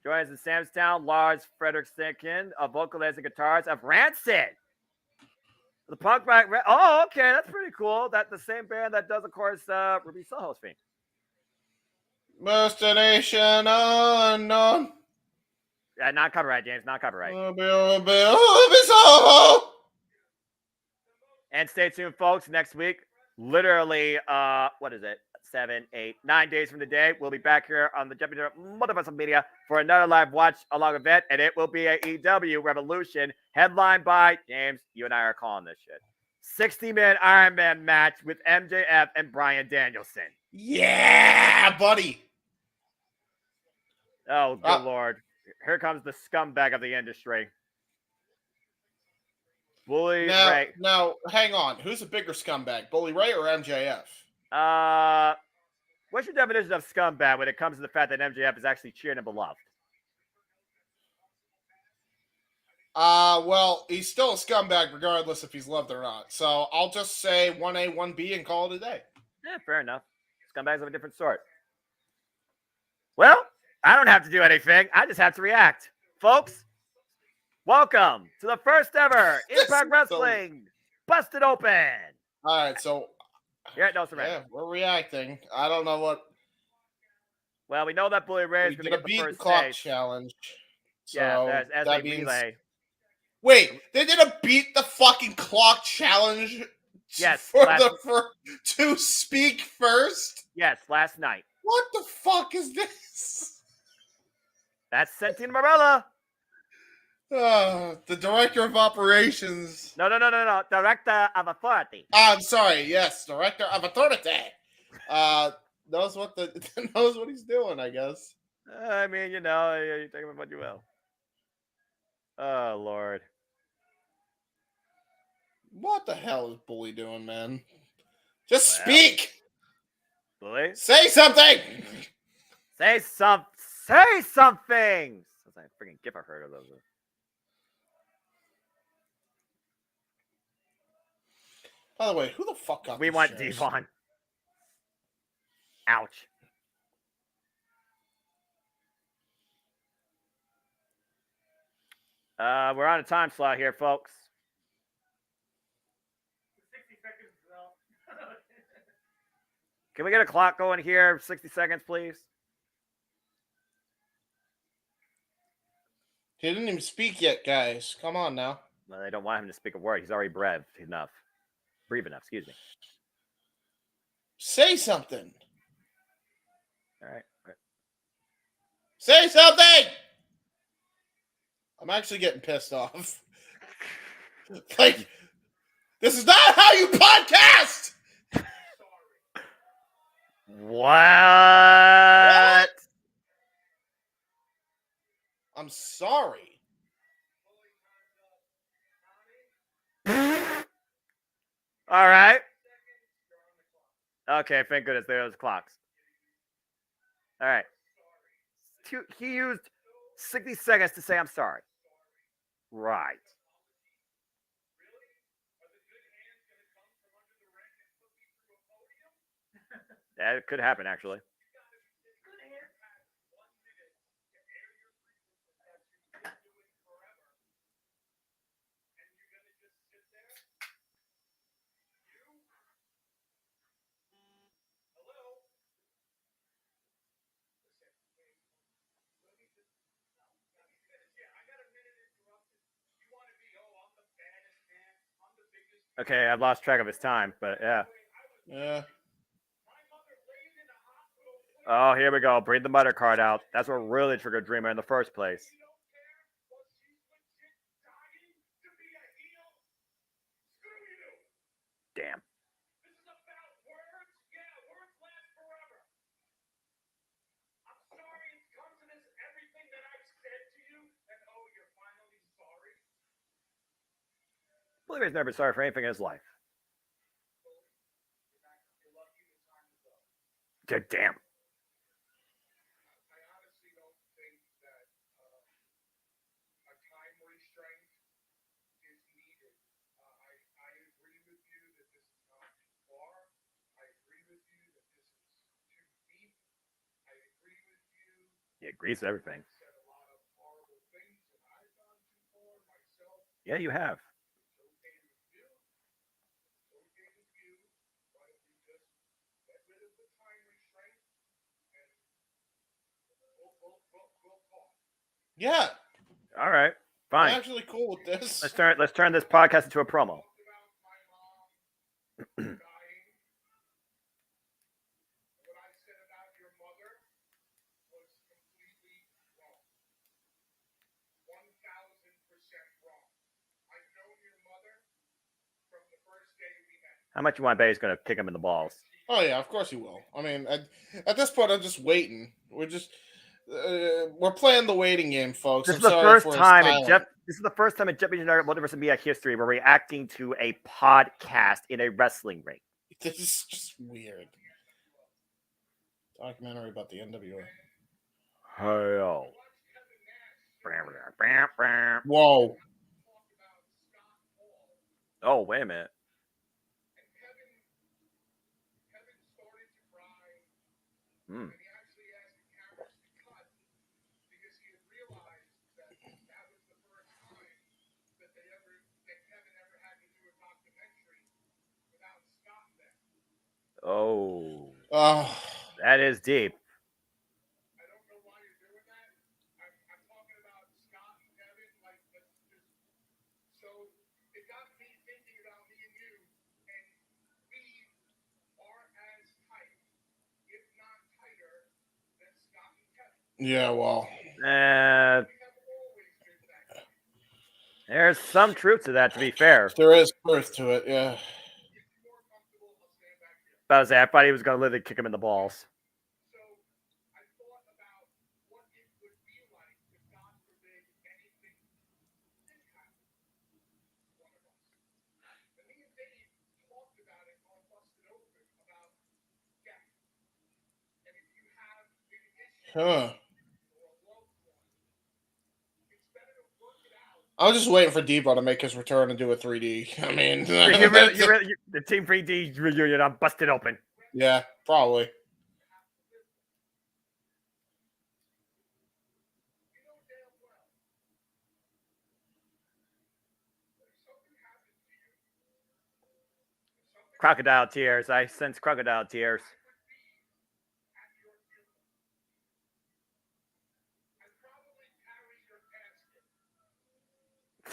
Joins in Samstown, Lars Fredrickson, a vocalist and guitarist of Rancid. The punk rock. Oh, okay, that's pretty cool. That's the same band that does, of course, Ruby Soho's theme. Destination unknown. Yeah, not copyright, James. Not copyright. And stay tuned, folks. Next week, literally, what is it? 7, 8, 9 days from today, we'll be back here on the Multiverse Media for another live watch along event, and it will be a EW Revolution headlined by James. You and I are calling this shit. 60-man Iron Man match with MJF and Bryan Danielson. Yeah, buddy. Oh, good Lord. Here comes the scumbag of the industry. Bully Ray. Now, hang on. Who's a bigger scumbag, Bully Ray or MJF? What's your definition of scumbag when it comes to the fact that MJF is actually cheered and beloved? Well, he's still a scumbag regardless if he's loved or not. So I'll just say 1A, 1B and call it a day. Yeah, fair enough. Scumbags of a different sort. Well, I don't have to do anything. I just have to react. Folks, welcome to the first ever Impact Wrestling Busted Open. All right, so yeah, no surrender. Yeah, we're reacting. I don't know what. Well, we know that Bully Ray is going to get the first clock challenge. So yeah, as that a means. relay. Wait, they did a beat the fucking clock challenge. Yes, to speak first. Yes, last night. What the fuck is this? That's Santino Marella. The director of operations. No. Director of authority. I'm sorry. Yes, director of authority. Knows what he's doing, I guess. I mean, you take him what you will. Oh Lord. What the hell is Bully doing, man? Just speak. Bully, say something. Say something. Sounds like a freaking gift I heard of those. By the way, who the fuck got We want Devon. Ouch. We're on a time slot here, folks. 60 seconds. Can we get a clock going here? 60 seconds, please. He didn't even speak yet, guys. Come on now. Well, they don't want him to speak a word. He's already brave enough. Excuse me. Say something. All right. Say something! I'm actually getting pissed off. Like, this is not how you podcast! What? I'm sorry. All right. Okay, thank goodness there's clocks. All right. He used 60 seconds to say I'm sorry. Right. That could happen, actually. Okay, I've lost track of his time, but yeah. Yeah. Oh, here we go. Bring the mother card out. That's what really triggered Dreamer in the first place. Damn. Believe he's never sorry for anything in his life. Damn. He agrees with everything. Yeah, you have. Yeah. All right. Fine. I'm actually cool with this. Let's turn this podcast into a promo. How much you want to bet he's going to kick him in the balls? Oh yeah, of course he will. I mean, at this point, I'm just waiting. We're playing the waiting game, folks. This is the first time in Jeff Multiverse of Media history we're reacting to a podcast in a wrestling ring. This is just weird. Documentary about the NWA. Hell. Whoa. Oh, wait a minute. Hmm. Oh. Oh. That is deep. Yeah, well. There's some truth to that, to be fair. There is truth to it, yeah. I thought he was going to literally kick him in the balls. Huh. I was just waiting for Debo to make his return and do a 3D. I mean, the Team 3D reunion, I'm busted open. Yeah, probably. Crocodile tears. I sense crocodile tears.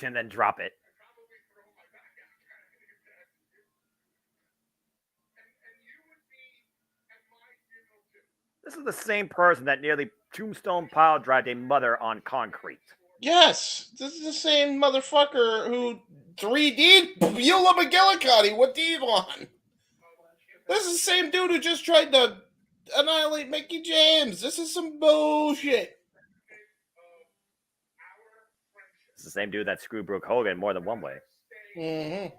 And then drop it. This is the same person that nearly tombstone pile drived a mother on concrete. Yes, this is the same motherfucker who 3D Beulah McGillicuddy with Devon. This is the same dude who just tried to annihilate Mickey James. This is some bullshit. It's the same dude that screwed Brooke Hogan more than one way. Mm-hmm.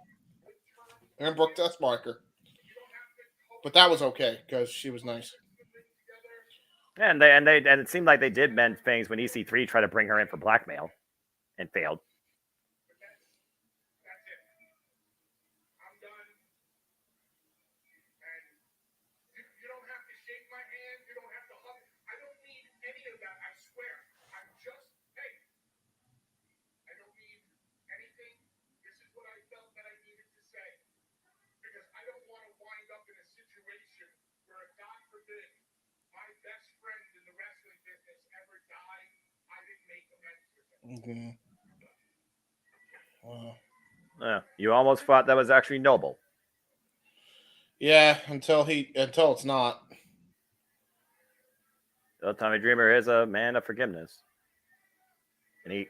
And Brooke Tessmarker. but that was okay because she was nice. And it seemed like they did mend things when EC3 tried to bring her in for blackmail and failed. Mm-hmm. Wow. You almost thought that was actually noble. Yeah, until it's not. Well, Tommy Dreamer is a man of forgiveness. And he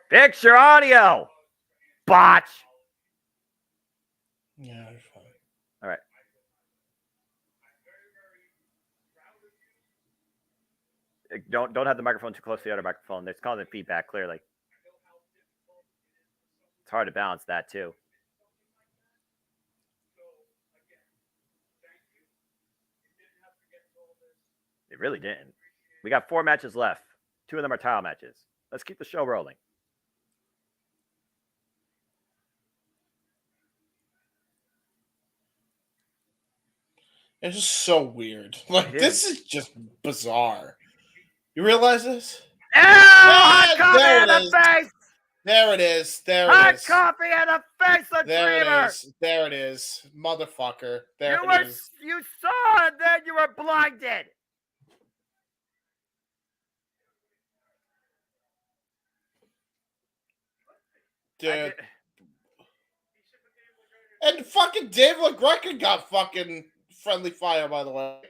fix your audio. Botch. Yeah, it's fine. All right. Don't have the microphone too close to the other microphone. It's causing feedback clearly. It's hard to balance that too. It really didn't. We got 4 matches left. 2 of them are title matches. Let's keep the show rolling. It's just so weird. Like, this is just bizarre. You realize this? Ew! Hot coffee there in it the is. face! There it is. There it Hot is. coffee in the face of There Dreamer! it is. There it is. Motherfucker. There You it is. You saw it, then you were blinded! Dude. And fucking Dave LaGreca got fucking friendly fire, by the way.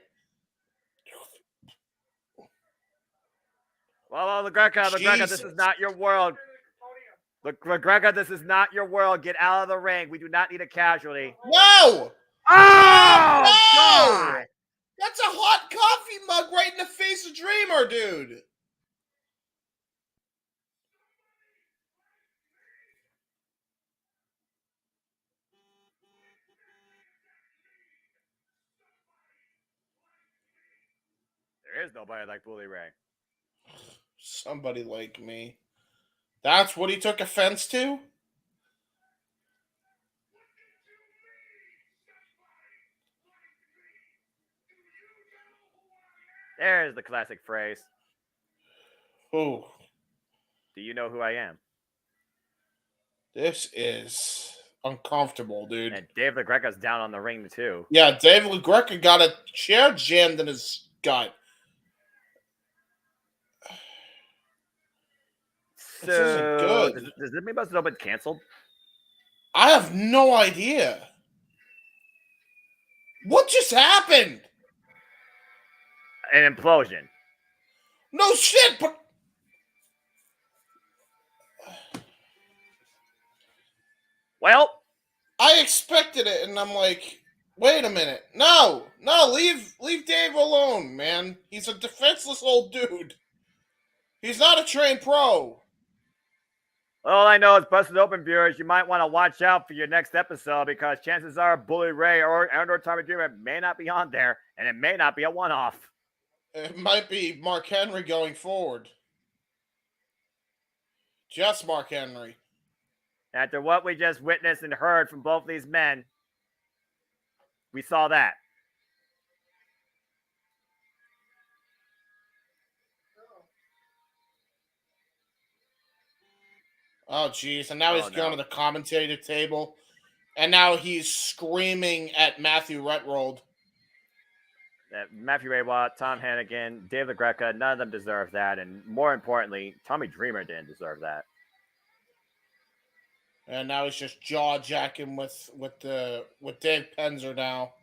Well, LaGreca, this is not your world. LaGreca, this is not your world. Get out of the ring. We do not need a casualty. No! Oh, no! God! That's a hot coffee mug right in the face of Dreamer, dude. There is nobody like Bully Ray. Somebody like me. That's what he took offense to? There's the classic phrase. Ooh. Do you know who I am? This is uncomfortable, dude. And Dave LaGreca's down on the ring, too. Yeah, Dave LaGreca got a chair jammed in his gut. So, this isn't good. Does this mean it's been canceled? I have no idea. What just happened? An implosion. No shit, but... Well... I expected it, and I'm like, wait a minute. No, leave Dave alone, man. He's a defenseless old dude. He's not a trained pro. All I know is, Busted Open viewers, you might want to watch out for your next episode because chances are Bully Ray or Tommy Dreamer may not be on there, and it may not be a one-off. It might be Mark Henry going forward. Just Mark Henry. After what we just witnessed and heard from both these men, we saw that. Oh, geez. And now he's going to the commentator table. And now he's screaming at Matthew Retrold. Matthew Raywat, Tom Hannigan, Dave LaGreca, none of them deserve that. And more importantly, Tommy Dreamer didn't deserve that. And now he's just jaw-jacking with Dave Penzer now.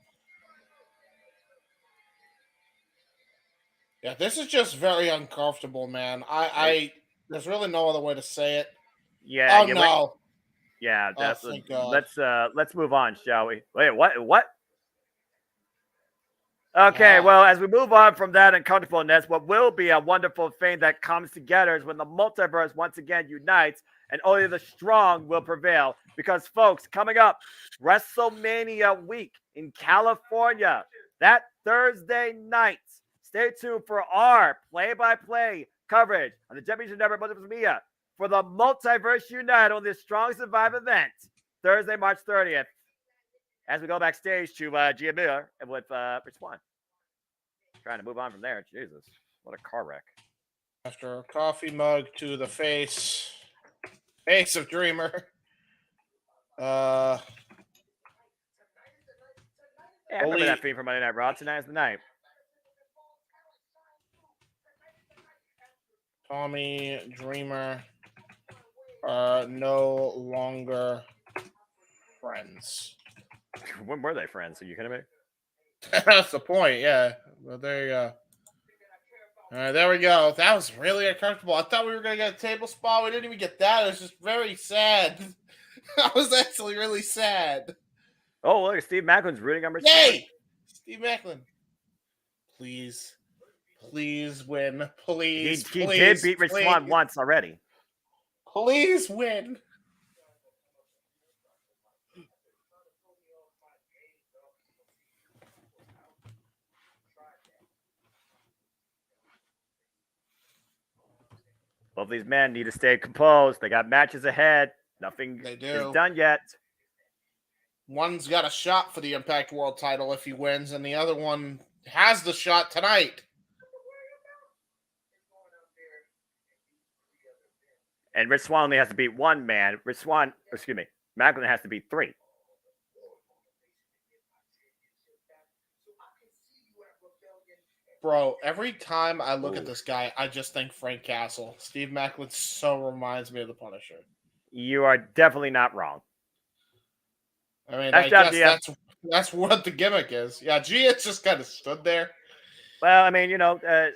Yeah, this is just very uncomfortable, man. There's really no other way to say it. Yeah. Oh, no. Yeah, that's let's move on, shall we? Wait, what? Okay, Wow. well, as we move on from that uncomfortableness, what will be a wonderful thing that comes together is when the multiverse once again unites and only the strong will prevail. Because, folks, coming up, WrestleMania week in California, that Thursday night. Stay tuned for our play-by-play coverage on the Championship Network Multiverse Media for the Multiverse Unite on this Strong Survive event, Thursday, March 30th. As we go backstage to JMN and with Rich Swann. Trying to move on from there. Jesus, what a car wreck. After a coffee mug to the face of Dreamer. Yeah, I remember Holy- that theme from Monday Night Raw. Tonight's the night. Tommy Dreamer are no longer friends. When were they friends? Are you kidding me? That's the point, yeah. Well, there you go. All right, there we go. That was really uncomfortable. I thought we were going to get a table spot. We didn't even get that. It was just very sad. I was actually really sad. Oh, look, Steve Macklin's rooting on Rich Swann. Yay! Steve Macklin. Please win. Please, He please, did beat Rich please. Swann once already. Please win. Both these men need to stay composed. They got matches ahead. Nothing They do. is done yet. One's got a shot for the Impact World title if he wins, and the other one has the shot tonight. And Rich Swann only has to beat one man. Macklin has to beat three. Bro, every time I look at this guy, I just think Frank Castle. Steve Macklin so reminds me of the Punisher. You are definitely not wrong. I mean, Nice I job, guess GM. that's what the gimmick is. Yeah, Gia's just kind of stood there. Well, I mean,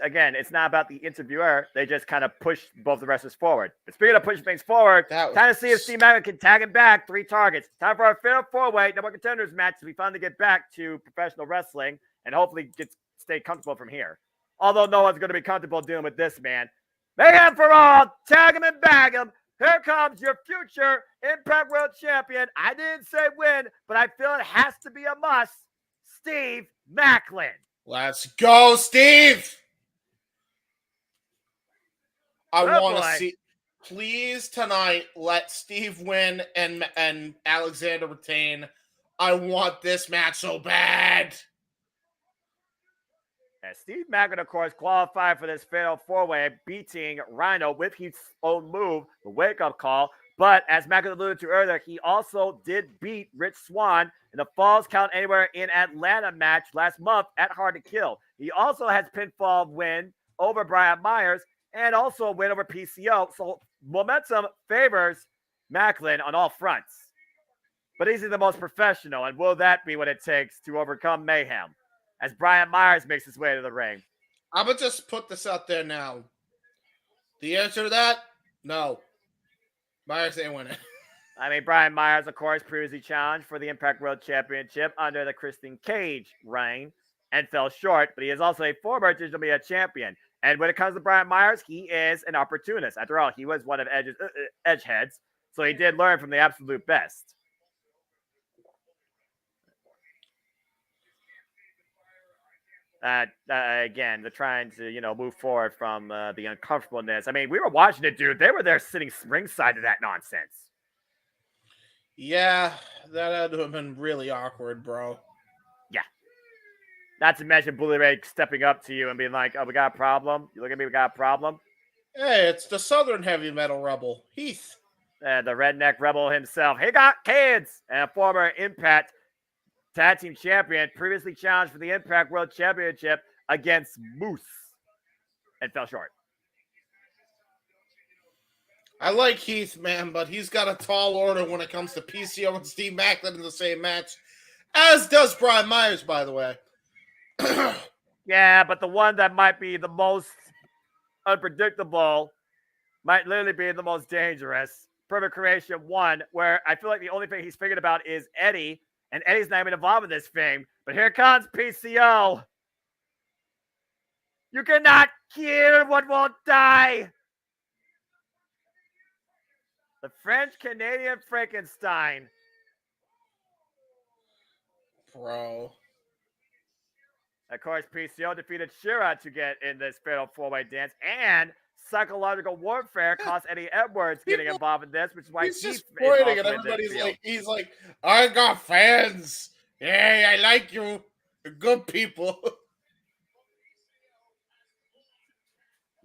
again, it's not about the interviewer. They just kind of push both the wrestlers forward. But speaking of pushing things forward, time to see if Steve Macklin can tag him back. 3 targets. Time for our fatal 4-way number contenders match as we finally get back to professional wrestling and hopefully stay comfortable from here. Although no one's going to be comfortable dealing with this man. Mayhem for all. Tag him and bag him. Here comes your future Impact World Champion. I didn't say win, but I feel it has to be a must. Steve Macklin. Let's go, Steve! I want to see. Please tonight, let Steve win and Alexander retain. I want this match so bad. And Steve Macklin, of course, qualified for this fatal 4-way, beating Rhino with his own move, the wake-up call. But as Macklin alluded to earlier, he also did beat Rich Swann in the Falls Count Anywhere in Atlanta match last month at Hard to Kill. He also has pinfall win over Brian Myers and also a win over PCO. So momentum favors Macklin on all fronts. But is he the most professional? And will that be what it takes to overcome Mayhem as Brian Myers makes his way to the ring? I'm going to just put this out there now. The answer to that, no. Myers ain't winning. I mean, Brian Myers, of course, previously challenged for the Impact World Championship under the Christian Cage reign and fell short, but he is also a former Digital Media champion. And when it comes to Brian Myers, he is an opportunist. After all, he was one of Edge heads, so he did learn from the absolute best. Again, they're trying to, move forward from the uncomfortableness. I mean, we were watching it, dude. They were there sitting ringside to that nonsense. Yeah, that had to have been really awkward, bro. Yeah. Not to mention Bully Ray stepping up to you and being like, oh, we got a problem. You look at me, we got a problem. Hey, it's the Southern Heavy Metal Rebel, Heath. The redneck rebel himself. He got kids. And a former Impact Tag Team Champion, previously challenged for the Impact World Championship against Moose and fell short. I like Heath, man, but he's got a tall order when it comes to PCO and Steve Macklin in the same match, as does Brian Myers, by the way. Yeah, but the one that might be the most unpredictable might literally be the most dangerous. Perfect Creation 1, where I feel like the only thing he's figured about is Eddie, and Eddie's not even involved in this thing. But here comes PCO. You cannot kill what won't die. The French-Canadian Frankenstein. Bro. Of course, PCO defeated Shira to get in this fatal four-way dance, and psychological warfare cost Eddie Edwards getting involved in this, which is why He's just is pointing, also and in this field. he's like, I got fans. Hey, I like you. You're good people.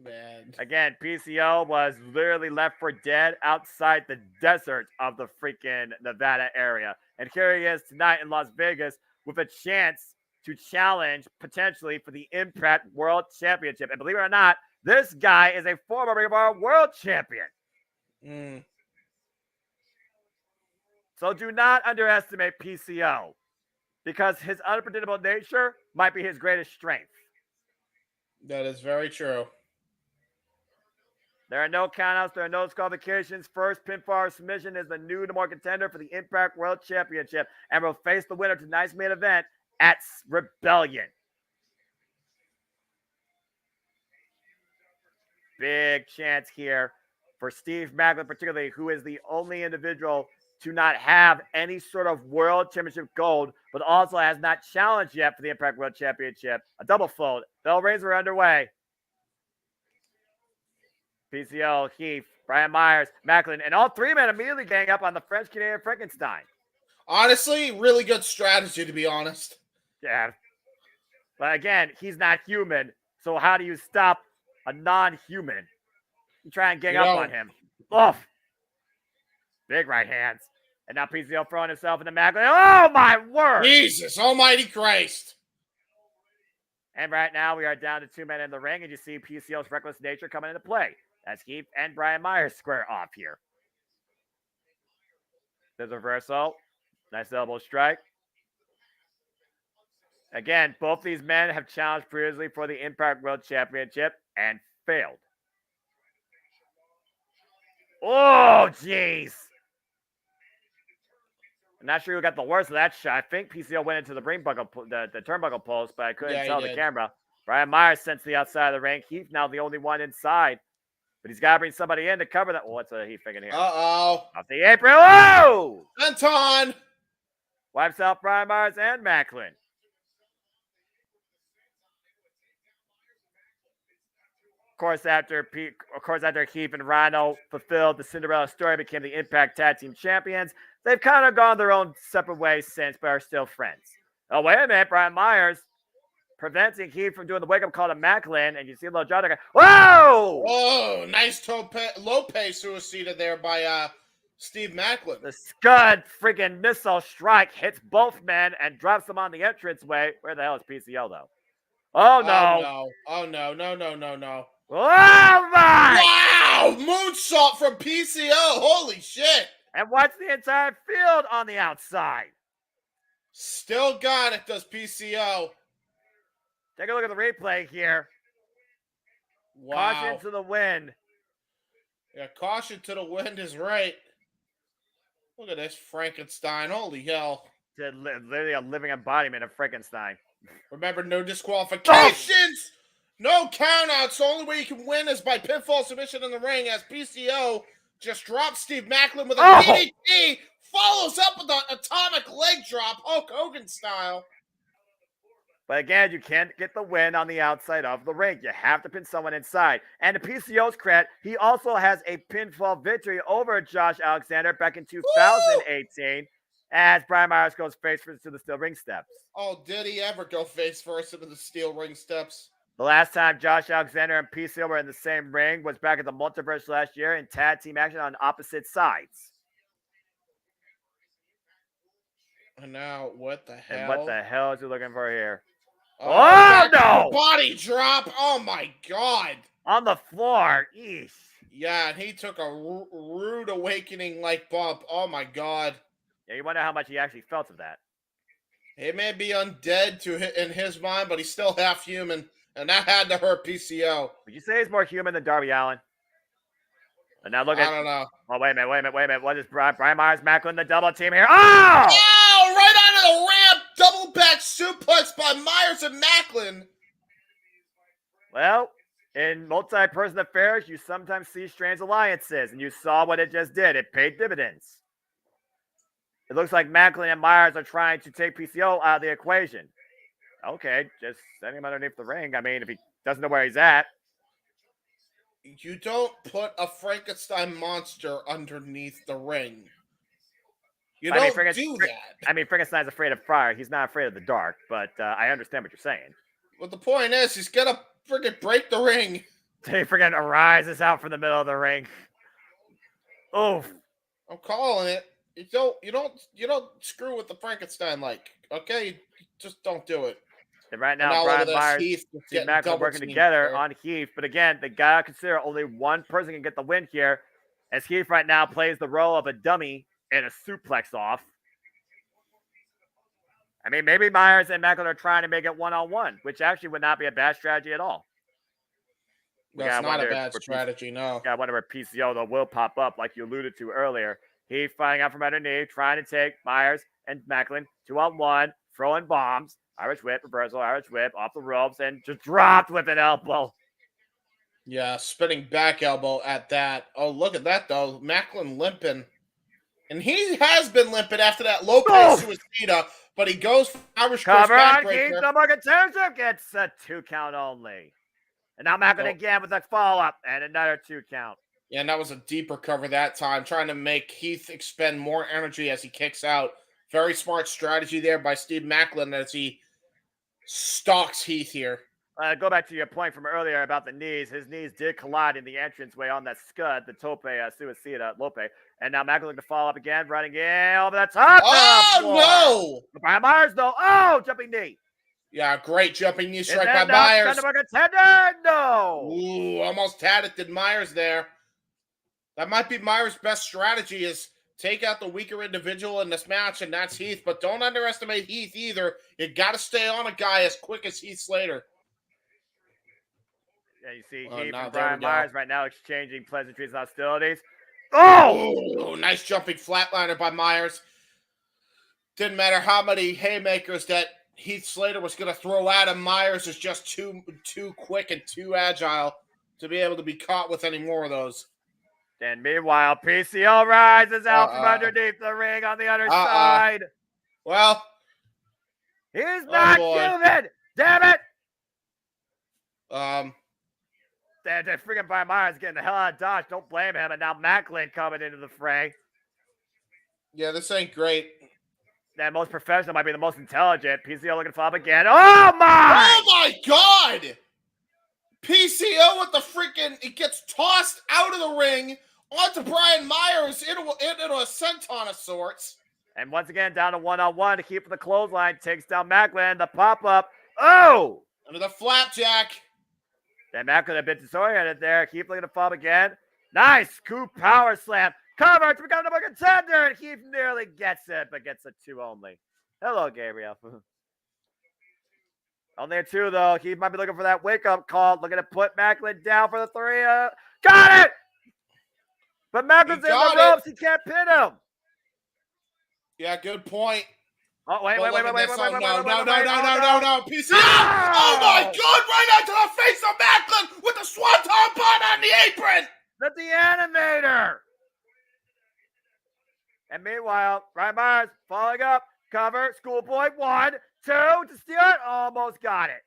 Man. Again, PCO was literally left for dead outside the desert of the freaking Nevada area. And here he is tonight in Las Vegas with a chance to challenge potentially for the Impact World Championship. And believe it or not, this guy is a former Ring of Honor World Champion. Mm. So do not underestimate PCO because his unpredictable nature might be his greatest strength. That is very true. There are no countouts. There are no disqualifications. First pinfall or submission is the new number one contender for the Impact World Championship and will face the winner of tonight's main event at Rebellion. Big chance here for Steve Maclin, particularly, who is the only individual to not have any sort of World Championship gold, but also has not challenged yet for the Impact World Championship. A double fold. Bell rings are underway. PCO, Heath, Brian Myers, Macklin, and all three men immediately gang up on the French-Canadian Frankenstein. Honestly, really good strategy, to be honest. Yeah. But again, he's not human, so how do you stop a non-human? You try and gang up on him. Oof. Big right hands. And now PCO throwing himself in the Macklin. Oh, my word! Jesus almighty Christ. And right now, we are down to two men in the ring, and you see PCO's reckless nature coming into play as Heath and Brian Myers square off here. There's a reversal. Nice elbow strike. Again, both these men have challenged previously for the Impact World Championship and failed. Oh, jeez. I'm not sure who got the worst of that shot. I think PCO went into the the turnbuckle post, but I couldn't tell the camera. Brian Myers sent to the outside of the ring. Heath now the only one inside. But he's got to bring somebody in to cover that. Well, what's Heath thinking here? Uh-oh. Off the apron. Whoa! Anton! Wipes out Brian Myers and Macklin. Of course, after Heath and Rhino fulfilled the Cinderella story, became the Impact Tag Team Champions, they've kind of gone their own separate ways since, but are still friends. Oh, wait a minute. Brian Myers preventing Heath from doing the wake-up call to Macklin, and you see a little John. Whoa! Whoa! Nice Lope suicida there by Steve Macklin. The Scud freaking missile strike hits both men and drops them on the entranceway. Where the hell is PCO, though? Oh, no. Oh, no. Oh, my! Wow! Moonsault from PCO. Holy shit. And watch the entire field on the outside. Still got it, does PCO. Take a look at the replay here. Wow. Caution to the wind. Yeah, caution to the wind is right. Look at this Frankenstein. Holy hell. Literally a living embodiment of Frankenstein. Remember, no disqualifications. No countouts. The only way you can win is by pinfall submission in the ring as PCO just drops Steve Macklin with a DDT. Follows up with an atomic leg drop, Hulk Hogan style. But again, you can't get the win on the outside of the ring. You have to pin someone inside. And to PCO's credit, he also has a pinfall victory over Josh Alexander back in 2018 as Brian Myers goes face first to the steel ring steps. Oh, did he ever go face first into the steel ring steps? The last time Josh Alexander and PCO were in the same ring was back at the Multiverse last year in tag team action on opposite sides. And now, what the hell? And what the hell is he looking for here? Oh no! Body drop! Oh my god! On the floor. Eesh. Yeah, and he took a rude awakening like bump. Oh my god! Yeah, you wonder how much he actually felt of that. He may be undead in his mind, but he's still half human, and that had to hurt PCO. Would you say he's more human than Darby Allin? And now look at. I don't know. Oh wait a minute! What is Brian Myers Macklin the double team here? Oh! Ow! Right onto the ramp! Double back suplex by Myers and Macklin. Well, in multi-person affairs, you sometimes see strange alliances, and you saw what it just did. It paid dividends. It looks like Macklin and Myers are trying to take PCO out of the equation. Okay, just send him underneath the ring. I mean, if he doesn't know where he's at. You don't put a Frankenstein monster underneath the ring. You don't do that. I mean, Frankenstein's afraid of fire. He's not afraid of the dark, but I understand what you're saying. But the point is, he's gonna freaking break the ring. He freaking arises out from the middle of the ring. Oof. I'm calling it. You don't screw with the Frankenstein like, okay? You just don't do it. And right now, Brian Myers and Macklin working together on Heath. But again, they gotta consider only one person can get the win here, as Heath right now plays the role of a dummy and a suplex off. I mean, maybe Myers and Macklin are trying to make it one-on-one, which actually would not be a bad strategy at all. That's not a bad strategy, no. I wonder where PCO, though, will pop up, like you alluded to earlier. Heath flying out from underneath, trying to take Myers and Macklin 2-on-1, throwing bombs. Irish whip, reversal, Irish whip, off the ropes, and just dropped with an elbow. Yeah, spinning back elbow at that. Oh, look at that, though. Macklin limping. And he has been limping after that Lope suicida, but he goes for Irish cover on Heath. The Marketerza gets a 2 count only. And now Macklin again with a follow-up and another 2 count. Yeah, and that was a deeper cover that time, trying to make Heath expend more energy as he kicks out. Very smart strategy there by Steve Macklin as he stalks Heath here. Go back to your point from earlier about the knees. His knees did collide in the entranceway on that scud, the Tope Suicida Lope. And now Macklin looking to follow up again, running in over the top. Oh, no! Brian Myers, though. Oh, jumping knee. Yeah, great jumping knee strike by Myers. No. Ooh, almost had it, did Myers there. That might be Myers' best strategy is take out the weaker individual in this match, and that's Heath. But don't underestimate Heath either. You got to stay on a guy as quick as Heath Slater. Yeah, you see Heath and Brian Myers right now exchanging pleasantries and hostilities. Oh, nice jumping flatliner by Myers. Didn't matter how many haymakers that Heath Slater was going to throw at him. Myers is just too quick and too agile to be able to be caught with any more of those. And meanwhile, PCO rises out from underneath the ring on the other side. Well, he's not human. Damn it. That freaking Brian Myers getting the hell out of Dodge. Don't blame him. And now Macklin coming into the fray. Yeah, this ain't great. That most professional might be the most intelligent. PCO looking to follow up again. Oh my God! PCO with the freaking, it gets tossed out of the ring onto Brian Myers into a senton of sorts. And once again, down to one-on-one to keep the clothesline. Takes down Macklin. The pop-up. Oh! Under the flapjack. And Macklin a bit disoriented there. Keep looking to follow up again. Nice scoop power slam. Cover to become the contender. And Heath nearly gets it, but gets a 2 only. Hello, Gabriel. Only a 2, though. Heath might be looking for that wake-up call. Looking to put Macklin down for the 3. Got it! But Macklin's in the ropes. He can't pin him. Yeah, good point. Oh, wait. No. PCO! Oh, my God! Right onto the face of Macklin with the swanton bomb on the apron! That's the animator! And meanwhile, Brian Myers following up. Cover. Schoolboy. 1, 2 to steal it. Almost got it.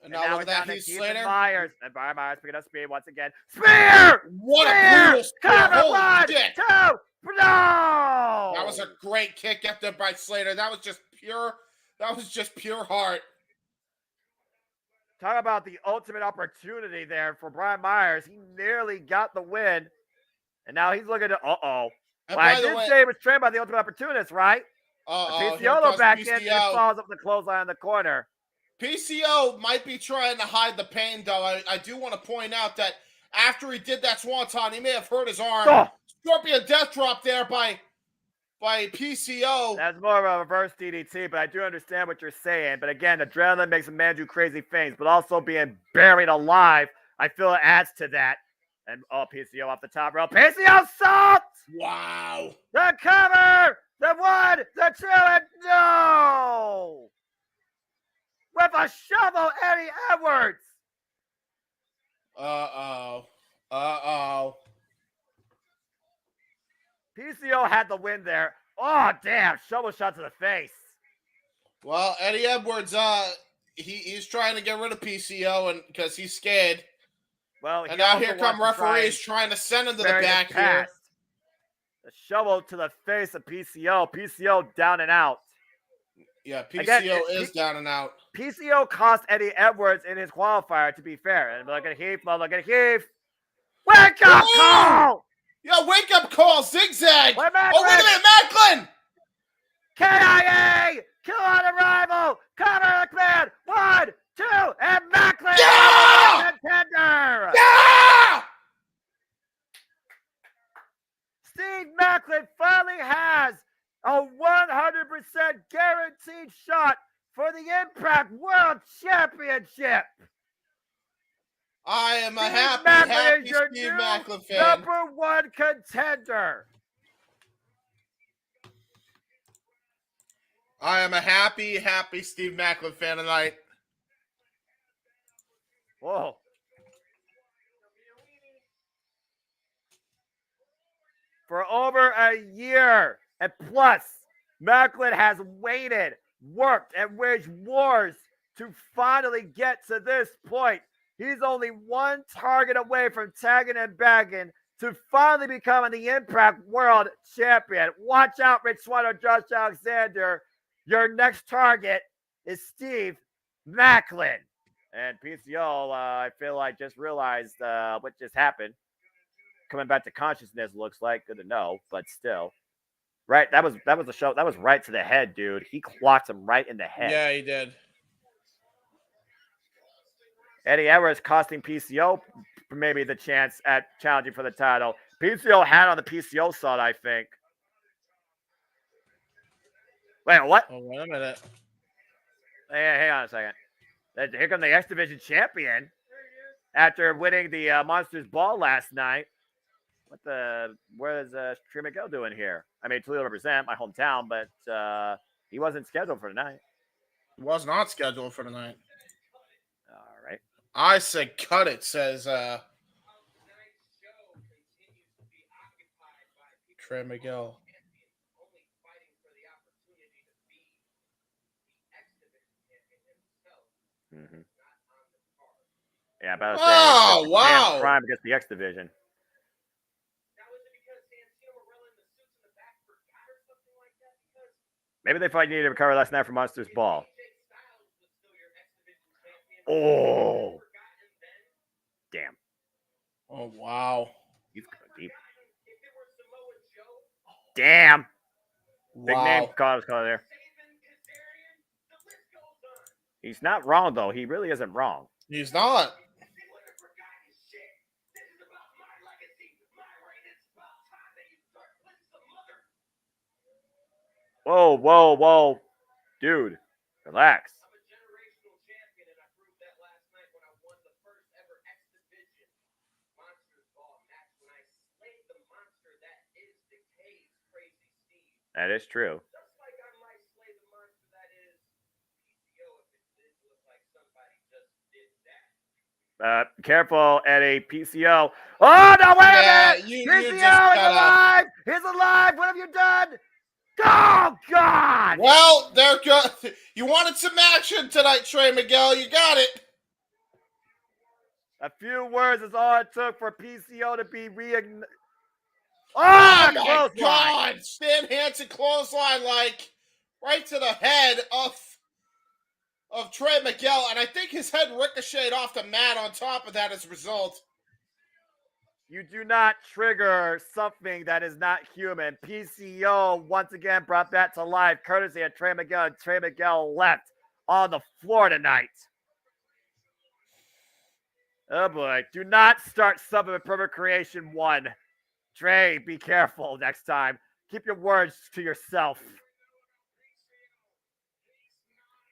And now look at that, Heath Slater. Myers. And Brian Myers picking up speed once again. Spear! What a brutal spear. Cover. 1, 2. No! That was a great kick up there by Slater. That was just pure heart. Talk about the ultimate opportunity there for Brian Myers. He nearly got the win. And now he's looking to Well, I did say he was trained by the ultimate opportunist, right? PCO back in and falls up the clothesline in the corner. PCO might be trying to hide the pain, though. I do want to point out that after he did that swanton, he may have hurt his arm. Scorpion death drop there by PCO. That's more of a reverse DDT, but I do understand what you're saying. But again, adrenaline makes a man do crazy things, but also being buried alive, I feel it adds to that. And PCO off the top rope. PCO salt! Wow. The cover! The 1, the 2, and no! With a shovel, Eddie Edwards! Uh-oh. Uh-oh. PCO had the win there. Oh, damn. Shovel shot to the face. Well, Eddie Edwards, he's trying to get rid of PCO and because he's scared. Well, And now here come wants to referees trying to send him to the bury this back here. past. The shovel to the face of PCO. PCO down and out. Yeah, PCO Again, is down and out. PCO cost Eddie Edwards in his qualifier, to be fair. And look at Heath. Look at Heath. Wake up call! Yo, wake up call, zigzag. Wait, Oh, wait a minute, Macklin! KIA! Kill on arrival! Cover McMahon! 1, 2, and Macklin! Yeah! Contender! Yeah! Steve Macklin finally has a 100% guaranteed shot for the Impact World Championship. I am a Steve happy Macklin is your Steve new Macklin fan. #1 contender. I am a happy Steve Macklin fan tonight. Whoa. For over a year and plus, Macklin has waited, worked, and waged wars to finally get to this point. He's only one target away from tagging and bagging to finally becoming the Impact World Champion. Watch out, Rich Swann or Josh Alexander. Your next target is Steve Macklin. And PCO, I feel like just realized what just happened. Coming back to consciousness, looks like. Good to know, but still. Right, that was a show. That was right to the head, dude. He clocked him right in the head. Yeah, he did. Eddie Edwards costing PCO maybe the chance at challenging for the title. PCO had on the PCO side, I think. Wait, what? Oh, wait a minute. Hey, hang on a second. Here come the X Division champion after winning the Monsters Ball last night. Where is Trey Miguel doing here? I mean, Toledo represent my hometown, but he wasn't scheduled for tonight. He was not scheduled for tonight. All right. I said cut it, says Trey Miguel. Mm-hmm. Yeah, about wow. Prime against the X Division. Maybe they probably needed to recover last night from Monsters Ball. Oh. Damn. Oh, wow. He's going deep. Damn. Big Wow. name call there. He's not wrong, though. He really isn't wrong. He's not. Whoa. Dude, relax. That is true. Careful, Eddie. PCO. Oh, no, wait a minute. You PCO just is alive. He's alive. What have you done? Oh, God. Well, there goes. You wanted some action tonight, Trey Miguel. You got it. A few words is all it took for PCO to be reignited. Oh, my God. Stan Hansen clothesline, like, right to the head of Trey Miguel, and I think his head ricocheted off the mat on top of that as a result. You do not trigger something that is not human. PCO once again brought that to life, courtesy of Trey Miguel, and Trey Miguel left on the floor tonight. Oh boy, do not start something with Pervert Creation 1. Trey, be careful next time. Keep your words to yourself.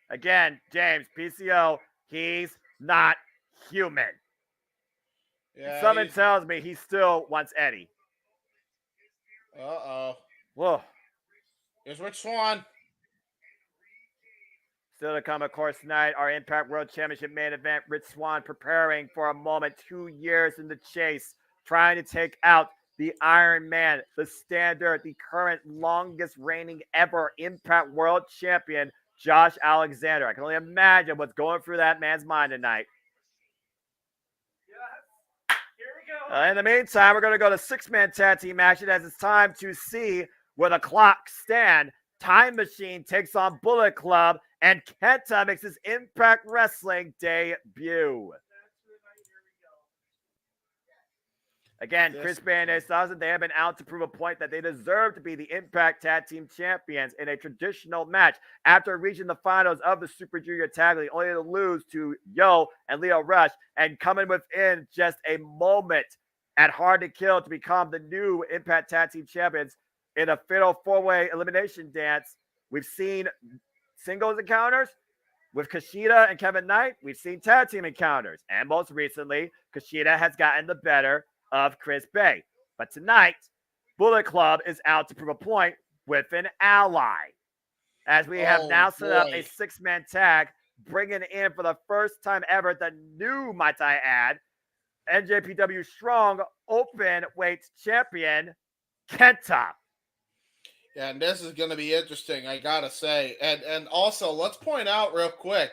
Again, James, PCO, he's not human. Yeah, Someone tells me he still wants Eddie. Uh-oh. Whoa. Here's Rich Swann. Still to come, of course, tonight, our Impact World Championship main event. Rich Swann preparing for a moment, 2 years in the chase, trying to take out the Iron Man, the standard, the current longest reigning ever Impact World Champion, Josh Alexander. I can only imagine what's going through that man's mind tonight. In the meantime, we're going to go to 6-man tag team action as it's time to see where the clock stand. Time Machine takes on Bullet Club, and Kenta makes his Impact Wrestling debut. Again, Chris Bay and Ace Austin, they have been out to prove a point that they deserve to be the Impact Tag Team Champions in a traditional match after reaching the finals of the Super Junior Tag League, only to lose to Yo and Leo Rush, and coming within just a moment at Hard to Kill to become the new Impact Tag Team Champions in a fatal 4-way elimination dance. We've seen singles encounters with Kushida and Kevin Knight. We've seen tag team encounters. And most recently, Kushida has gotten the better of Chris Bay. But tonight, Bullet Club is out to prove a point with an ally. As we have now set up a 6-man tag, bringing in for the first time ever the new, might I add, NJPW Strong Open Weight Champion, Kenta. Yeah, and this is going to be interesting, I got to say. And also, let's point out real quick,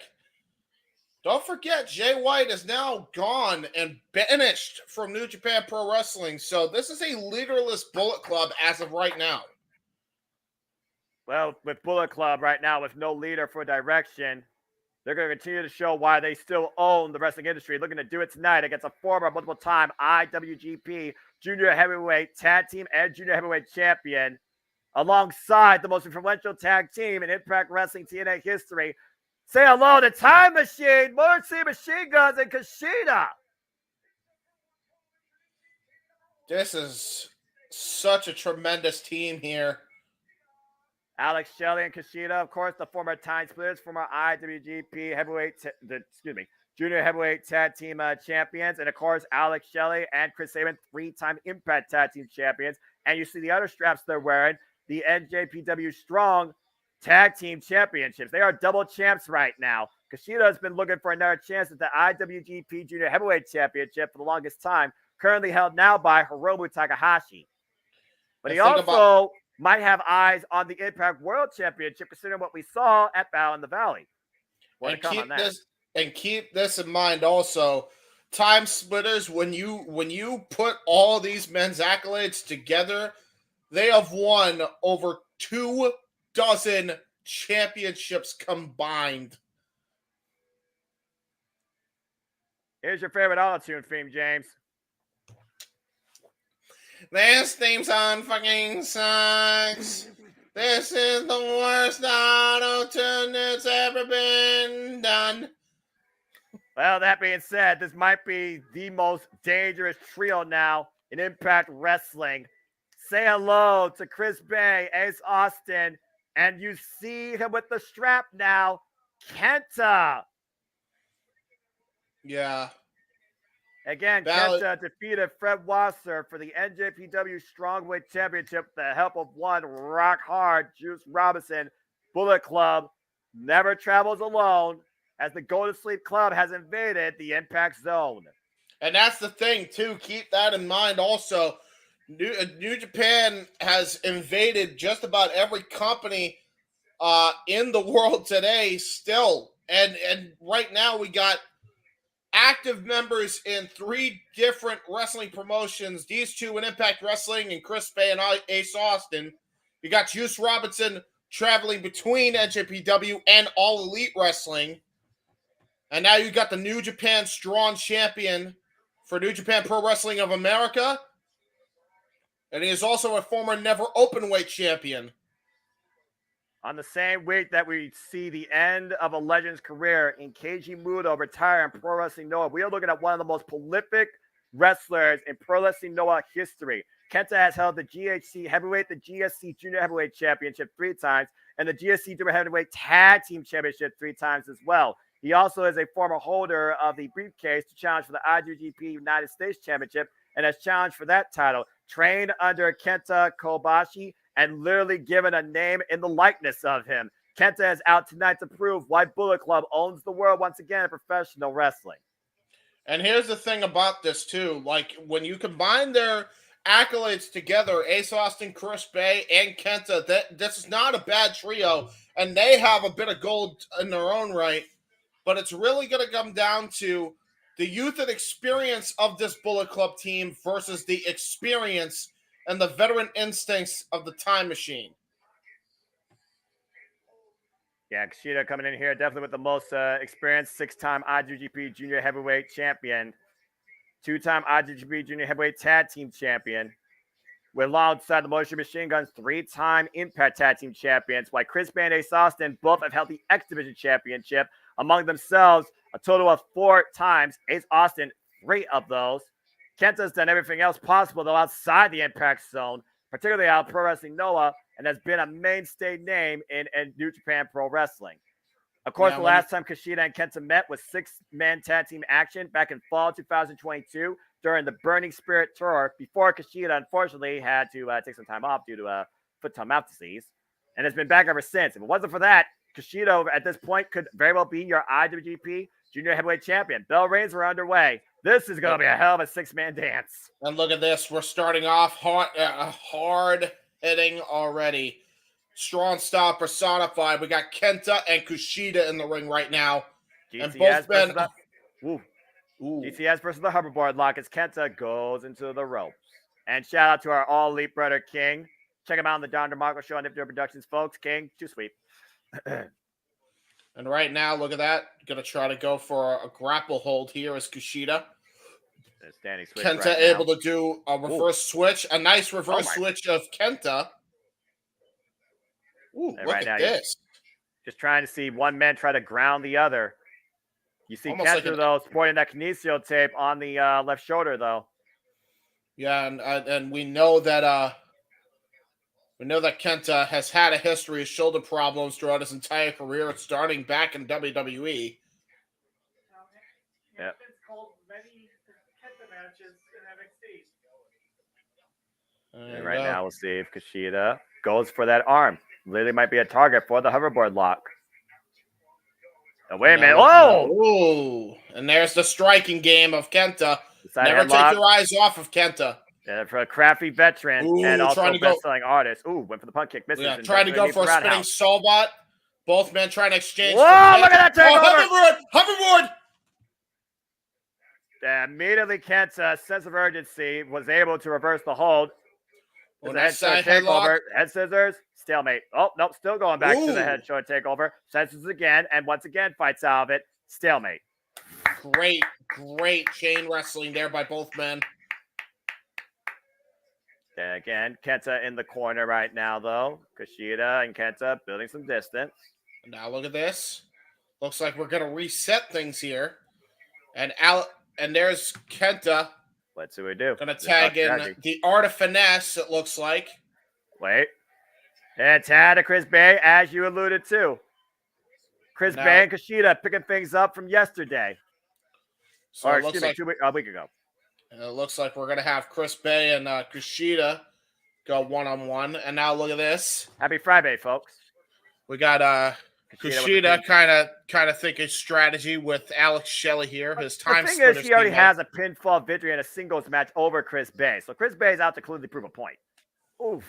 don't forget, Jay White is now gone and banished from New Japan Pro Wrestling. So this is a leaderless Bullet Club as of right now. Well, with Bullet Club right now, with no leader for direction, they're going to continue to show why they still own the wrestling industry. Looking to do it tonight against a former multiple-time IWGP Junior Heavyweight Tag Team and Junior Heavyweight Champion, alongside the most influential tag team in Impact Wrestling TNA history. Say hello to Time Machine, Motor Machine Guns, and Kushida. This is such a tremendous team here. Alex Shelley and Kushida, of course, the former Time Splitters, former IWGP Junior Heavyweight Tag Team Champions. And, of course, Alex Shelley and Chris Sabin, 3-time Impact Tag Team Champions. And you see the other straps they're wearing, the NJPW Strong Tag Team Championships. They are double champs right now. Kushida has been looking for another chance at the IWGP Junior Heavyweight Championship for the longest time, currently held now by Hiromu Takahashi. But he also might have eyes on the Impact World Championship, considering what we saw at Battle in the Valley. And keep this in mind also. Time Splitters, when you put all these men's accolades together, they have won over 24 championships combined. Here's your favorite auto-tune theme, James. This theme song fucking sucks. This is the worst auto-tune that's ever been done. Well, that being said, this might be the most dangerous trio now in Impact Wrestling. Say hello to Chris Bay, Ace Austin, and you see him with the strap now, Kenta. Yeah. Again, Kenta defeated Fred Wasser for the NJPW Strongweight Championship with the help of one rock hard Juice Robinson. Bullet Club never travels alone, as the Go to Sleep Club has invaded the Impact Zone. And that's the thing, too. Keep that in mind also. New Japan has invaded just about every company in the world today still. And right now we got active members in 3 different wrestling promotions. These 2 in Impact Wrestling and Chris Bay and Ace Austin. You got Juice Robinson traveling between NJPW and All Elite Wrestling. And now you got the New Japan Strong Champion for New Japan Pro Wrestling of America. And he is also a former Never Openweight champion. On the same week that we see the end of a legend's career in Keiji Muto retire in Pro Wrestling Noah, we are looking at one of the most prolific wrestlers in Pro Wrestling Noah history. Kenta has held the GHC Heavyweight, the GSC Junior Heavyweight Championship 3 times, and the GSC Junior Heavyweight Tag Team Championship 3 times as well. He also is a former holder of the briefcase to challenge for the IWGP United States Championship and has challenged for that title. Trained under Kenta Kobashi and literally given a name in the likeness of him. Kenta is out tonight to prove why Bullet Club owns the world once again in professional wrestling. And here's the thing about this too, like when you combine their accolades together, Ace Austin, Chris Bay, and Kenta, this is not a bad trio, and they have a bit of gold in their own right. But it's really going to come down to the youth and experience of this Bullet Club team versus the experience and the veteran instincts of the Time Machine. Yeah, Kushida coming in here definitely with the most experience, 6-time IWGP Junior Heavyweight Champion, 2-time IWGP Junior Heavyweight Tag Team Champion, with alongside the Motion Machine Guns, 3-time Impact Tag Team Champions, while Chris Bay and Ace Austin both have held the X Division Championship among themselves a total of 4 times. Ace Austin, 3 of those. Kenta's done everything else possible, though, outside the Impact Zone, particularly out of Pro Wrestling Noah, and has been a mainstay name in New Japan Pro Wrestling. Of course, the last time Kushida and Kenta met was 6-man tag team action back in fall 2022 during the Burning Spirit Tour, before Kushida unfortunately had to take some time off due to foot-to-mouth disease, and has been back ever since. If it wasn't for that, Kushida at this point could very well be your IWGP Junior Heavyweight Champion. Bell reigns are underway. This is going to be a hell of a 6-man dance. And look at this. We're starting off hard hitting already. Strong style personified. We got Kenta and Kushida in the ring right now. GTS and both been... GTS versus the hoverboard lock as Kenta goes into the ropes. And shout out to our All Elite Brother King. Check him out on the Don DeMarco Show on Nifty Productions, folks. King, too sweet. And right now, look at that. Going to try to go for a grapple hold here as Kushida. Standing switch Kenta right able to do a reverse switch. A nice reverse switch of Kenta. Ooh, look at this. Just trying to see one man try to ground the other. You see almost Kenta, though, sporting that kinesio tape on the left shoulder, though. Yeah, and we know that Kenta has had a history of shoulder problems throughout his entire career, starting back in WWE. Yeah. And right now, we'll see if Kushida goes for that arm. Literally might be a target for the hoverboard lock. Oh, wait a minute. Oh! And there's the striking game of Kenta. Never take your eyes off of Kenta. Yeah, for a crafty veteran and also best-selling artist. Ooh, went for the punt kick. Misses. Yeah, trying to go for a spinning soulbot. Both men trying to exchange. Whoa, look at that takeover! Hoverboard! Immediately, Kenta, sense of urgency, was able to reverse the hold. Head takeover. Head scissors. Stalemate. Oh, nope. Still going back to the head short takeover. Senses again. And once again, fights out of it. Stalemate. Great chain wrestling there by both men. And again, Kenta in the corner right now, though. Kushida and Kenta building some distance. Now look at this. Looks like we're going to reset things here. And there's Kenta. Let's see what we do. Going to tag in the Art of Finesse, it looks like. Wait. And tag to Chris Bay, as you alluded to. Chris Bay and Kushida picking things up from yesterday. So or excuse me, a week ago. It looks like we're going to have Chris Bay and Kushida go one-on-one. And now look at this. Happy Friday, folks. We got Kushida kind of thinking strategy with Alex Shelley here. His time. The thing is, he already has a pinfall victory in a singles match over Chris Bay. So Chris Bay is out to clearly prove a point. Oof.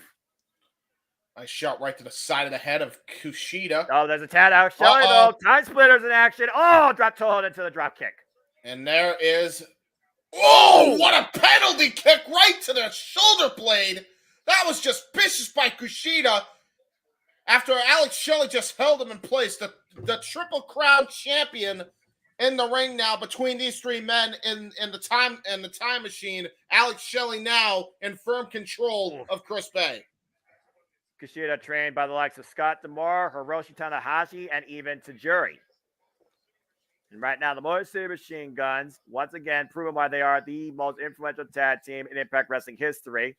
Nice shot right to the side of the head of Kushida. Oh, there's a tag out. Shelley, though. Time splitters in action. Oh, drop toe hold into the drop kick. And there is... Oh, what a penalty kick right to the shoulder blade. That was just vicious by Kushida. After Alex Shelley just held him in place. The Triple Crown champion in the ring now between these three men in the time machine. Alex Shelley now in firm control of Chris Bay. Kushida trained by the likes of Scott D'Amore, Hiroshi Tanahashi, and even Tajiri. And right now, the Motor City Machine Guns, once again, proving why they are the most influential tag team in Impact Wrestling history.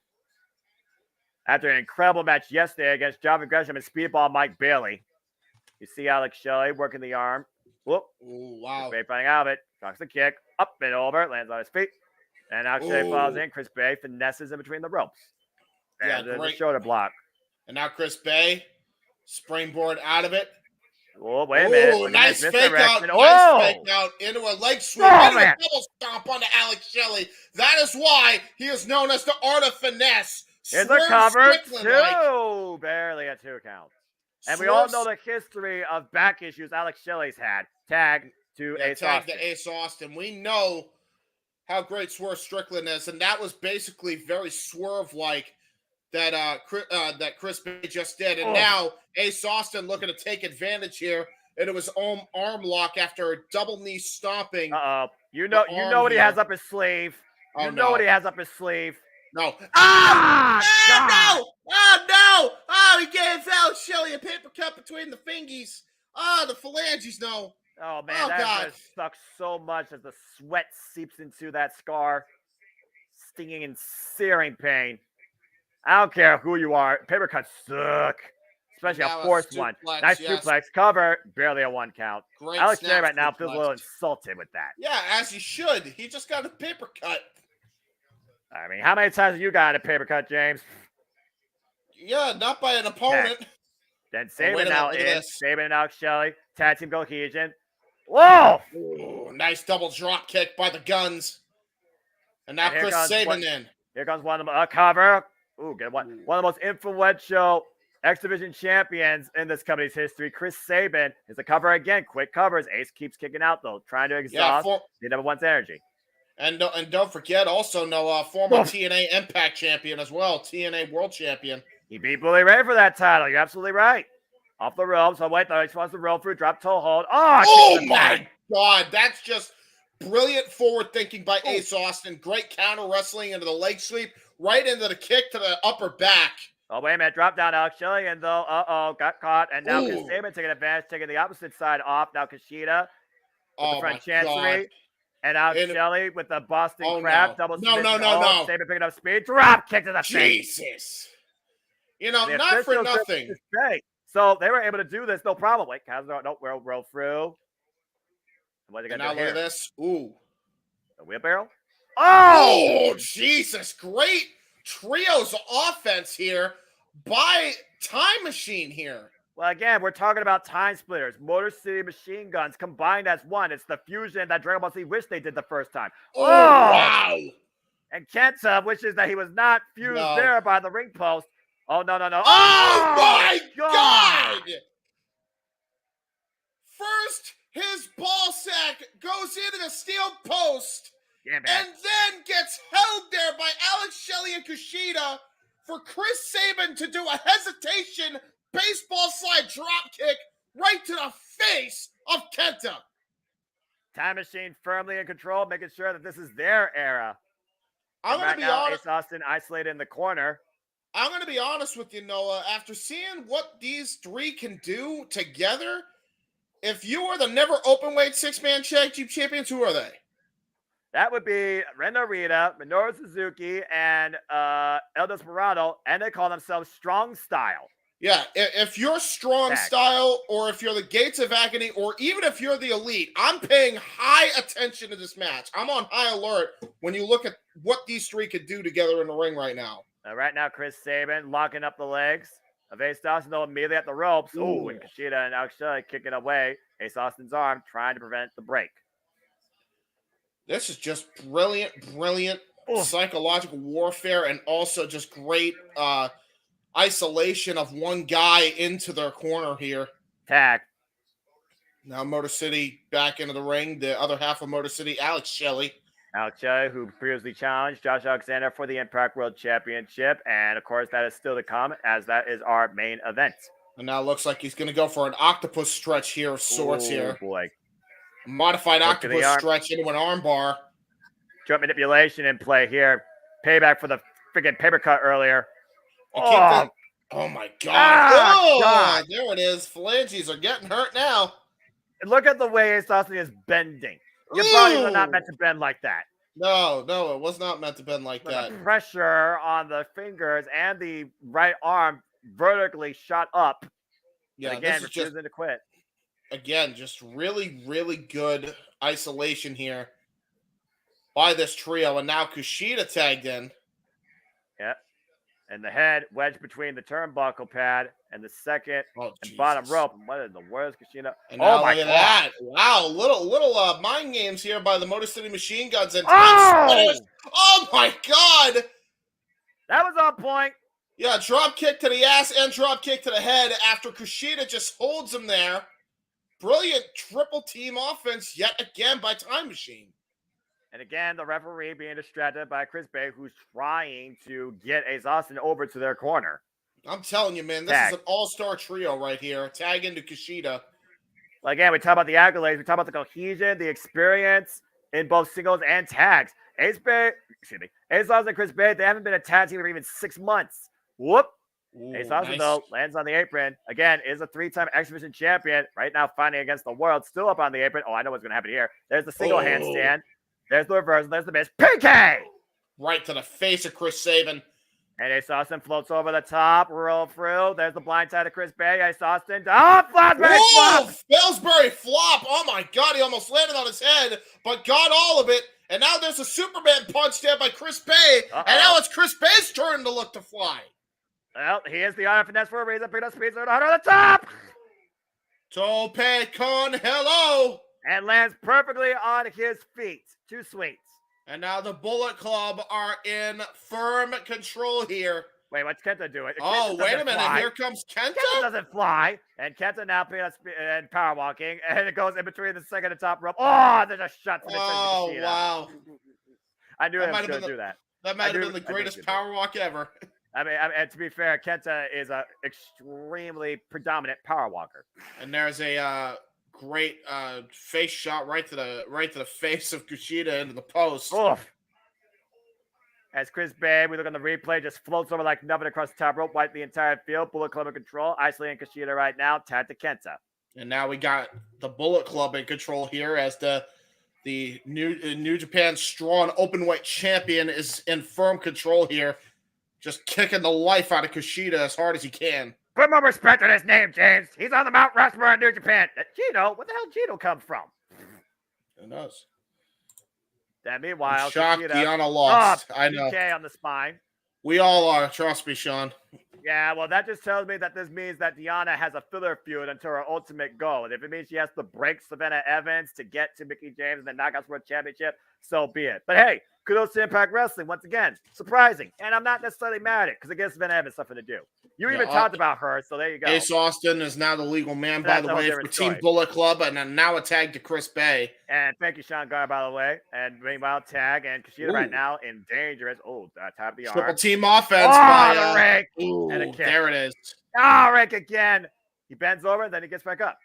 After an incredible match yesterday against Jonathan Gresham and Speedball Mike Bailey. You see Alex Shelley working the arm. Whoop. Ooh, wow. Chris Bay fighting out of it. Knocks the kick. Up and over. Lands on his feet. And Alex Shelley follows in. Chris Bay finesses in between the ropes. And there's a shoulder block. And now Chris Bay Springboard out of it. Oh, wait a minute. Oh, Look at nice this fake out. misdirection. Nice fake Oh! out into a leg sweep. Oh, Into a man. double stomp onto Alex Shelley. That is why he is known as the Art of Finesse. It's a Swerve cover, Strickland-like. two. Barely a 2 count. And we all know the history of back issues Alex Shelley's had. Tag to Ace tag Austin. to Ace Austin. We know how great Swerve Strickland is, and that was basically very Swerve-like that Chris Bay just did. And now Ace Austin looking to take advantage here into his own arm lock after a double knee stomping. You know what he has up his sleeve. Oh, you know what he has up his sleeve. No. Ah! No! Oh, no! Oh, he gave Alex Shelley a paper cut between the fingies. Oh, the phalanges, no. Oh, man, that just sucks so much as the sweat seeps into that scar. Stinging and searing pain. I don't care who you are. Paper cuts suck. Especially a forced one. Nice suplex cover. Barely a 1 count. Great Alex Shelley right now feels a little insulted with that. Yeah, as he should. He just got a paper cut. I mean, how many times have you gotten a paper cut, James? Yeah, not by an opponent. Okay. Then Saban Saban and Alex Shelley. Tag team cohesion. Whoa! Ooh, nice double drop kick by the Guns. And now Chris Saban in. Here comes one of them. A cover. Ooh, good one. One of the most influential X Division champions in this company's history. Chris Saban is a cover again. Quick covers. Ace keeps kicking out, though. Trying to exhaust the number one's energy. And don't forget, also, former TNA Impact champion as well. TNA World Champion. He beat Bully Ray for that title. You're absolutely right. Off the ropes. Oh, wait, though. He wants to roll through. Drop toe hold. Oh my God. That's just brilliant forward thinking by Ace Austin. Great counter wrestling into the leg sweep. Right into the kick to the upper back. Oh, wait a minute. Drop down Alex Shelley. And though, got caught. And now Chris Saban taking advantage, taking the opposite side off. Now Kushida with the front chancery. God. And Alex Shelley with the Boston Crab. Double submission. No. Saban picking up speed. Drop kick to the face. Jesus. Not for nothing. So they were able to do this, no problem. Wait, Kazner, don't roll through. What are they gonna do here? Look at this. Ooh. A wheelbarrow? Oh, Jesus. Great trios of offense here by Time Machine here. Well, again, we're talking about time splitters, Motor City Machine Guns combined as one. It's the fusion that Dragon Ball Z wished they did the first time. Oh, wow. And Kenta wishes that he was not fused there by the ring post. Oh, no. Oh, my God. First, his ball sack goes into the steel post and then gets held there by Alex Shelley and Kushida for Chris Saban to do a hesitation baseball slide drop kick right to the face of Kenta. Time Machine firmly in control, making sure that this is their era. I'm going to be honest. Ace Austin isolated in the corner. I'm going to be honest with you, Noah. After seeing what these three can do together, if you were the never openweight 6-man tag team champions, who are they? That would be Ren Narita, Minoru Suzuki, and El Desperado, and they call themselves Strong Style. Yeah, if you're Strong Style, or if you're the Gates of Agony, or even if you're the Elite, I'm paying high attention to this match. I'm on high alert when you look at what these three could do together in the ring right now. Right now, Chris Saban locking up the legs of Ace Austin, though immediately at the ropes. Ooh, and Kushida and Alex Shelley kicking away Ace Austin's arm, trying to prevent the break. This is just brilliant psychological warfare, and also just great isolation of one guy into their corner here. Tag. Now Motor City back into the ring. The other half of Motor City, Alex Shelley. Alex Shelley, who previously challenged Josh Alexander for the Impact World Championship. And, of course, that is still to come, as that is our main event. And now it looks like he's going to go for an octopus stretch here of sorts here. Boy. A modified octopus stretch into an arm bar. Joint manipulation in play here. Payback for the freaking paper cut earlier. Oh my God. God. There it is. Phalanges are getting hurt now. Look at the way Ace Austin is bending. Your bodies are not meant to bend like that. No, it was not meant to bend like that. The pressure on the fingers and the right arm vertically shot up. Yeah, and again, refusing to quit. Again, just really, really good isolation here by this trio. And now Kushida tagged in. Yep. And the head wedged between the turnbuckle pad and the second and bottom rope. And what in the world is Kushida? And now my look at God. that. Wow, little mind games here by the Motor City Machine Guns and oh my God. That was on point. Yeah, drop kick to the ass and drop kick to the head after Kushida just holds him there. Brilliant triple team offense yet again by Time Machine. And again, the referee being distracted by Chris Bay, who's trying to get Ace Austin over to their corner. I'm telling you, man, this is an all-star trio right here. Tag into Kushida. Again, we talk about the accolades. We talk about the cohesion, the experience in both singles and tags. Ace Austin and Chris Bay, they haven't been a tag team for even 6 months. Whoop. Ooh, Ace Austin, nice. though, lands on the apron. Again, is a 3-time X Division champion. Right now, fighting against the world. Still up on the apron. Oh, I know what's going to happen here. There's the single handstand. There's the reverse. There's the miss. PK! Right to the face of Chris Sabin. And Ace Austin floats over the top. Roll through. There's the blind side of Chris Bay. Ace Austin. Oh, Fosbury flop! Fosbury flop. Oh, my God. He almost landed on his head, but got all of it. And now there's a Superman punch there by Chris Bay. And now it's Chris Bay's turn to look to fly. Well, he is the honor finesse for a reason. Pick up speed, so on the top. Tope con hello. And lands perfectly on his feet. Too sweet. And now the Bullet Club are in firm control here. Wait, what's Kenta doing? Oh, wait a minute. Fly. Here comes Kenta? Kenta doesn't fly. And Kenta now and power walking. And it goes in between the second and top rope. Oh, there's a shot. Oh, wow. I knew I was going to do that. That might have been the greatest power walk ever. I mean, and to be fair, Kenta is an extremely predominant power walker. And there's a great face shot right to the face of Kushida into the post. Oof. As Chris Bay, we look on the replay, just floats over like nothing across the top rope, wipe the entire field. Bullet Club in control, isolating Kushida right now. Tag to Kenta. And now we got the Bullet Club in control here as the New Japan Strong Openweight Champion is in firm control here. Just kicking the life out of Kushida as hard as he can. Put more respect on his name, James. He's on the Mount Rushmore in New Japan. Gino, what the hell Gino come from? Who knows? Then meanwhile, shocked Kushida, Diana lost. I know. PK on the spine. We all are. Trust me, Sean. Yeah, well, that just tells me that this means that Diana has a filler feud until her ultimate goal. And if it means she has to break Savannah Evans to get to Mickie James and the Knockouts World Championship, so be it. But hey, kudos to Impact Wrestling. Once again, surprising. And I'm not necessarily mad at it because it gives Savannah Evans something to do. You even talked about her, so there you go. Ace Austin is now the legal man, by the way, for Team Bullet Club, and then now a tag to Chris Bay. And thank you, Sean Gar, by the way. And meanwhile, tag and Kushida right now in dangerous. Oh, top of the arm. Triple team offense by the rake. Ooh, and a kick. There it is. Oh, rake again. He bends over, then he gets back up.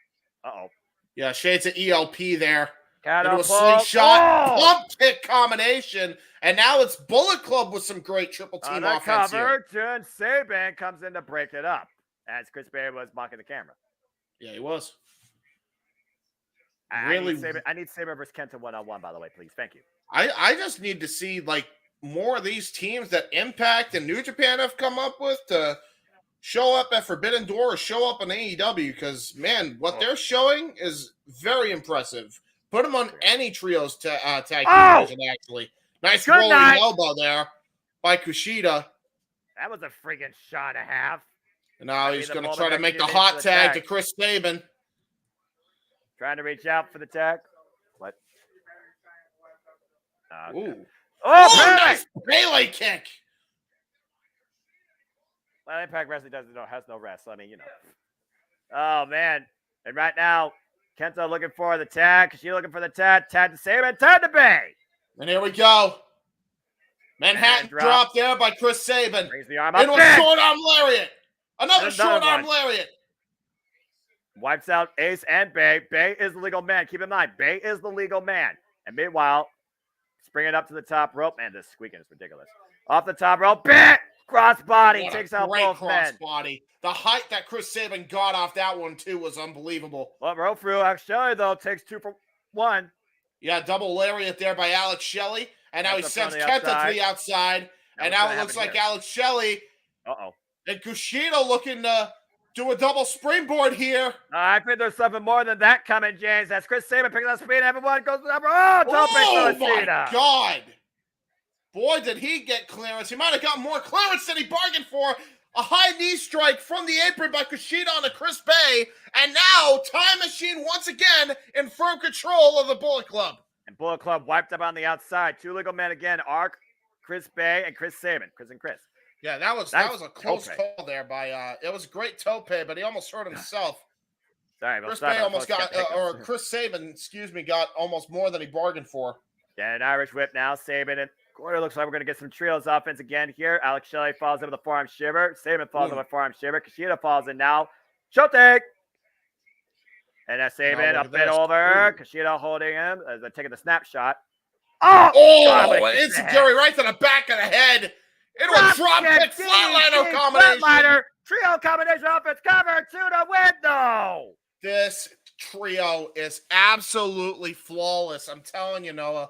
Uh-oh. Yeah, shades of ELP there. Into a Catapult. slingshot pump kick combination. And now it's Bullet Club with some great triple team offense here. Turn Saban comes in to break it up as Chris Bay was mocking the camera. Yeah, he was. I need Saban versus Kenta one-on-one, by the way, please. Thank you. I just need to see like more of these teams that Impact and New Japan have come up with to show up at Forbidden Door or show up on AEW because, man, what they're showing is very impressive. Put them on any trios tag team division, actually. Nice rolling elbow there by Kushida. That was a freaking shot and a half. And now he's going to try to make the hot tag to Chris Sabin. Trying to reach out for the tag. What? Okay. Ooh. Oh, nice Pele kick. Well, Impact Wrestling has no rest. So, I mean, you know. Oh, man. And right now, Kenta looking for the tag. Kushida looking for the tag. Tag to Sabin. Tag to Bay. And here we go. Manhattan drop there by Chris Sabin. Brings the arm up. Into a short arm lariat. Another short arm lariat. Wipes out Ace and Bay. Bay is the legal man. Keep in mind, Bay is the legal man. And meanwhile, spring it up to the top rope. Man, this squeaking is ridiculous. Off the top rope. Bit! Crossbody. Takes out both men. Crossbody. The height that Chris Sabin got off that one, too, was unbelievable. Well, rope through. Alex Shelley, though, takes 2 for 1. Yeah, double lariat there by Alex Shelley. And now he sends Kenta to the outside. And now it looks like Alex Shelley and Kushida looking to do a double springboard here. I think there's something more than that coming, James. As Chris Sabin picks up speed, everyone goes to the number. Oh, my God. Boy, did he get clearance. He might have got more clearance than he bargained for. A high knee strike from the apron by Kushida onto Chris Bay. And now, Time Machine once again in firm control of the Bullet Club. And Bullet Club wiped up on the outside. Two legal men again, Ark, Chris Bay, and Chris Sabin. Chris and Chris. Yeah, that was a close call there by it was a great tope, but he almost hurt himself. Sorry, Chris Bay almost got or Chris Sabin, excuse me, got almost more than he bargained for. Yeah, an Irish whip now. Sabin and Corner looks like we're going to get some trios offense again here. Alex Shelley falls in with a forearm shiver. Sabin falls in with a forearm shiver. Kushida falls in now. Show take. And that's Sabin up and over. Kushida holding him as they're taking the snapshot. Oh, God, it's Gary right to the back of the head. It was drop kick, flatliner combination. Flatliner, trio combination offense cover to the window. This trio is absolutely flawless. I'm telling you, Noah.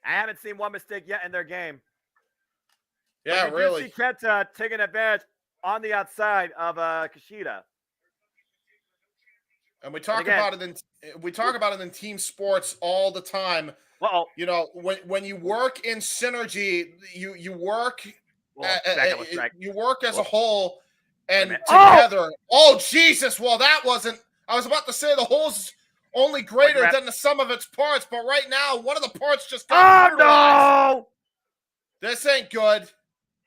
I haven't seen one mistake yet in their game. Yeah, really. See Kenta taking advantage on the outside of Kushida. And we talk about it in team sports all the time. You know, when you work in synergy, you work you work as a whole and together. Oh Jesus! Well, that wasn't. I was about to say the whole's only greater than the sum of its parts, but right now one of the parts just got. Oh no! This ain't good.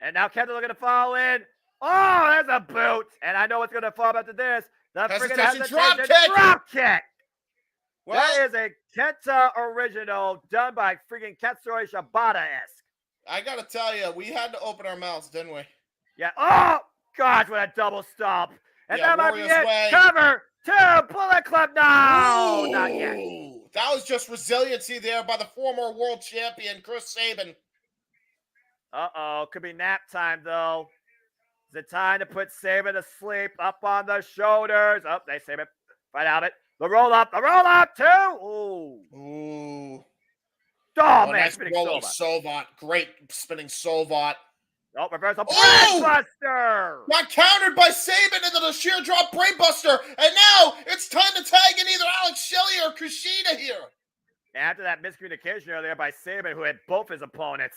And now Kenta looking to fall in. Oh, there's a boot, and I know what's going to fall after this. The freaking hesitation drop kick. Well, that is a Kenta original done by freaking Katsuri Shibata-esque. I got to tell you, we had to open our mouths, didn't we? Yeah. Oh, gosh, what a double stomp. And yeah, that might be it. Cover to Bullet Club. No, not yet. That was just resiliency there by the former world champion, Chris Sabin. Uh-oh, could be nap time, though. Is it time to put Sabin to sleep? Up on the shoulders. Oh, they Sabin. Right out of it. The roll up, too. Ooh. Ooh. Oh, man, nice spinning roll Sovat. Great spinning Sovat. Oh, reversal. Brainbuster! Got countered by Sabin into the sheer drop brainbuster. And now it's time to tag in either Alex Shelley or Kushida here. After that miscommunication earlier by Sabin, who had both his opponents.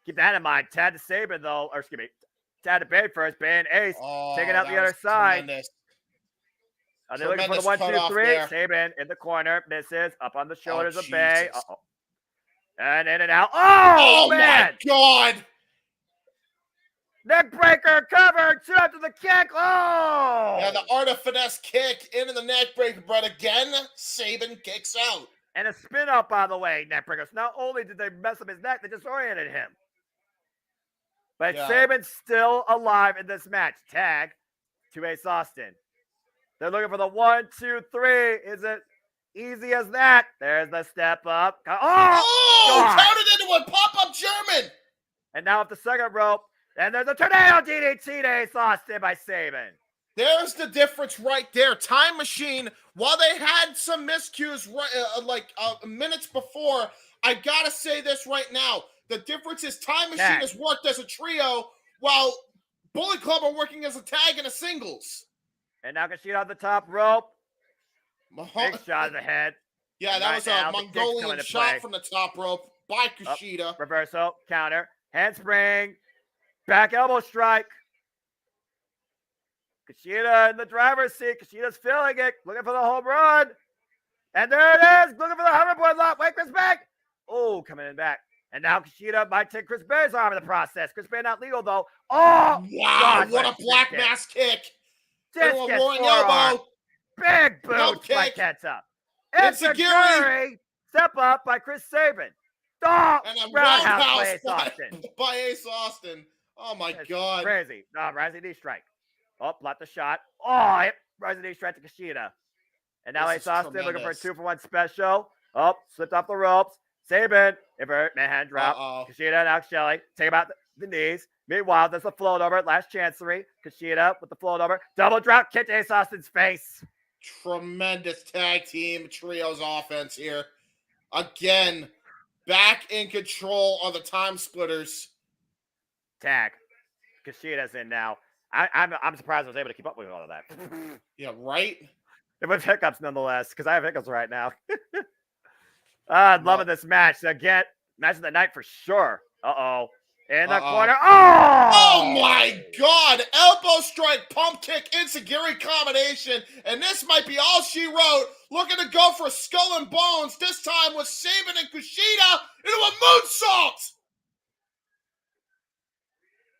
Keep that in mind. Tad to Sabin, though. Or, excuse me. Tad to Bay first. Bay and Ace. Taking out the other side. Tremendous. They're looking for the 1, 2, 3. Sabin in the corner. Misses. Up on the shoulders of Bay. Uh-oh. And in and out. Oh man. My God. Neck breaker covered. 2 after the kick. Oh. Yeah, the art of finesse kick into the neck breaker. But again, Sabin kicks out. And a spin up, by the way, neck breakers. Not only did they mess up his neck, they disoriented him. But Sabin's still alive in this match. Tag to Ace Austin. They're looking for the 1, 2, 3. Is it easy as that? There's the step up. Oh, counted into a pop-up German. And now up the second rope. And there's a tornado DDT to Ace Austin by Sabin. There's the difference right there. Time Machine, while they had some miscues minutes before, I got to say this right now. The difference is Time Machine has worked as a trio while Bullet Club are working as a tag and a singles. And now Kushida on the top rope. Big shot of the head. Yeah, that was a Mongolian shot from the top rope by Kushida. Reversal, counter, handspring, back elbow strike. Kushida in the driver's seat. Kushida's feeling it, looking for the home run. And there it is, looking for the hoverboard lock. Wait, Chris back. Oh, coming in back. And now Kushida might take Chris Bay's arm in the process. Chris Bay not legal, though. Oh, wow, God, what a black mass kick. Discus elbow. Big boot by Kenta. It's a Gary. Step up by Chris Sabin. Oh, and a roundhouse by Ace Austin. Oh, my God. Crazy. No, rising knee strike. Oh, blocked the shot. Oh, rising knee strike to Kushida. And now Ace Austin looking for a 2-for-1 special. Oh, slipped off the ropes. Sabin, invert, manhand drop. Kushida and Alex Shelley take him out the knees. Meanwhile, there's a float over, last chancery. Kushida with the float over. Double drop, kick to Ace Austin's face. Tremendous tag team trios offense here. Again, back in control of the time splitters. Tag. Kushida's in now. I'm surprised I was able to keep up with all of that. Yeah, right? With hiccups nonetheless, because I have hiccups right now. I'm loving this match. So get Match of the night for sure. Uh-oh. In the Uh-oh. corner. Oh! Oh my God! Elbow strike, pump kick, enziguri combination, and this might be all she wrote. Looking to go for skull and bones, this time with Sabin and Kushida into a moonsault!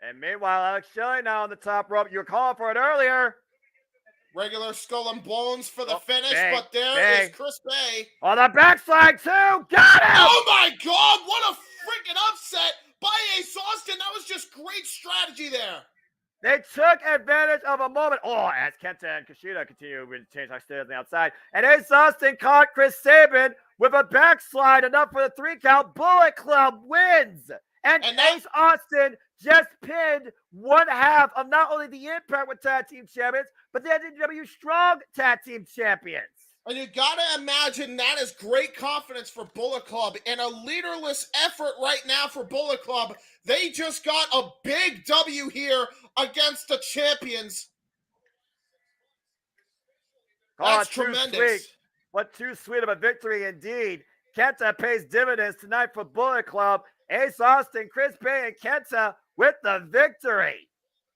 And meanwhile, Alex Shelley now on the top rope. You were calling for it earlier. Regular skull and bones for the finish, bang, but there is bang. Chris Bay. On the backslide too. Got him! Oh my God! What a freaking upset by Ace Austin. That was just great strategy there. They took advantage of a moment. Oh, as Kenta and Kushida continue to change upstairs on the outside. And Ace Austin caught Chris Sabin with a backslide, enough for the 3 count. Bullet Club wins. And Ace Austin just pinned one half of not only the Impact with Tag Team Champions, but the NJW Strong Tag Team Champions. And you gotta imagine that is great confidence for Bullet Club and a leaderless effort right now for Bullet Club. They just got a big W here against the champions. That's tremendous. Sweet. What too sweet of a victory indeed. Kenta pays dividends tonight for Bullet Club. Ace Austin, Chris Bay, and Kenta with the victory.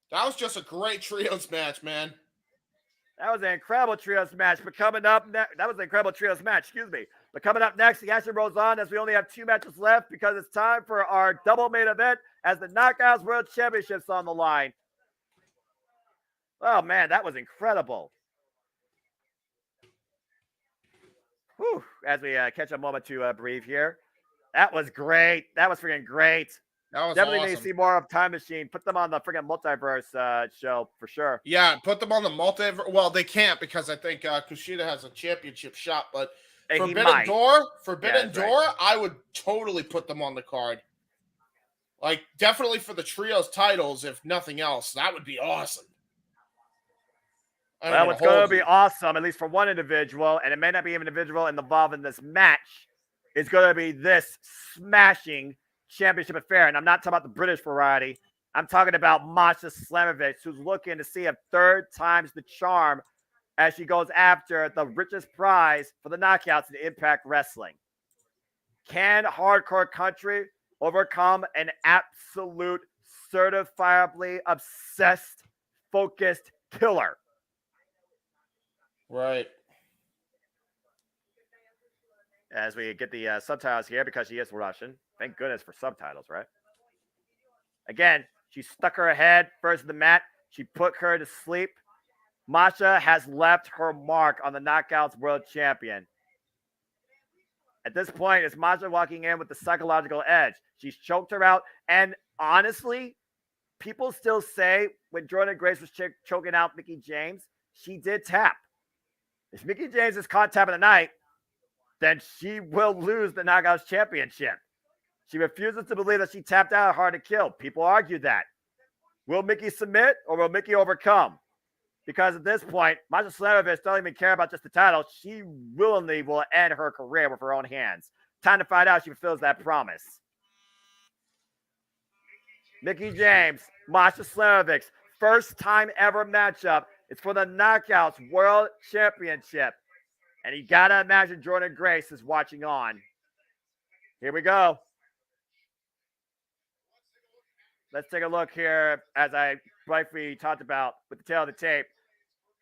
That was just a great trios match, man. That was an incredible trios match. But coming up next, that was an incredible trios match, excuse me. But coming up next, the action rolls on as we only have 2 matches left because it's time for our double main event as the Knockouts World Championships on the line. Oh, man, that was incredible. Whew, as we catch a moment to breathe here. That was great. That was freaking great. That was definitely awesome. need to see more of Time Machine. Put them on the freaking Multiverse show for sure. Yeah, put them on the Multiverse. Well, they can't because I think Kushida has a championship shot. But Forbidden Door, right. I would totally put them on the card. Like, definitely for the trios titles, if nothing else. That would be awesome. Well, it's going to be awesome, at least for one individual, and it may not be an individual involved in this match. It's going to be this smashing championship affair. And I'm not talking about the British variety. I'm talking about Masha Slamovich, who's looking to see if 3rd time's the charm as she goes after the richest prize for the knockouts in Impact Wrestling. Can Hardcore Country overcome an absolute, certifiably obsessed, focused killer? Right. As we get the subtitles here because she is Russian. Thank goodness for subtitles, right? Again, she stuck her head first in the mat. She put her to sleep. Masha has left her mark on the Knockouts World Champion. At this point, it's Masha walking in with the psychological edge. She's choked her out. And honestly, people still say when Jordan Grace was choking out Mickie James, she did tap. If Mickie James is caught tapping tonight, then she will lose the Knockouts Championship. She refuses to believe that she tapped out hard to kill. People argue that. Will Mickie submit or will Mickie overcome? Because at this point, Masha Slamovich doesn't even care about just the title. She willingly will end her career with her own hands. Time to find out if she fulfills that promise. Mickie James, Masha Slamovich, first time ever matchup. It's for the Knockouts World Championship. And you got to imagine Jordan Grace is watching on. Here we go. Let's take a look here as I briefly talked about with the tail of the tape.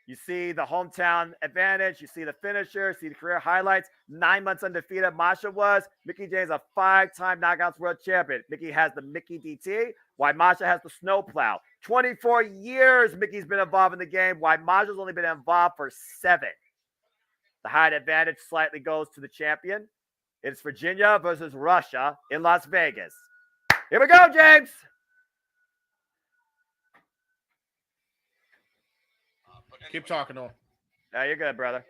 You see the hometown advantage. You see the finisher. See the career highlights. 9 months undefeated Masha was. Mickie James, a 5-time Knockouts World Champion. Mickie has the Mickie DT, while Masha has the snowplow. 24 years Mickey's been involved in the game, while Masha's only been involved for 7. The height advantage slightly goes to the champion. It's Virginia versus Russia in Las Vegas. Here we go, James. Keep talking to him. No, you're good, brother.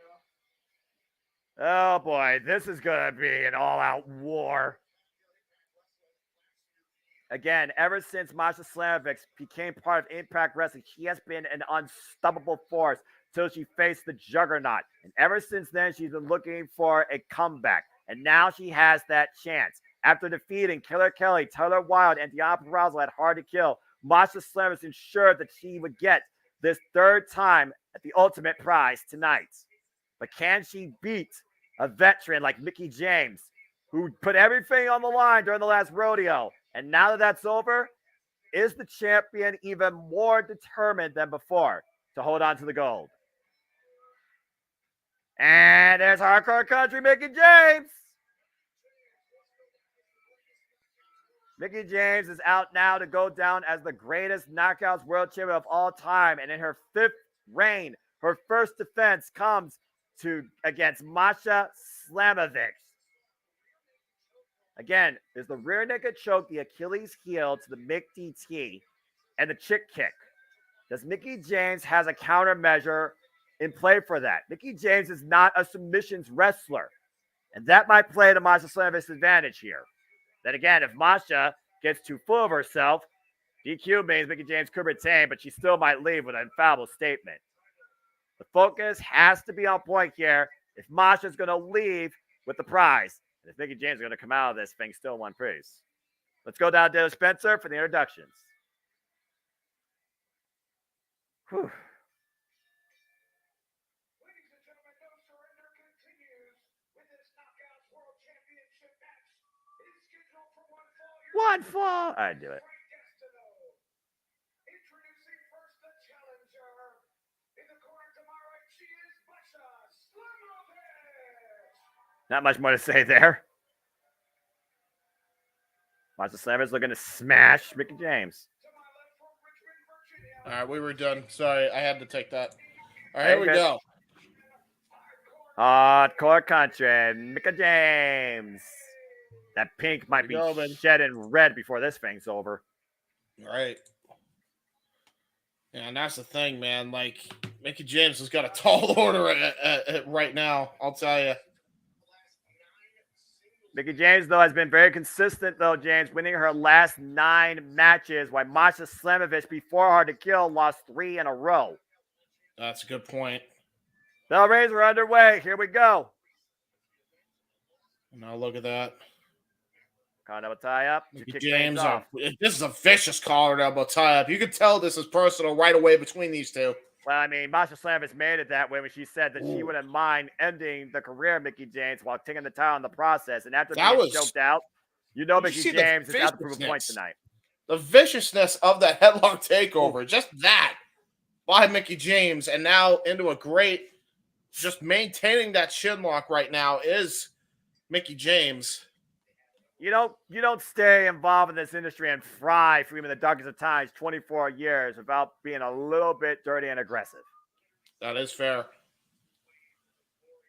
Oh, boy. This is going to be an all-out war. Again, ever since Masha Slamovich became part of Impact Wrestling, she has been an unstoppable force till she faced the Juggernaut. And ever since then, she's been looking for a comeback. And now she has that chance. After defeating Killer Kelly, Tyler Wilde, and Deonna Purrazzo at Hard to Kill, Masha Slamovich ensured that she would get this 3rd time at the ultimate prize tonight. But can she beat a veteran like Mickie James, who put everything on the line during the last rodeo. And now that that's over, is the champion even more determined than before to hold on to the gold? And there's Hardcore Country Mickie James. Mickie James is out now to go down as the greatest Knockouts World Champion of all time. And in her 5th reign, her first defense comes against Masha Slamovich. Again, is the rear naked choke the Achilles heel to the Mick DT and the chick kick? Does Mickie James has a countermeasure in play for that? Mickie James is not a submissions wrestler, and that might play to Masha Slavovich's advantage here. Then again, if Masha gets too full of herself, DQ means Mickie James could retain, but she still might leave with an infallible statement. The focus has to be on point here if Masha's going to leave with the prize. And if Mickie James is going to come out of this thing still in one piece. Let's go down to Spencer for the introductions. Whew. One fall. I do it. Not much more to say there. Masha Slamovich looking to smash Mickie James. All right, we were done. Sorry, I had to take that. All right, here we go. Hardcore Country, Mickie James. That pink might be shedding red before this thing's over. All right. Yeah, and that's the thing, man. Like, Mickie James has got a tall order right now, I'll tell you. Mickie James, though, has been very consistent, though, James, winning her last 9 matches, while Masha Slamovich, before Hard to Kill, lost 3 in a row. That's a good point. Bell rings are underway. Here we go. Now look at that. Collar elbow tie up. Mickie James, this is a vicious collar elbow tie up. You can tell this is personal right away between these two. Well, I mean, Masha Slamovich made it that way when she said that she wouldn't mind ending the career of Mickie James while taking the title in the process. And after being choked out, you know Mickie James is out to prove a point tonight. The viciousness of that headlock takeover, just that by Mickie James, and now into a great, just maintaining that chin lock right now is Mickie James. You don't stay involved in this industry and fry for even the darkest of times 24 years without being a little bit dirty and aggressive. That is fair.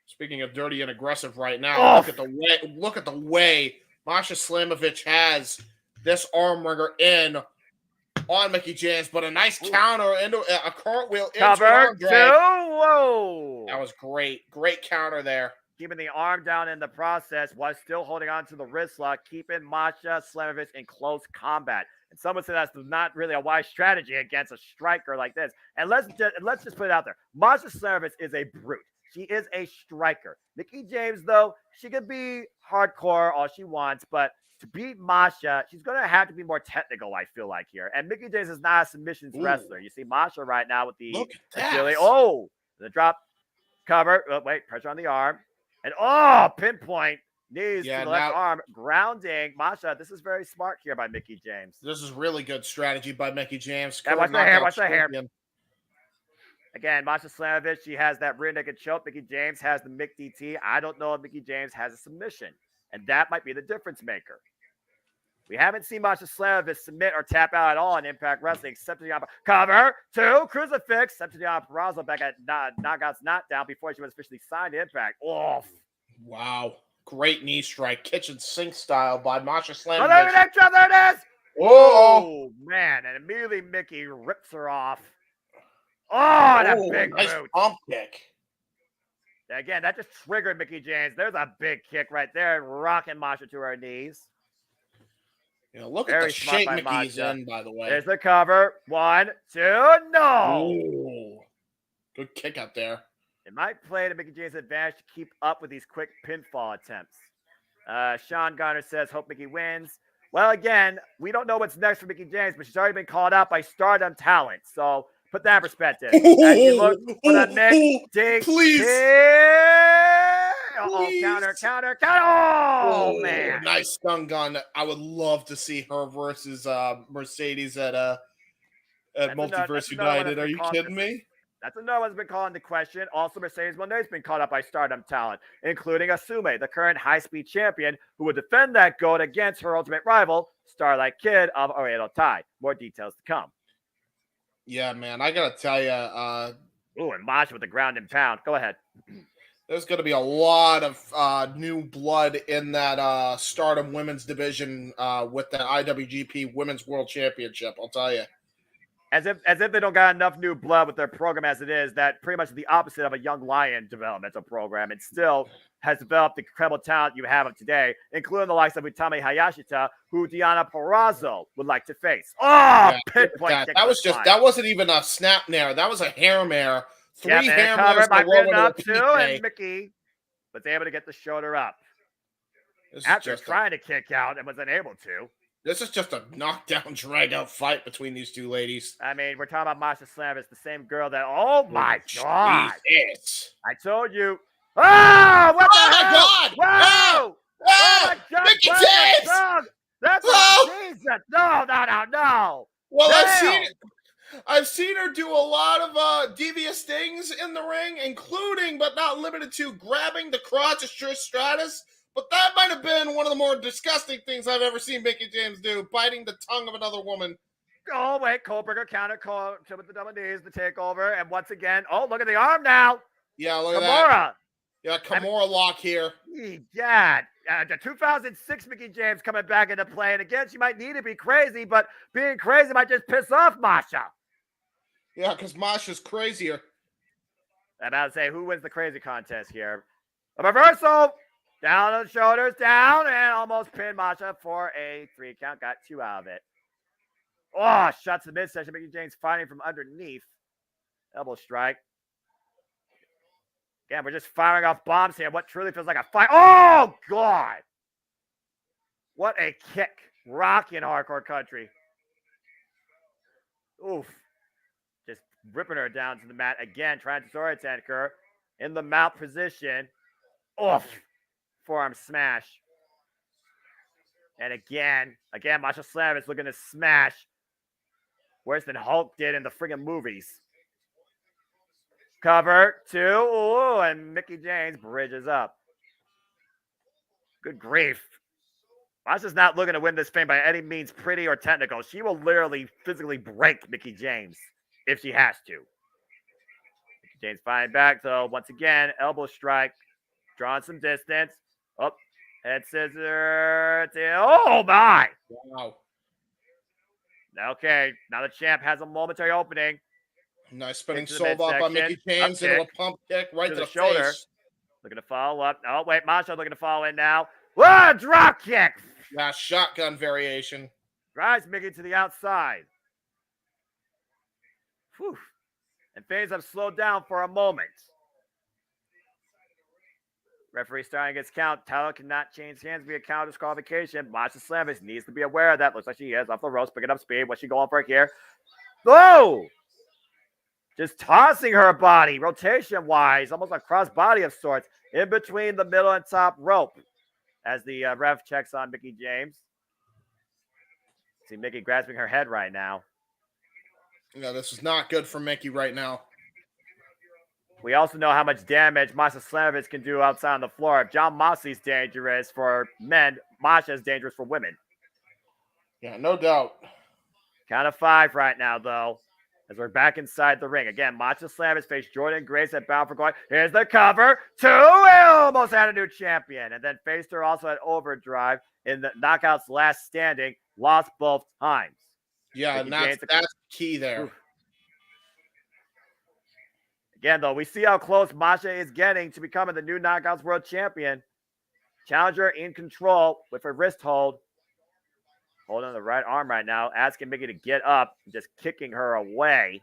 Speaking of dirty and aggressive right now, look at the way Masha Slamovich has this arm wringer in on Mickie James, but a nice counter into a cartwheel into an arm drag. Whoa! That was great. Great counter there. Keeping the arm down in the process while still holding on to the wrist lock, keeping Masha Slamovich in close combat. And someone said that's not really a wise strategy against a striker like this. And let's just put it out there. Masha Slamovich is a brute. She is a striker. Mickie James, though, she could be hardcore all she wants, but to beat Masha, she's going to have to be more technical, I feel like, here. And Mickie James is not a submissions wrestler. You see Masha right now with the agility. Oh, the drop cover. Oh, wait, pressure on the arm. And pinpoint knees to the left arm, grounding. Masha, this is very smart here by Mickie James. This is really good strategy by Mickie James. Yeah, watch the hair. Again, Masha Slamovich, she has that rear naked choke. Mickie James has the Mick DT. I don't know if Mickie James has a submission, and that might be the difference maker. We haven't seen Masha Slamovich submit or tap out at all in Impact Wrestling, except to the cover, 2, crucifix, except to the Peraza back at Knockouts Not Down before she was officially signed to Impact. Oh, wow. Great knee strike, kitchen sink style by Masha Slamovich. Oh, there it is. Oh, man. And immediately Mickie rips her off. Oh, that big nice boot. pump kick. Again, that just triggered Mickie James. There's a big kick right there, rocking Masha to her knees. Look at the shape Mickey's in, by the way. There's the cover. 1, 2, no. Ooh. Good kick out there. It might play to Mickie James' advantage to keep up with these quick pinfall attempts. Sean Garner says, hope Mickie wins. Well, again, we don't know what's next for Mickie James, but she's already been called out by Stardom talent. So put that in perspective. As you look for the next please. Uh-oh, counter. Oh, man. Nice stun gun. I would love to see her versus Mercedes at Multiverse United. Are you kidding me? That's another one's been called into question. Also, Mercedes Monet's been caught up by Stardom talent, including Asume, the current high-speed champion, who would defend that gold against her ultimate rival, Starlight Kid of Oedo Tai. More details to come. Yeah, man. I gotta tell you, Ooh, and Masha with the ground and pound. Go ahead. there's going to be a lot of new blood in that Stardom Women's division with the IWGP Women's World Championship. I'll tell you. As if they don't got enough new blood with their program as it is, that pretty much is the opposite of a young lion developmental program. It still has developed the incredible talent you have of today, including the likes of Utami Hayashita, who Diana Perazzo would like to face. Oh, yeah, pinpoint kick. That wasn't even a snap nair. That was a hair mare. Three hair mares by Rhythm up too, and Mickey was able to get the shoulder up after trying to kick out and was unable to. This is just a knockdown, drag-out fight between these two ladies. I mean, we're talking about Masha Slam. It's the same girl that, oh my God. Jesus. I told you. Oh, what the hell? My God. Whoa. Oh, my God. Mickey James. That's Jesus. No. Well, I've seen her do a lot of devious things in the ring, including, but not limited to, grabbing the crotch of Trish Stratus. But that might have been one of the more disgusting things I've ever seen Mickey James do, biting the tongue of another woman. Oh, wait, Kohlberger counter with the double knees, the takeover, and once again, oh, look at the arm now. Yeah, look at Kimura. that. Yeah, Kimura lock here. Yeah, the 2006 Mickey James coming back into play, and again, she might need to be crazy, but being crazy might just piss off Masha. Yeah, because Masha's crazier. I'm about to say, who wins the crazy contest here? A reversal. Down on the shoulders, down, and almost pinned Masha for a 3 count. Got 2 out of it. Oh, shots in the midsection. Mickey James fighting from underneath. Elbow strike. Again, we're just firing off bombs here. What truly feels like a fight. Oh, God. What a kick. Rocky in hardcore country. Oof. Just ripping her down to the mat again, trying to story attack her in the mount position. Oof. Forearm smash. And again, Masha Slam is looking to smash worse than Hulk did in the friggin' movies. Cover 2. Ooh, and Mickey James bridges up. Good grief. Masha's not looking to win this fame by any means pretty or technical. She will literally physically break Mickey James if she has to. Mickey James fighting back, though. Once again, elbow strike. Drawing some distance. Up, head scissor. Oh, my. Wow. Okay, now the champ has a momentary opening. Nice spinning soul up by Mickey James into a pump kick right to the shoulder. face. Looking to follow up. Oh, wait, Masha looking to follow in now. Whoa, drop kick. Yeah, shotgun variation. Drives Mickey to the outside. Whew. And things have slowed down for a moment. Referee starting against count. Tyler cannot change hands via count disqualification. Masha Slavis needs to be aware of that. Looks like she is off the ropes, picking up speed. What's she going for here? Oh! Just tossing her body, rotation-wise, almost a cross-body of sorts, in between the middle and top rope. As the ref checks on Mickey James. See Mickey grasping her head right now. Yeah, this is not good for Mickey right now. We also know how much damage Masha Slamovich can do outside on the floor. If John Moxley's dangerous for men, Masha is dangerous for women. Yeah, no doubt. Count of 5 right now, though, as we're back inside the ring. Again, Masha Slamovich faced Jordan Grace at Bound for Glory. Here's the cover. 2, almost had a new champion. And then faced her also at Overdrive in the Knockouts Last Standing. Lost both times. Yeah, and that's key there. Oof. Again, though, we see how close Masha is getting to becoming the new Knockouts World Champion. Challenger in control with her wrist hold. Holding on the right arm right now, asking Mickey to get up, just kicking her away.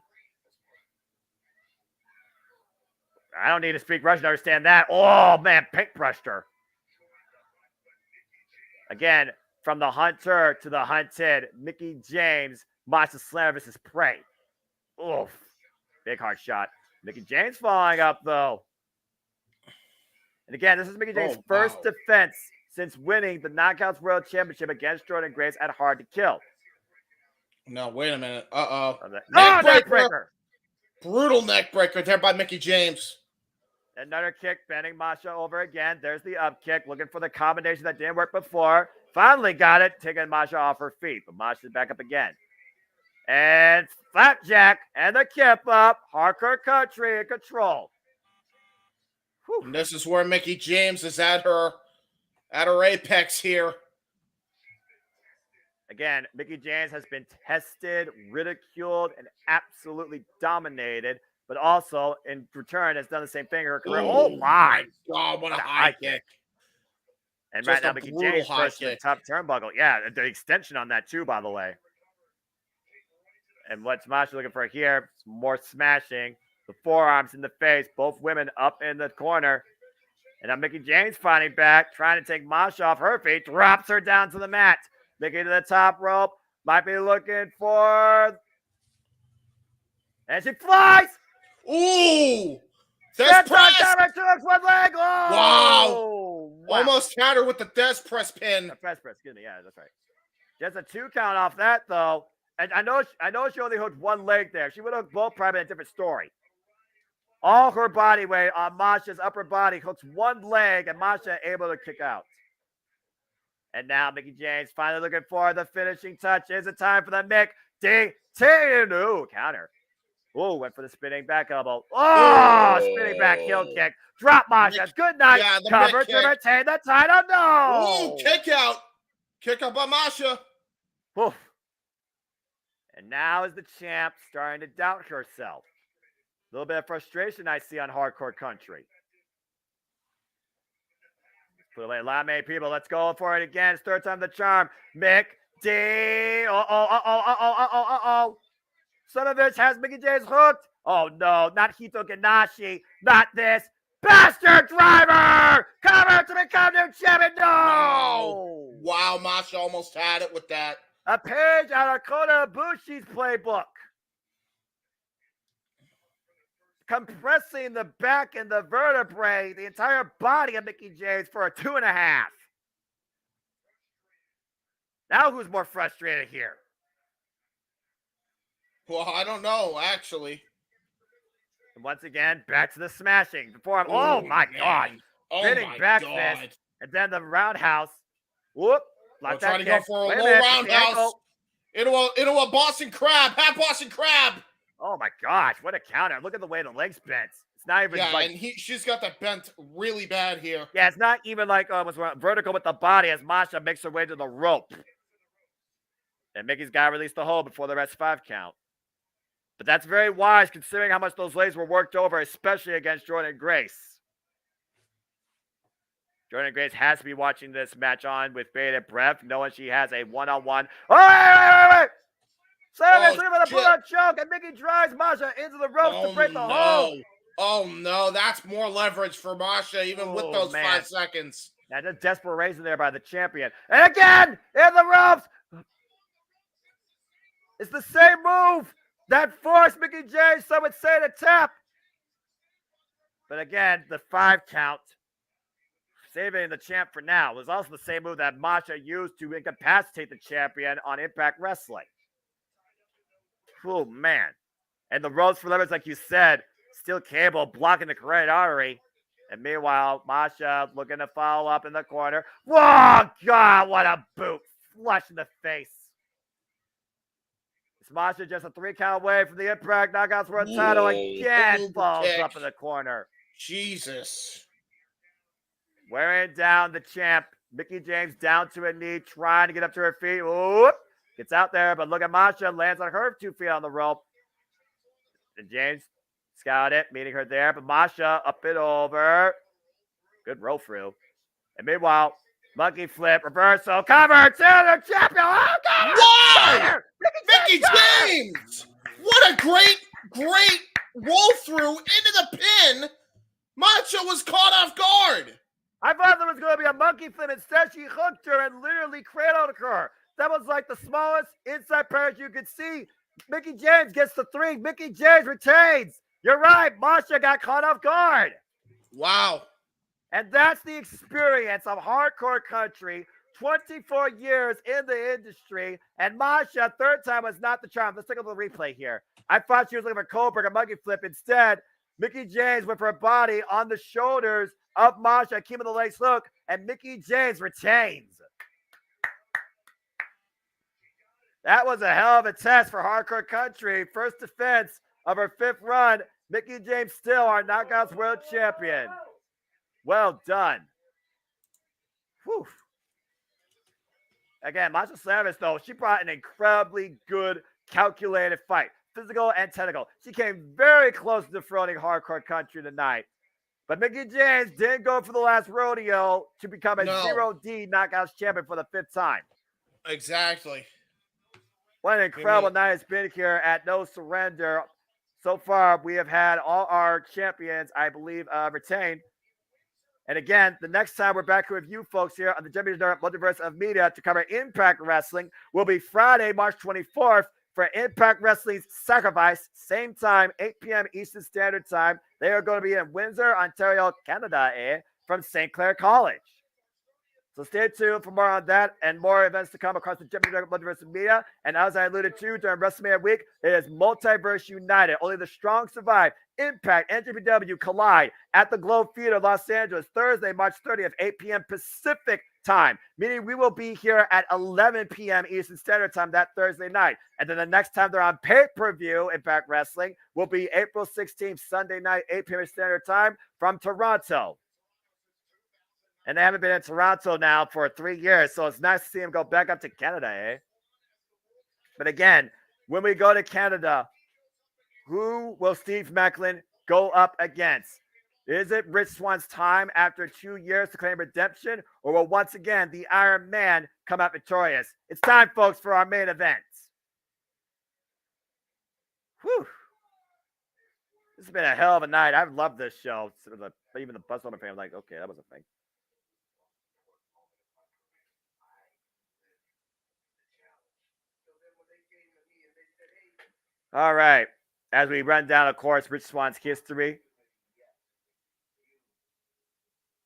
I don't need to speak Russian to understand that. Oh, man, pink brushed her. Again, from the hunter to the hunted, Mickey James, Masha Slamovich is prey. Oof. Big hard shot. Mickey James falling up, though. And again, this is Mickey James' first defense since winning the Knockouts World Championship against Jordan Grace at Hard to Kill. No, wait a minute. Uh-oh. Neck breaker. Brutal neck breaker there by Mickey James. Another kick, bending Masha over again. There's the up kick, looking for the combination that didn't work before. Finally got it, taking Masha off her feet. But Masha's back up again. And flapjack and the kip up. Hardcore country in control. And this is where Mickey James is at her apex here. Again, Mickey James has been tested, ridiculed, and absolutely dominated, but also in return has done the same thing in her career. Oh my God, what a high kick. And just right now, Mickey James first in top turnbuckle. Yeah, the extension on that too, by the way. And what's Masha looking for here? More smashing. The forearms in the face. Both women up in the corner. And now Mickey James fighting back, trying to take Masha off her feet. Drops her down to the mat. Mickey to the top rope. Might be looking for... And she flies! Ooh! Death press! One leg! Oh! Wow! Almost had her with the death press pin. Press, excuse me. Yeah, that's right. Just a 2 count off that, though. And I know she only hooked one leg there. She would have both probably a different story. All her body weight on Masha's upper body hooks one leg, and Masha able to kick out. And now Mickey James finally looking for the finishing touch. Is it time for the Mick D-T? Ooh, counter. Ooh, went for the spinning back elbow. Oh, spinning back heel kick. Drop Masha. Good night. Yeah, cover to retain the title. No. Ooh, kick out. Kick out by Masha. Oof. And now is the champ starting to doubt herself. A little bit of frustration I see on Hardcore Country. Put away a lot many people. Let's go for it again. It's third time the charm. Mick D. Uh-oh. Son of a bitch has Mickey James hooked. Oh, no. Not Hito Ganashi. Not this. Bastard driver. Cover to become new champion. No. Wow, Masha almost had it with that. A page out of Kota Ibushi's playbook. Compressing the back and the vertebrae, the entire body of Mickey James for a 2.5. Now who's more frustrated here? Well, I don't know, actually. And once again, back to the smashing. Before oh my God. Spinning back fist. And then the roundhouse. Whoop. Like trying to go for a low roundhouse. Into a Boston Crab. Half Boston Crab. Oh my gosh, what a counter. Look at the way the legs bent. It's not even like... and she's got that bent really bad here. Yeah, it's not even like almost vertical with the body as Masha makes her way to the rope. And Mickey's got to release the hold before the rest 5 count. But that's very wise considering how much those legs were worked over, especially against Jordan Grace. Jordan Grace has to be watching this match on with bated breath, knowing she has a one-on-one. Oh, wait! Look at the bullet choke, and Mickey drives Masha into the ropes to break the hold. Oh, no. That's more leverage for Masha, even with those 5 seconds. Now, just desperation there by the champion. And again, in the ropes. It's the same move that forced Mickey James, some would say, to tap. But again, the 5 count, saving the champ for now, was also the same move that Masha used to incapacitate the champion on Impact Wrestling. Oh, man. And the ropes for leverage, like you said, steel cable blocking the carotid artery. And meanwhile, Masha looking to follow up in the corner. Whoa, God, what a boot. Flush in the face. It's Masha just a 3 count away from the Impact Knockouts World title. Again, falls up in the corner. Jesus. Wearing down the champ. Mickey James down to a knee, trying to get up to her feet. Whoop. Gets out there, but look at Masha. Lands on her 2 feet on the rope. And James scouted it, meeting her there. But Masha up and over. Good roll through. And meanwhile, monkey flip, reversal, cover to the champion. Oh, God! Wow! Mickey James! What a great roll through into the pin. Masha was caught off guard. I thought there was going to be a monkey flip. Instead, she hooked her and literally cradled her. That was like the smallest inside parachute you could see. Mickey James gets the 3. Mickey James retains. You're right. Masha got caught off guard. Wow. And that's the experience of hardcore country, 24 years in the industry. And Masha, third time was not the charm. Let's take a little replay here. I thought she was looking for Cobra, a monkey flip. Instead, Mickie James with her body on the shoulders of Masha, keeping the legs hook, and Mickie James retains. That was a hell of a test for hardcore country. First defense of her 5th run. Mickie James still our Knockouts World Champion. Well done. Whew. Again, Masha Slavis, though, she brought an incredibly good, calculated fight. Physical and technical. She came very close to defrauding hardcore country tonight. But Mickie James didn't go for the last rodeo to become a 0D Knockouts champion for the 5th time. Exactly. What an incredible night it's been here at No Surrender. So far, we have had all our champions, I believe, retained. And again, the next time we're back with you folks here on the JMN Multiverse of Media to cover Impact Wrestling will be Friday, March 24th for Impact Wrestling's Sacrifice. Same time, 8 p.m. Eastern Standard Time. They are going to be in Windsor, Ontario, Canada, from St. Clair College. So stay tuned for more on that and more events to come across the JMN Multiverse of Media. And as I alluded to during WrestleMania week, it is Multiverse United. Only the strong survive. Impact and NJPW collide at the Globe Theater, Los Angeles, Thursday, March 30th, 8 p.m. Pacific time, meaning we will be here at 11 p.m. Eastern Standard Time that Thursday night. And then the next time they're on pay-per-view, Impact Wrestling, will be April 16th, Sunday night, 8 p.m. Standard Time from Toronto. And they haven't been in Toronto now for 3 years, so it's nice to see them go back up to Canada, But again, when we go to Canada, who will Steve Macklin go up against? Is it Rich Swann's time after 2 years to claim redemption, or will once again the Iron Man come out victorious? It's time, folks, for our main event. Whew. This has been a hell of a night. I've loved this show. Even the Buzz Woman fan was like, okay, that was a thing. All right. As we run down, of course, Rich Swann's history.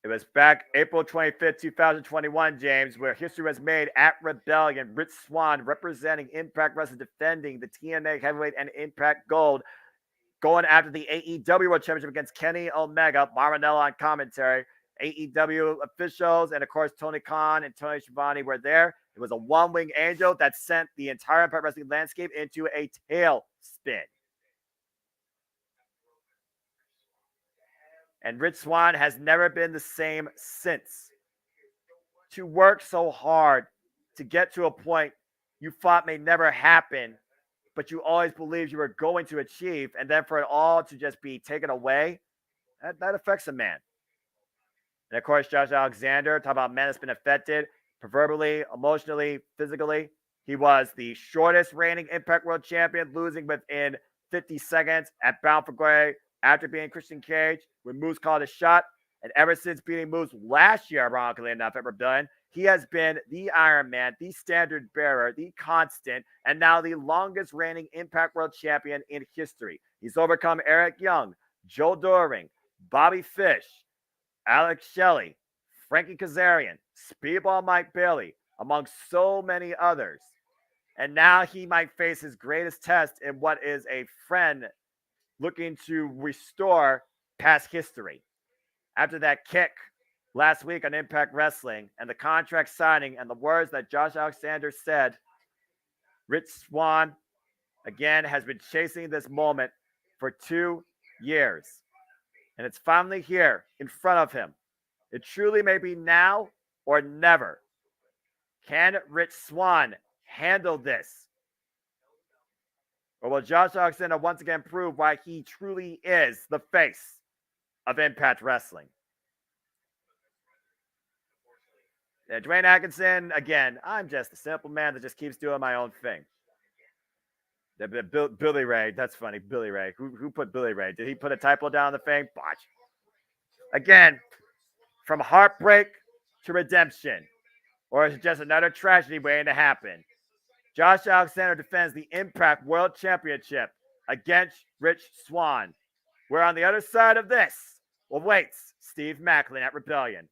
It was back April 25th, 2021, James, where history was made at Rebellion. Rich Swann representing Impact Wrestling, defending the TNA Heavyweight and Impact Gold, going after the AEW World Championship against Kenny Omega, Marinella on commentary. AEW officials and, of course, Tony Khan and Tony Schiavone were there. It was a one-wing angel that sent the entire Impact Wrestling landscape into a tailspin. And Rich Swann has never been the same since. To work so hard to get to a point you thought may never happen, but you always believed you were going to achieve, and then for it all to just be taken away, that affects a man. And of course, Josh Alexander, talk about a man that's been affected, proverbially, emotionally, physically. He was the shortest reigning Impact World Champion, losing within 50 seconds at Bound for Glory after beating Christian Cage when Moose called a shot. And ever since beating Moose last year, ironically enough, at Rebellion, he has been the Iron Man, the standard bearer, the constant, and now the longest reigning Impact World Champion in history. He's overcome Eric Young, Joe Doring, Bobby Fish, Alex Shelley, Frankie Kazarian, Speedball Mike Bailey, among so many others. And now he might face his greatest test in what is a friend looking to restore past history. After that kick last week on Impact Wrestling and the contract signing and the words that Josh Alexander said, Rich Swann, again, has been chasing this moment for 2 years. And it's finally here in front of him. It truly may be now or never. Can Rich Swann handle this? Or will Josh Alexander once again prove why he truly is the face of Impact Wrestling? Yeah, Dwayne Atkinson, again, I'm just a simple man that just keeps doing my own thing. Billy Ray, that's funny. Billy Ray. Who put Billy Ray? Did he put a typo down the thing? Botch. Again, from heartbreak to redemption. Or is it just another tragedy waiting to happen? Josh Alexander defends the Impact World Championship against Rich Swann. Where on the other side of this Well, waits Steve Macklin at Rebellion.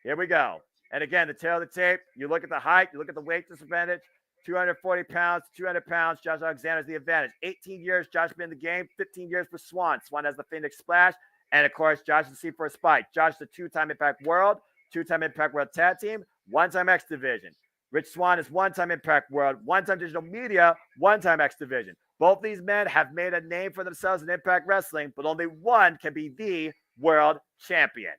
Here we go. And again, the tail of the tape, you look at the height, you look at the weight disadvantage, 240 pounds, 200 pounds. Josh Alexander's the advantage. 18 years, Josh been in the game, 15 years for Swan. Swan has the Phoenix Splash. And of course, Josh is the C4 Spike. Josh is a 2-time Impact World, 2-time Impact World Tag Team, 1-time X Division. Rich Swann is 1-time Impact World, 1-time Digital Media, 1-time X Division. Both these men have made a name for themselves in Impact Wrestling, but only one can be the world champion.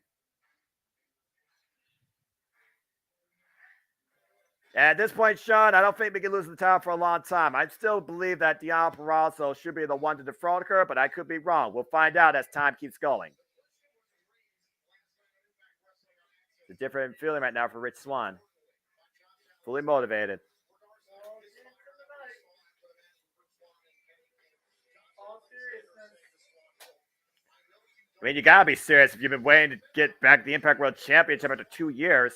At this point, Sean, I don't think we can lose the title for a long time. I still believe that Deanna Purrazzo should be the one to defraud her, but I could be wrong. We'll find out as time keeps going. It's a different feeling right now for Rich Swann. Fully motivated. I mean, you gotta be serious if you've been waiting to get back the Impact World Championship after 2 years.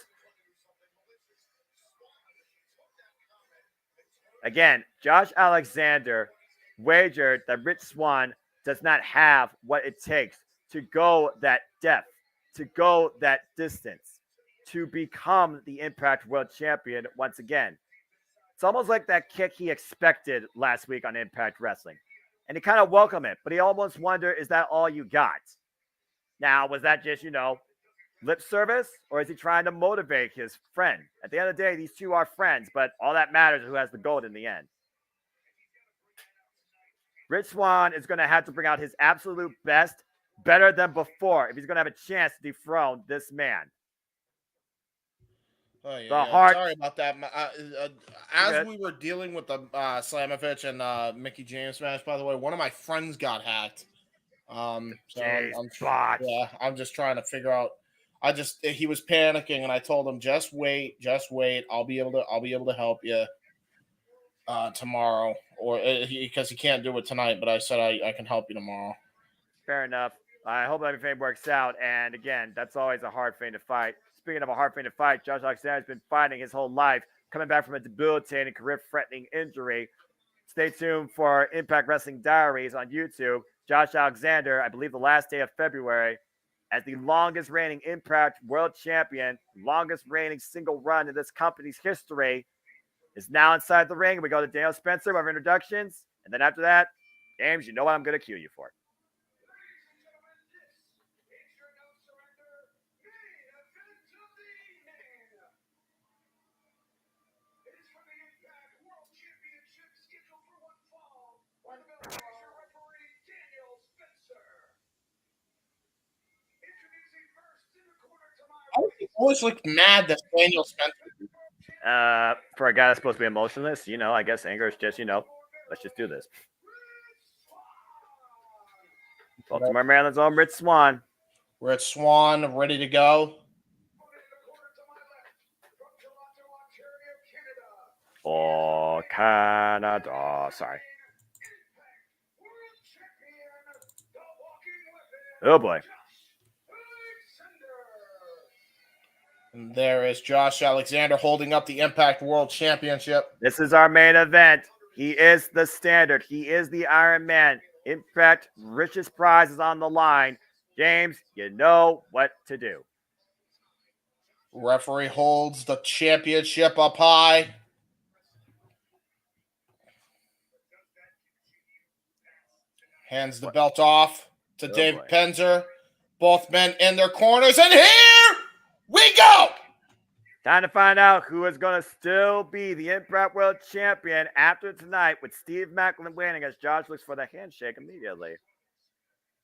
Again, Josh Alexander wagered that Rich Swann does not have what it takes to go that depth, to go that distance, to become the Impact World Champion once again. It's almost like that kick he expected last week on Impact Wrestling. And he kind of welcomed it, but he almost wondered, is that all you got? Now, was that just, lip service? Or is he trying to motivate his friend? At the end of the day, these two are friends, but all that matters is who has the gold in the end. Rich Swann is going to have to bring out his absolute best, better than before, if he's going to have a chance to dethrone this man. Oh, yeah, The heart. Sorry about that. As we were dealing with the Slamovich and Mickey James match, by the way, one of my friends got hacked. I'm just trying to figure out. He was panicking, and I told him, just wait. I'll be able to help you tomorrow, or because he can't do it tonight. But I said I can help you tomorrow. Fair enough. I hope everything works out. And again, that's always a hard thing to fight. Speaking of a hard thing to fight, Josh Alexander has been fighting his whole life, coming back from a debilitating, career-threatening injury. Stay tuned for Impact Wrestling Diaries on YouTube. Josh Alexander, I believe the last day of February, as the longest reigning Impact World Champion, longest reigning single run in this company's history, is now inside the ring. We go to Daniel Spencer with our introductions. And then after that, James, you know what I'm going to cue you for. I always look mad that Daniel Spencer. For a guy that's supposed to be emotionless, I guess anger is just, let's just do this. Baltimore, Maryland's own Rich Swann. Rich Swann, ready to go. Oh, Canada. Sorry. Oh, boy. And there is Josh Alexander holding up the Impact World Championship. This is our main event. He is the standard. He is the Iron Man. Impact richest prize is on the line. James, you know what to do. Referee holds the championship up high. Hands the belt off to Dave Penzer. Both men in their corners. And here we go! Time to find out who is going to still be the Impact World Champion after tonight, with Steve Macklin winning as Josh looks for the handshake immediately.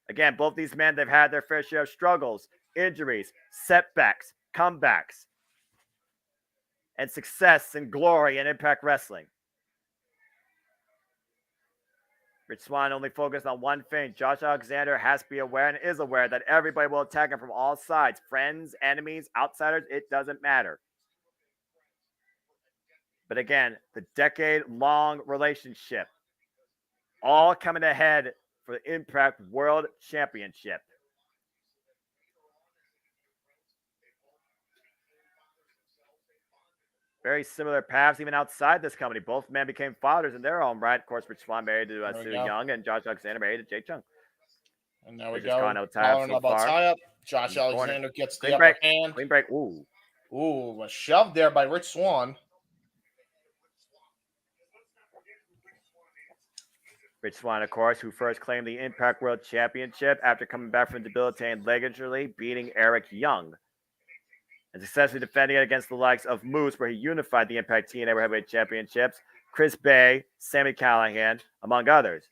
Again, both these men, they've had their fair share of struggles, injuries, setbacks, comebacks, and success and glory in Impact Wrestling. Rich Swann only focused on one thing. Josh Alexander has to be aware and is aware that everybody will attack him from all sides. Friends, enemies, outsiders, it doesn't matter. But again, the decade-long relationship, all coming ahead for the Impact World Championship. Very similar paths even outside this company. Both men became fathers in their own right. Of course, Rich Swann married to Sue Young, and Josh Alexander married to Jay Chung. And there we Just go. gone out tie up Following so up on far. tie-up. Josh In the corner. Alexander gets the Clean upper break. hand. Clean break. Ooh. Ooh, was shoved there by Rich Swann. Rich Swann, of course, who first claimed the Impact World Championship after coming back from debilitating leg injury, beating Eric Young, and successfully defending it against the likes of Moose, where he unified the Impact TNA World Heavyweight Championships, Chris Bay, Sami Callihan, among others.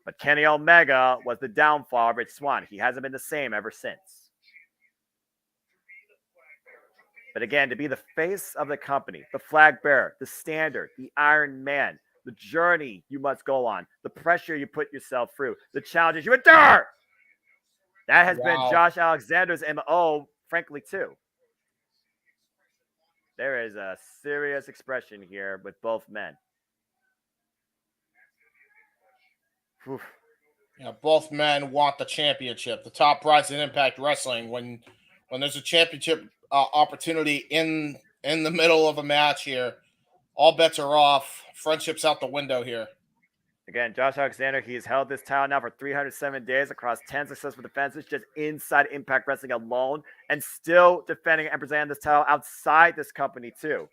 But Kenny Omega was the downfall of Rich Swann. He hasn't been the same ever since. But again, to be the face of the company, the flag bearer, the standard, the Iron Man, the journey you must go on, the pressure you put yourself through, the challenges you endure. That has been Josh Alexander's MO, frankly, too. There is a serious expression here with both men. Whew. Yeah, both men want the championship. The top prize in Impact Wrestling. When there's a championship opportunity in the middle of a match here, all bets are off. Friendship's out the window here. Again, Josh Alexander, he's held this title now for 307 days across 10 successful defenses just inside Impact Wrestling alone, and still defending and presenting this title outside this company too.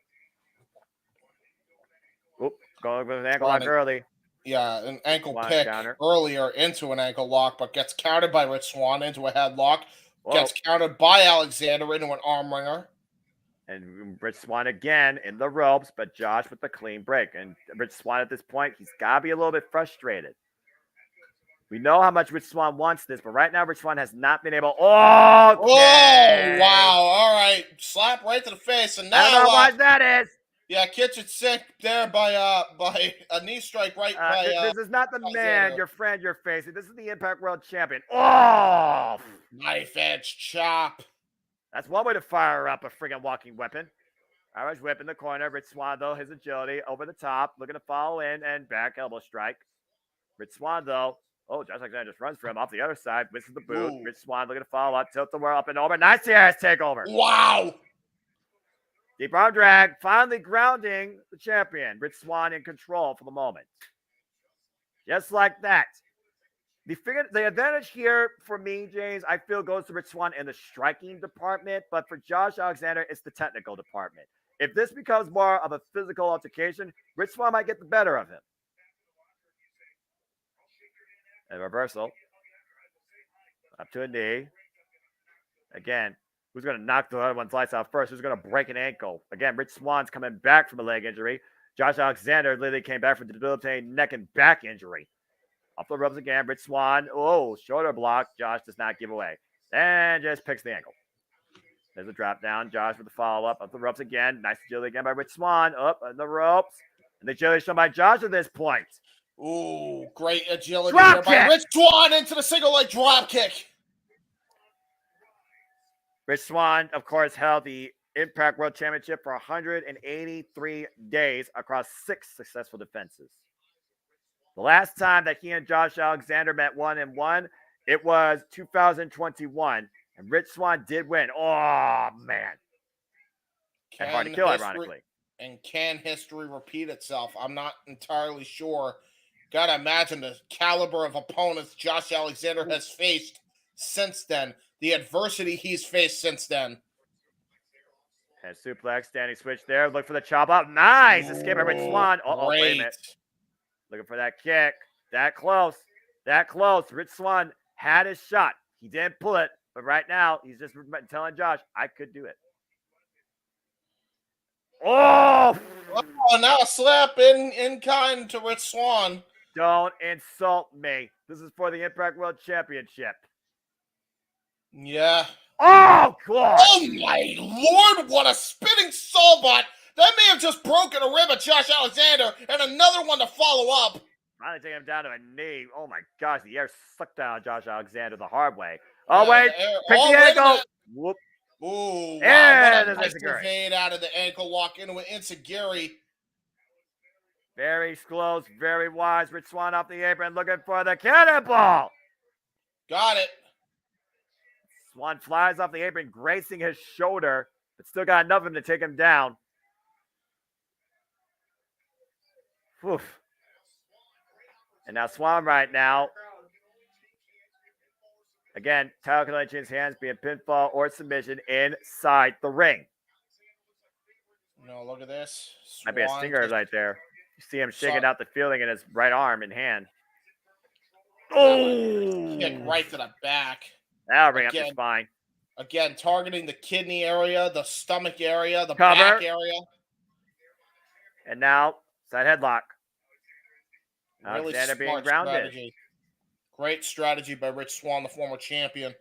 Oop, going with an ankle lock early. Yeah, an ankle Swann pick counter. earlier into an ankle lock, but gets countered by Rich Swann into a headlock. Whoa. Gets countered by Alexander into an arm wringer. And Rich Swann again in the ropes, but Josh with the clean break. And Rich Swann at this point, he's got to be a little bit frustrated. We know how much Rich Swann wants this, but right now Rich Swann has not been able. Okay. Oh, wow. All right. Slap right to the face. And now, I don't know why that is. Yeah, kitchen sink there by a knee strike right by. This is not the man, your friend, you're facing. This is the Impact World Champion. Oh! Knife edge chop. That's one way to fire up a friggin' walking weapon. Irish whip in the corner. Rich Swann, though, his agility over the top, looking to follow in and back elbow strike. Rich Swann, though. Oh, Josh Alexander just runs for him off the other side. Misses the boot. Ooh. Rich Swann looking to follow up. Tilt the world up and over. Nice ass takeover. Wow. Deep arm drag. Finally grounding the champion. Rich Swann in control for the moment. Just like that. The advantage here for me, James, I feel goes to Rich Swann in the striking department. But for Josh Alexander, it's the technical department. If this becomes more of a physical altercation, Rich Swann might get the better of him. And reversal. Up to a knee. Again, who's going to knock the other one's lights out first? Who's going to break an ankle? Again, Rich Swann's coming back from a leg injury. Josh Alexander literally came back from a debilitating neck and back injury. Off the ropes again. Rich Swann. Oh, shoulder block. Josh does not give away. And just picks the ankle. There's a drop down. Josh with the follow-up. Up the ropes again. Nice agility again by Rich Swann. Up on the ropes. And the agility shown by Josh at this point. Ooh, great agility there by Rich Swann into the single leg drop kick. Rich Swann, of course, held the Impact World Championship for 183 days across 6 successful defenses. The last time that he and Josh Alexander met 1-1, it was 2021, and Rich Swann did win. Oh, man. And hard to kill, ironically. And can history repeat itself? I'm not entirely sure. Gotta imagine the caliber of opponents Josh Alexander has faced since then. The adversity he's faced since then. And suplex, standing switch there. Look for the chop up. Nice. Escape by Rich Swann. Oh, wait a minute. Looking for that kick. That close. That close. Rich Swann had his shot. He didn't pull it. But right now, he's just telling Josh, I could do it. Oh! Oh, now a slap in kind to Rich Swann. Don't insult me. This is for the Impact World Championship. Yeah. Oh, God. Oh, my Lord. What a spinning soulbutt. That may have just broken a rib of Josh Alexander and another one to follow up. Finally taking him down to a knee. Oh, my gosh. The air sucked down Josh Alexander the hard way. Oh, wait. Pick the ankle. Whoop. Ooh, wow. And what a nice evade out of the ankle lock into an Insegiri. Very close, very wise. Rich Swann off the apron looking for the cannonball. Got it. Swann flies off the apron, gracing his shoulder, but still got enough of him to take him down. Oof. And now Swann right now. Again, title can only change hands, be a pinfall or submission inside the ring. No, look at this. Might be a Swan stinger just- right there. You see him shaking Saw- out the feeling in his right arm and hand. Kick Oh! right to the back. That'll bring up the Again. spine. Again, targeting the kidney area, the stomach area, the Cover. back area. And now, side headlock. Really Alexander being smart grounded. strategy. Great strategy by Rich Swann, the former champion.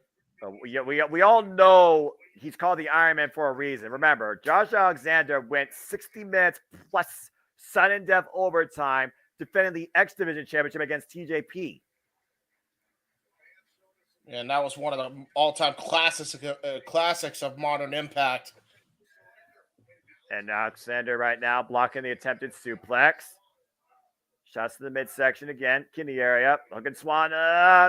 We all know he's called the Iron Man for a reason. Remember, Josh Alexander went 60 minutes plus sudden death overtime defending the X Division Championship against TJP. And that was one of the all-time classics of Modern Impact. And Alexander right now blocking the attempted suplex. Shots to the midsection again, kidney area. Looking Swan,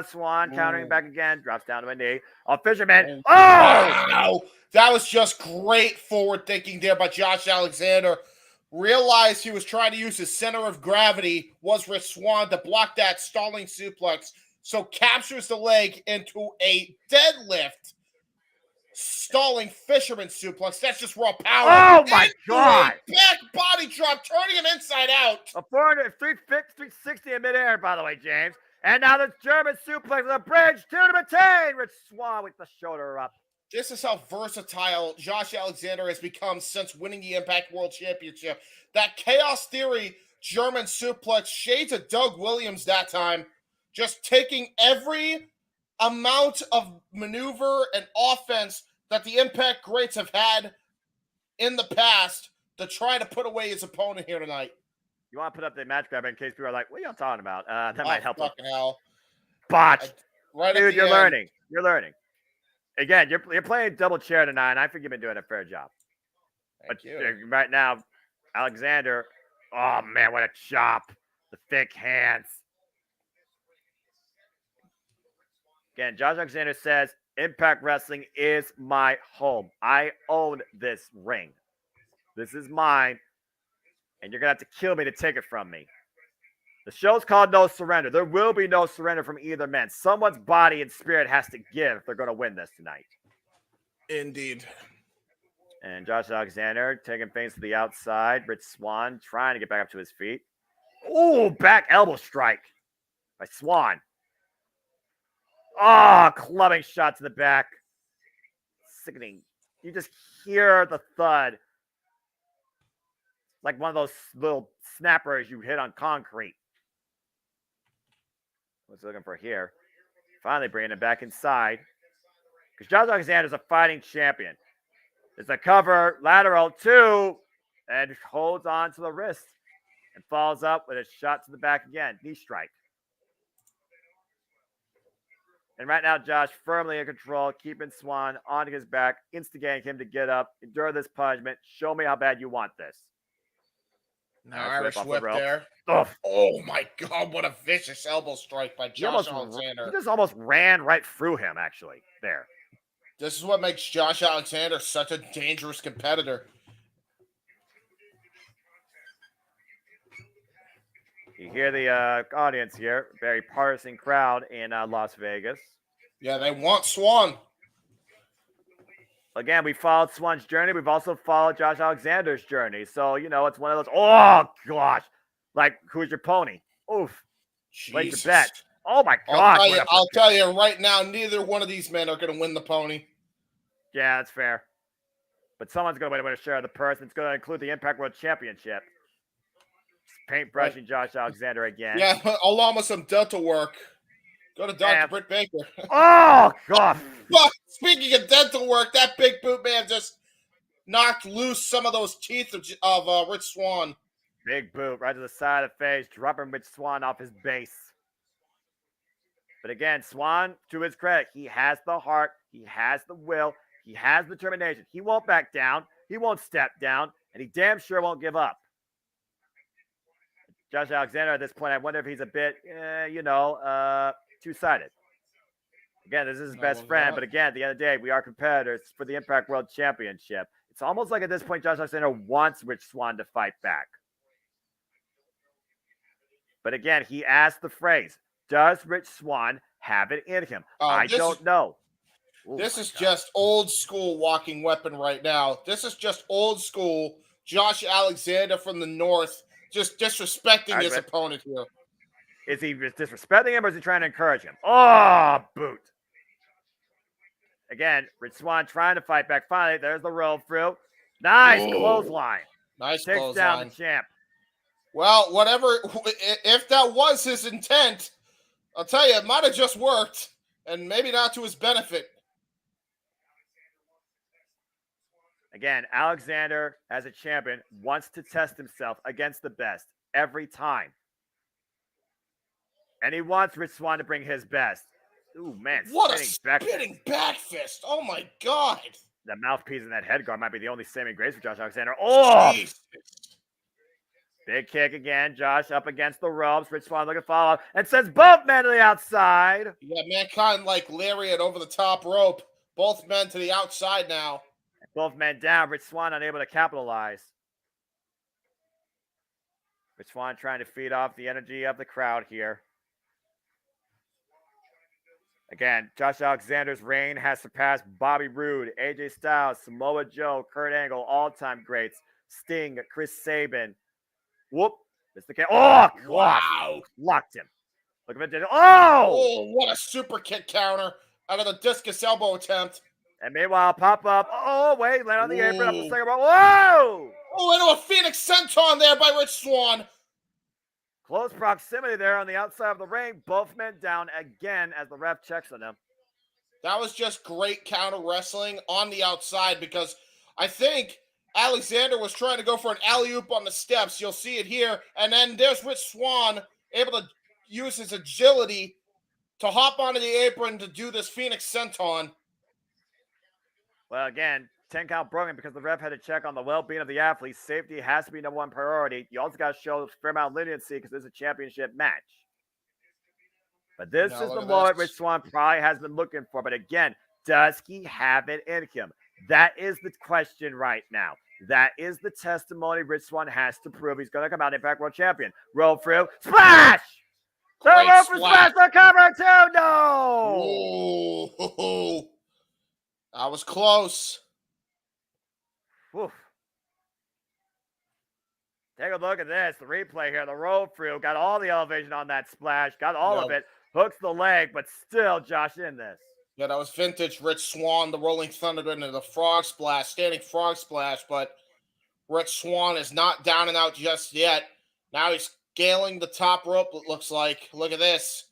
Swan countering back again. Drops down to a knee. Oh, Fisherman. Oh! Wow! That was just great forward thinking there by Josh Alexander. Realized he was trying to use his center of gravity, was Rich Swann, to block that stalling suplex. So captures the leg into a deadlift, stalling fisherman suplex. That's just raw power. Oh my God! Back body drop, turning him inside out. A 360 in midair, by the way, James. And now the German suplex with a bridge to the retain. Rich Swann with the shoulder up. This is how versatile Josh Alexander has become since winning the Impact World Championship. That Chaos Theory German suplex, shades of Doug Williams that time. Just taking every amount of maneuver and offense that the Impact greats have had in the past to try to put away his opponent here tonight. You want to put up the match grabber in case people are like, what are you talking about? That might help. Fucking hell. Botched. Right Dude, at the you're end. learning. You're learning. Again, you're playing double chair tonight, and I think you've been doing a fair job. Thank you. Right now, Alexander, oh man, what a chop. The thick hands. Again, Josh Alexander says, Impact Wrestling is my home. I own this ring. This is mine, and you're going to have to kill me to take it from me. The show's called No Surrender. There will be no surrender from either man. Someone's body and spirit has to give if they're going to win this tonight. Indeed. And Josh Alexander taking things to the outside. Rich Swann trying to get back up to his feet. Oh, back elbow strike by Swann. Oh, clubbing shot to the back. Sickening. You just hear the thud. Like one of those little snappers you hit on concrete. What's he looking for here? Finally bringing him back inside. Because Josh Alexander's a fighting champion. It's a cover, lateral 2, and holds on to the wrist. And follows up with a shot to the back again. Knee strike. And right now, Josh firmly in control, keeping Swann on his back, instigating him to get up, endure this punishment. Show me how bad you want this. Now Irish whip there. Ugh. Oh my God, what a vicious elbow strike by Josh Alexander. He just almost ran right through him, actually, there. This is what makes Josh Alexander such a dangerous competitor. You hear the audience here. Very partisan crowd in Las Vegas. Yeah, they want Swann. Again, we followed Swann's journey. We've also followed Josh Alexander's journey. So, you know, it's one of those, oh, gosh. Like, who's your pony? Oof. Place your bet. Oh, my gosh. I'll tell you right now, neither one of these men are going to win the pony. Yeah, that's fair. But someone's going to win a share of the purse. It's going to include the Impact World Championship. Paintbrushing Josh Alexander again. Yeah, along with some dental work. Go to Dr. Britt Baker. Oh, God. But speaking of dental work, that big boot man just knocked loose some of those teeth of Rich Swann. Big boot right to the side of the face, dropping Rich Swann off his base. But again, Swann, to his credit, he has the heart, he has the will, he has determination. He won't back down, he won't step down, and he damn sure won't give up. Josh Alexander, at this point, I wonder if he's a bit, two-sided. Again, this is his best friend, but again, at the end of the day, we are competitors for the Impact World Championship. It's almost like at this point, Josh Alexander wants Rich Swann to fight back. But again, he asked the phrase, does Rich Swann have it in him? Oh, I don't know. Oh This my is God. just old school walking weapon right now. This is just old school Josh Alexander from the North, just disrespecting his opponent here. Is he disrespecting him or is he trying to encourage him? Oh, boot. Again, Rich Swann trying to fight back. Finally, there's the roll through. Nice clothesline. Nice Takes clothesline. down the champ. Well, whatever, if that was his intent, I'll tell you, it might have just worked, and maybe not to his benefit. Again, Alexander, as a champion, wants to test himself against the best every time. And he wants Rich Swann to bring his best. Ooh, man. What a spinning back fist. Oh, my God. The mouthpiece in that head guard might be the only saving grace for Josh Alexander. Oh! Jesus. Big kick again. Josh up against the ropes. Rich Swann looking to follow and sends both men to the outside. You got Mankind like lariat over the top rope. Both men to the outside now. Both men down. Rich Swann unable to capitalize. Rich Swann trying to feed off the energy of the crowd here. Again, Josh Alexander's reign has surpassed Bobby Roode, AJ Styles, Samoa Joe, Kurt Angle, all-time greats, Sting, Chris Sabin. Whoop. Missed the kick. Oh, wow. Locked him. Look at it. Oh! What a super kick counter out of the discus elbow attempt. And meanwhile, pop up. Oh, wait. Land on the apron. Up the second rope. Whoa! Oh, into a Phoenix Senton there by Rich Swann. Close proximity there on the outside of the ring. Both men down again as the ref checks on them. That was just great counter wrestling on the outside because I think Alexander was trying to go for an alley-oop on the steps. You'll see it here. And then there's Rich Swann able to use his agility to hop onto the apron to do this Phoenix Senton. Well, again, 10 count broken because the ref had to check on the well-being of the athletes. Safety has to be number one priority. You also got to show a fair amount of leniency because this is a championship match. But this is the moment Rich Swann probably has been looking for. But again, does he have it in him? That is the question right now. That is the testimony Rich Swann has to prove. He's going to come out Impact World Champion. Roll through. Splash! Great roll for splash for cover two. No! Ooh, that was close. Oof. Take a look at this. The replay here. The roll through. Got all the elevation on that splash. Got all of it. Hooks the leg, but still Josh in this. Yeah, that was vintage Rich Swann, the Rolling Thunder into the frog splash, standing frog splash, but Rich Swann is not down and out just yet. Now he's scaling the top rope, it looks like. Look at this.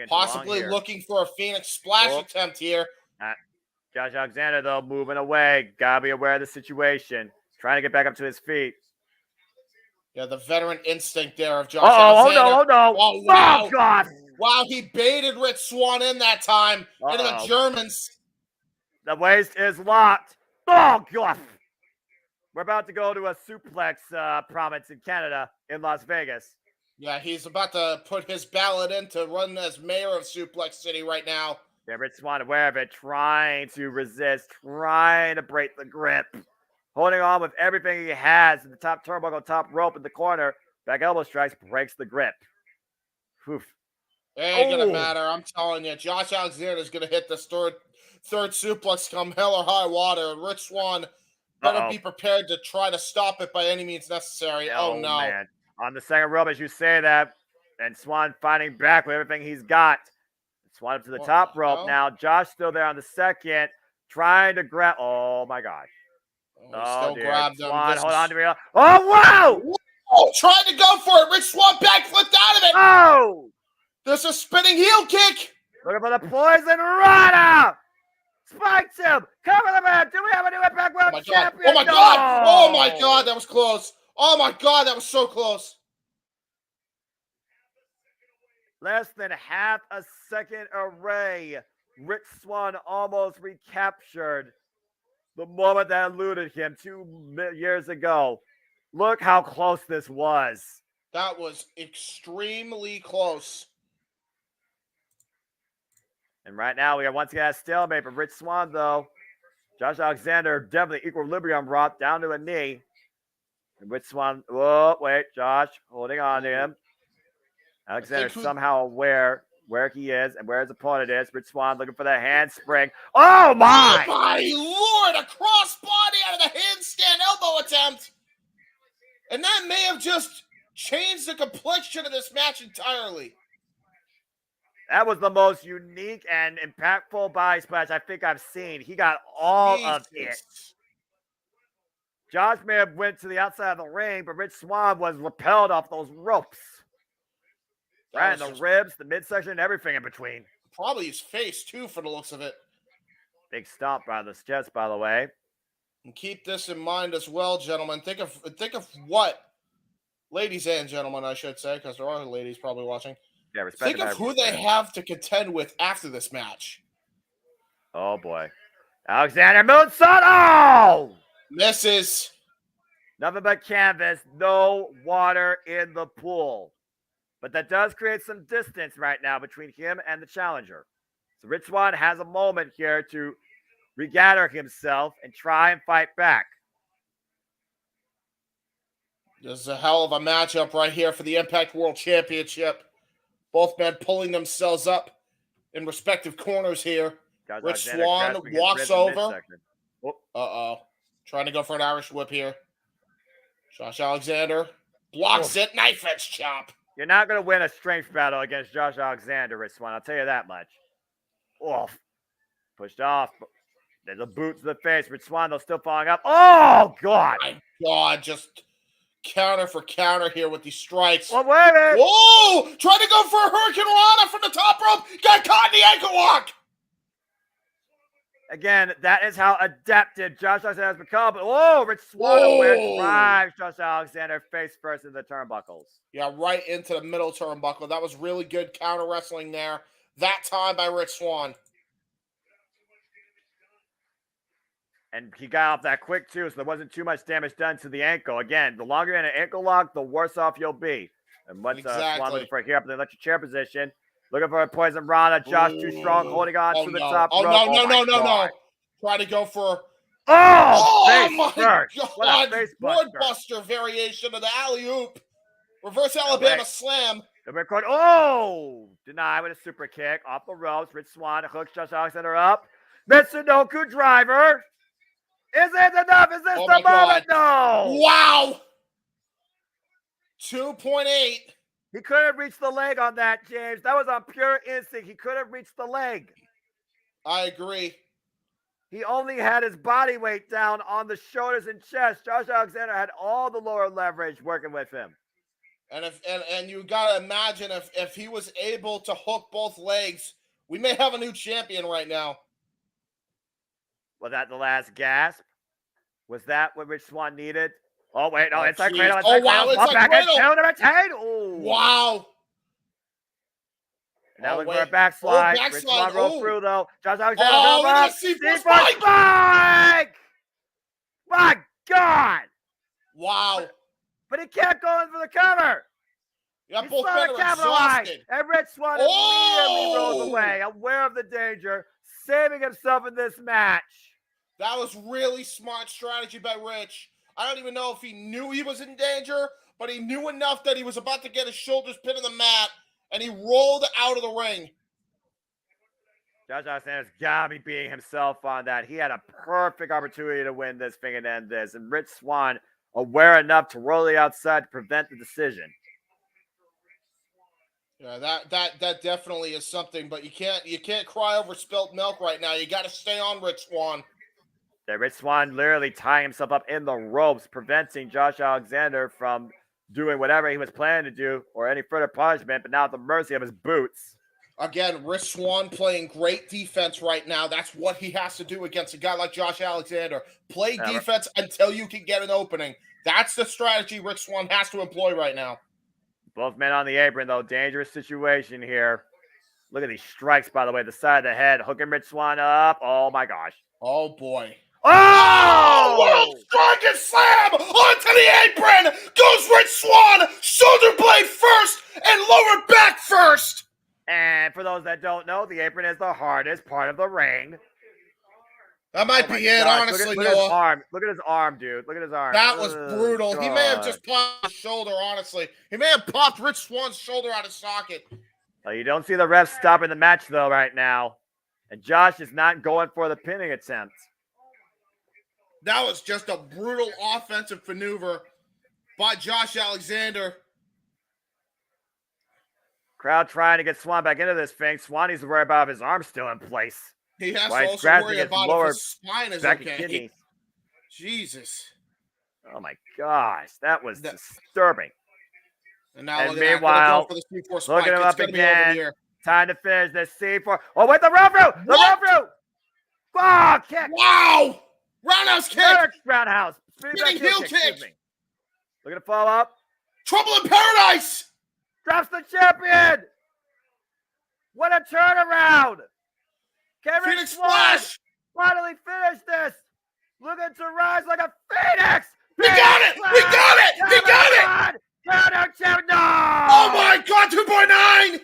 Possibly looking for a Phoenix splash attempt here. Josh Alexander, though, moving away. Gotta be aware of the situation. Trying to get back up to his feet. Yeah, the veteran instinct there of Josh Alexander. Oh, no. Oh, wow. Oh, God. Wow, he baited Rich Swann in that time into the Germans. The waist is locked. Oh, God. We're about to go to a suplex province in Canada, in Las Vegas. Yeah, he's about to put his ballot in to run as mayor of Suplex City right now. Yeah, Rich Swann aware of it, trying to resist, trying to break the grip. Holding on with everything he has in the top turnbuckle, top rope in the corner. Back elbow strikes, breaks the grip. Oof. It ain't gonna matter. I'm telling you, Josh Alexander's gonna hit this third suplex come hell or high water. And Rich Swann better be prepared to try to stop it by any means necessary. Oh no. Man. On the second rope, as you say that, and Swann fighting back with everything he's got. Swann up to the top rope now. Josh still there on the second, trying to grab. Oh my gosh. Still grabbed him. Swann, hold on to me. Oh, wow! Oh, trying to go for it. Rich Swann backflipped out of it. Oh! There's a spinning heel kick. Looking for the poison rana. Spikes him. Cover the man. Do we have a new Impact World Champion? Oh, my God. Oh, my God. That was close. Oh, my God. That was so close. Less than half a second away. Rich Swann almost recaptured the moment that eluded him 2 years ago. Look how close this was. That was extremely close. And right now, we are once again at stalemate for Rich Swann, though. Josh Alexander definitely equilibrium brought down to a knee. And Rich Swann, oh, wait, Josh holding on to him. Alexander somehow aware where he is and where his opponent is. Rich Swann looking for the handspring. Oh, my! Oh my Lord! A crossbody out of the handstand elbow attempt! And that may have just changed the complexion of this match entirely. That was the most unique and impactful body splash I think I've seen. He got all of it. Josh may have went to the outside of the ring, but Rich Swann was repelled off those ropes. Right in the ribs, the midsection, everything in between. Probably his face, too, for the looks of it. Big stomp by the chest, by the way. And keep this in mind as well, gentlemen. Think of what, ladies and gentlemen, I should say, because there are ladies probably watching. Yeah, think of who they have to contend with after this match. Oh, boy. Alexander Moonsault. Oh! Misses. Nothing but canvas. No water in the pool. But that does create some distance right now between him and the challenger. So Rich Swann has a moment here to regather himself and try and fight back. This is a hell of a matchup right here for the Impact World Championship. Both men pulling themselves up in respective corners here. Rich Swann walks over. Uh-oh. Trying to go for an Irish whip here. Josh Alexander blocks it. Knife edge chop. You're not going to win a strength battle against Josh Alexander, Rich Swann. I'll tell you that much. Oof. Pushed off. There's a boot to the face. Rich Swann, though, still following up. Oh, God. My God, just counter for counter here with these strikes. Well, wait a minute. Whoa! Trying to go for a Hurricane Rana from the top rope. Got caught in the ankle lock. Again, that is how adapted Josh Alexander has become. But, whoa, Rich Swann drives Josh Alexander face first in the turnbuckles. Yeah, right into the middle turnbuckle. That was really good counter wrestling there. That time by Rich Swann. And he got off that quick, too, so there wasn't too much damage done to the ankle. Again, the longer you're in an ankle lock, the worse off you'll be. And what's Swann looking for here up in the electric chair position? Looking for a poison Rana. Josh too strong, holding on to the top rope. No. Try to go for... Oh my first. God. Boardbuster variation of the alley-oop. Reverse Alabama slam. The record. Oh! Denied with a super kick off the ropes. Rich Swann hooks Josh Alexander up. Mitsunoku driver. Is it enough? Is this the moment? No! Wow! 2.8. He couldn't reach the leg on that, James. That was on pure instinct. He couldn't reach the leg. I agree. He only had his body weight down on the shoulders and chest. Josh Alexander had all the lower leverage working with him. And you gotta imagine if he was able to hook both legs, we may have a new champion right now. Was that the last gasp? Was that what Rich Swann needed? Oh, wait, no, it's like cradle. It's like cradle. Number 10. Oh. Wow. Now looking for a backslide. Rich Swann rolled through, though. Josh Alexander goes up. C4 spike! My God. Wow. But he kept going for the cover. Yeah, he both saw men the are capitalize, exhausted. and Rich Swann immediately rolls away, aware of the danger, saving himself in this match. That was really smart strategy by Rich. I don't even know if he knew he was in danger, but he knew enough that he was about to get his shoulders pinned in the mat, and he rolled out of the ring. Josh Alexander's got to be beating himself on that. He had a perfect opportunity to win this thing and end this, and Rich Swann aware enough to roll the outside to prevent the decision. Yeah, that definitely is something, but you can't cry over spilt milk right now. You got to stay on Rich Swann. Yeah, Rich Swann literally tying himself up in the ropes, preventing Josh Alexander from doing whatever he was planning to do or any further punishment, but now at the mercy of his boots. Again, Rich Swann playing great defense right now. That's what he has to do against a guy like Josh Alexander. Play defense until you can get an opening. That's the strategy Rich Swann has to employ right now. Both men on the apron, though. Dangerous situation here. Look at these strikes, by the way. The side of the head. Hooking Rich Swann up. Oh, my gosh. Oh, boy. Oh! World strongest slam onto the apron. Goes Rich Swann. Shoulder blade first and lower back first. And for those that don't know, the apron is the hardest part of the ring. That might be it, honestly, look at his arm. Look at his arm, dude. Look at his arm. That was brutal. God. He may have just popped his shoulder, honestly. He may have popped Rich Swann's shoulder out of socket. Well, you don't see the refs stopping the match, though, right now. And Josh is not going for the pinning attempt. That was just a brutal offensive maneuver by Josh Alexander. Crowd trying to get Swan back into this thing. Swan needs to worry about if his arm's still in place. He has Why to he's also grasping worry his about if lower his spine is back and okay. kidneys. Jesus. Oh my gosh, that was disturbing. And now And look at that. meanwhile, Gonna go for the C4 spike. looking him It's up gonna be over again. here. Time to finish this C4. Oh, with the rope route! The What? rope route! Oh, kick! Wow! Roundhouse kick! Another roundhouse. Spinning back Spinning heel excuse kick! me. Looking to follow up. Trouble in paradise! Drops the champion! What a turnaround! Can Rich Phoenix Swan Splash! finally finish this? Looking to rise like a phoenix! He got it! He got it! He got it! Counter champ! No! Oh my God! 2.9!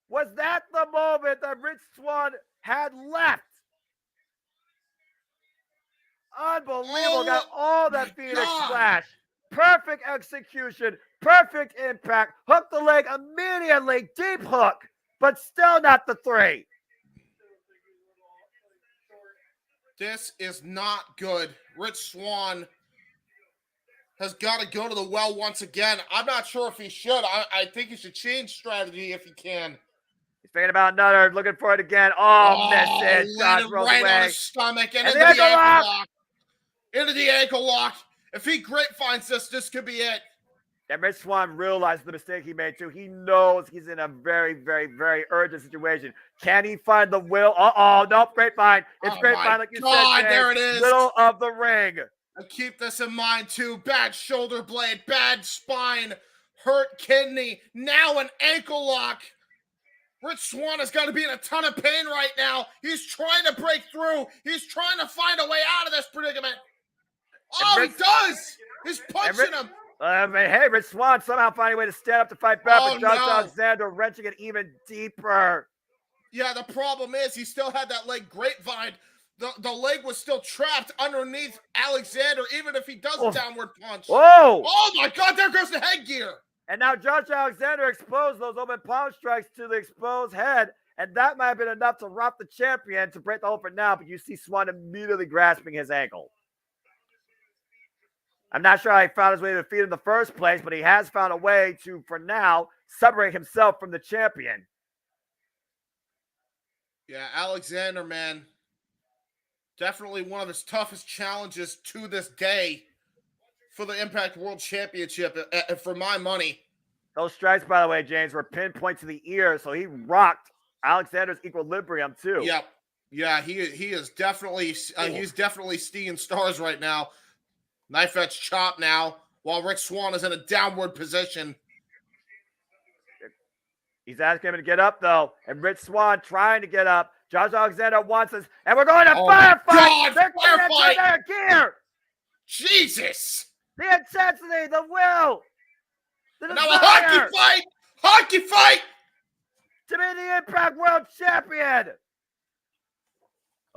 Was that the moment that Rich Swan had left? Unbelievable. Got all that Phoenix God. Splash. Perfect execution. Perfect impact. Hooked the leg immediately. Deep hook. But still not the 3. This is not good. Rich Swan has got to go to the well once again. I'm not sure if he should. I think he should change strategy if he can. He's thinking about another. Looking for it again. Oh, misses. Josh landed rolls right away. on his stomach and And into the the ankle ankle lock. lock. Into the ankle lock. If he grapevines this could be it. And Rich Swan realized the mistake he made too. He knows he's in a very, very, very urgent situation. Can he find the will? Nope, grapevine. It's Oh grapevine, my like you God, said, James. there it is. Middle of the ring. And keep this in mind too. Bad shoulder blade, bad spine, hurt kidney, now an ankle lock. Rich Swan has got to be in a ton of pain right now. He's trying to break through. He's trying to find a way out of this predicament. Oh, he does. He's punching him. Hey, Rich Swan somehow finding a way to stand up to fight back, Oh, but Josh no. Alexander wrenching it even deeper. Yeah, the problem is he still had that leg grapevine. The leg was still trapped underneath Alexander, even if he does a downward punch. Whoa! Oh my God, there goes the headgear. And now Josh Alexander exposed those open palm strikes to the exposed head, and that might have been enough to rock the champion to break the hold for now, but you see Swan immediately grasping his ankle. I'm not sure how he found his way to defeat in the first place, but he has found a way to, for now, separate himself from the champion. Yeah, Alexander, man, definitely one of his toughest challenges to this day for the Impact World Championship, for my money. Those strikes, by the way, James, were pinpoint to the ear, so he rocked Alexander's equilibrium too. Yep. Yeah, he is definitely he's definitely seeing stars right now. Knife edge chop now, while Rich Swan is in a downward position. He's asking him to get up, though, and Rich Swan trying to get up. Josh Alexander wants us, and we're going to firefight. God, They're firefight! their gear. Jesus! The intensity, the will, the Now a hockey desire fight! Hockey fight! to be the Impact World Champion.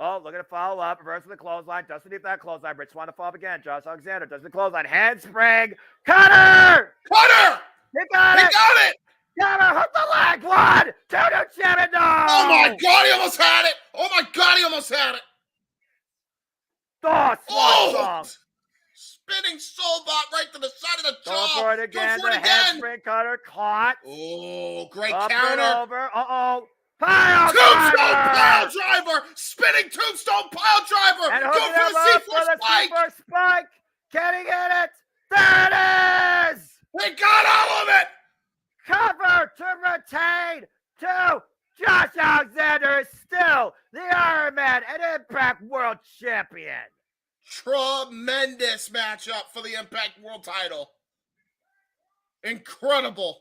Oh, looking to follow up. Reverse with the clothesline. Doesn't need that clothesline. Rich Swan to follow up again. Josh Alexander does the clothesline. Handspring. Cutter! Cutter! He got He it! got it! Cutter! Hook the leg! 1, 2, to champion! No! Oh my God, he almost had it! Oh my God, he almost had it! Oh, Swan song. Spinning soul bot right to the side of the Go jaw. for it again. Go for The it again. handspring cutter caught. Oh, great Up counter. and over. Uh-oh. Pile Tombstone driver! pile driver! Spinning tombstone pile driver! And Go hooking for him the up C4 for the spike! C4 spike. Can he get it? There it is! They got all of it! Cover to retain to Josh Alexander is still the Iron Man and Impact World Champion. Tremendous matchup for the Impact World title. Incredible.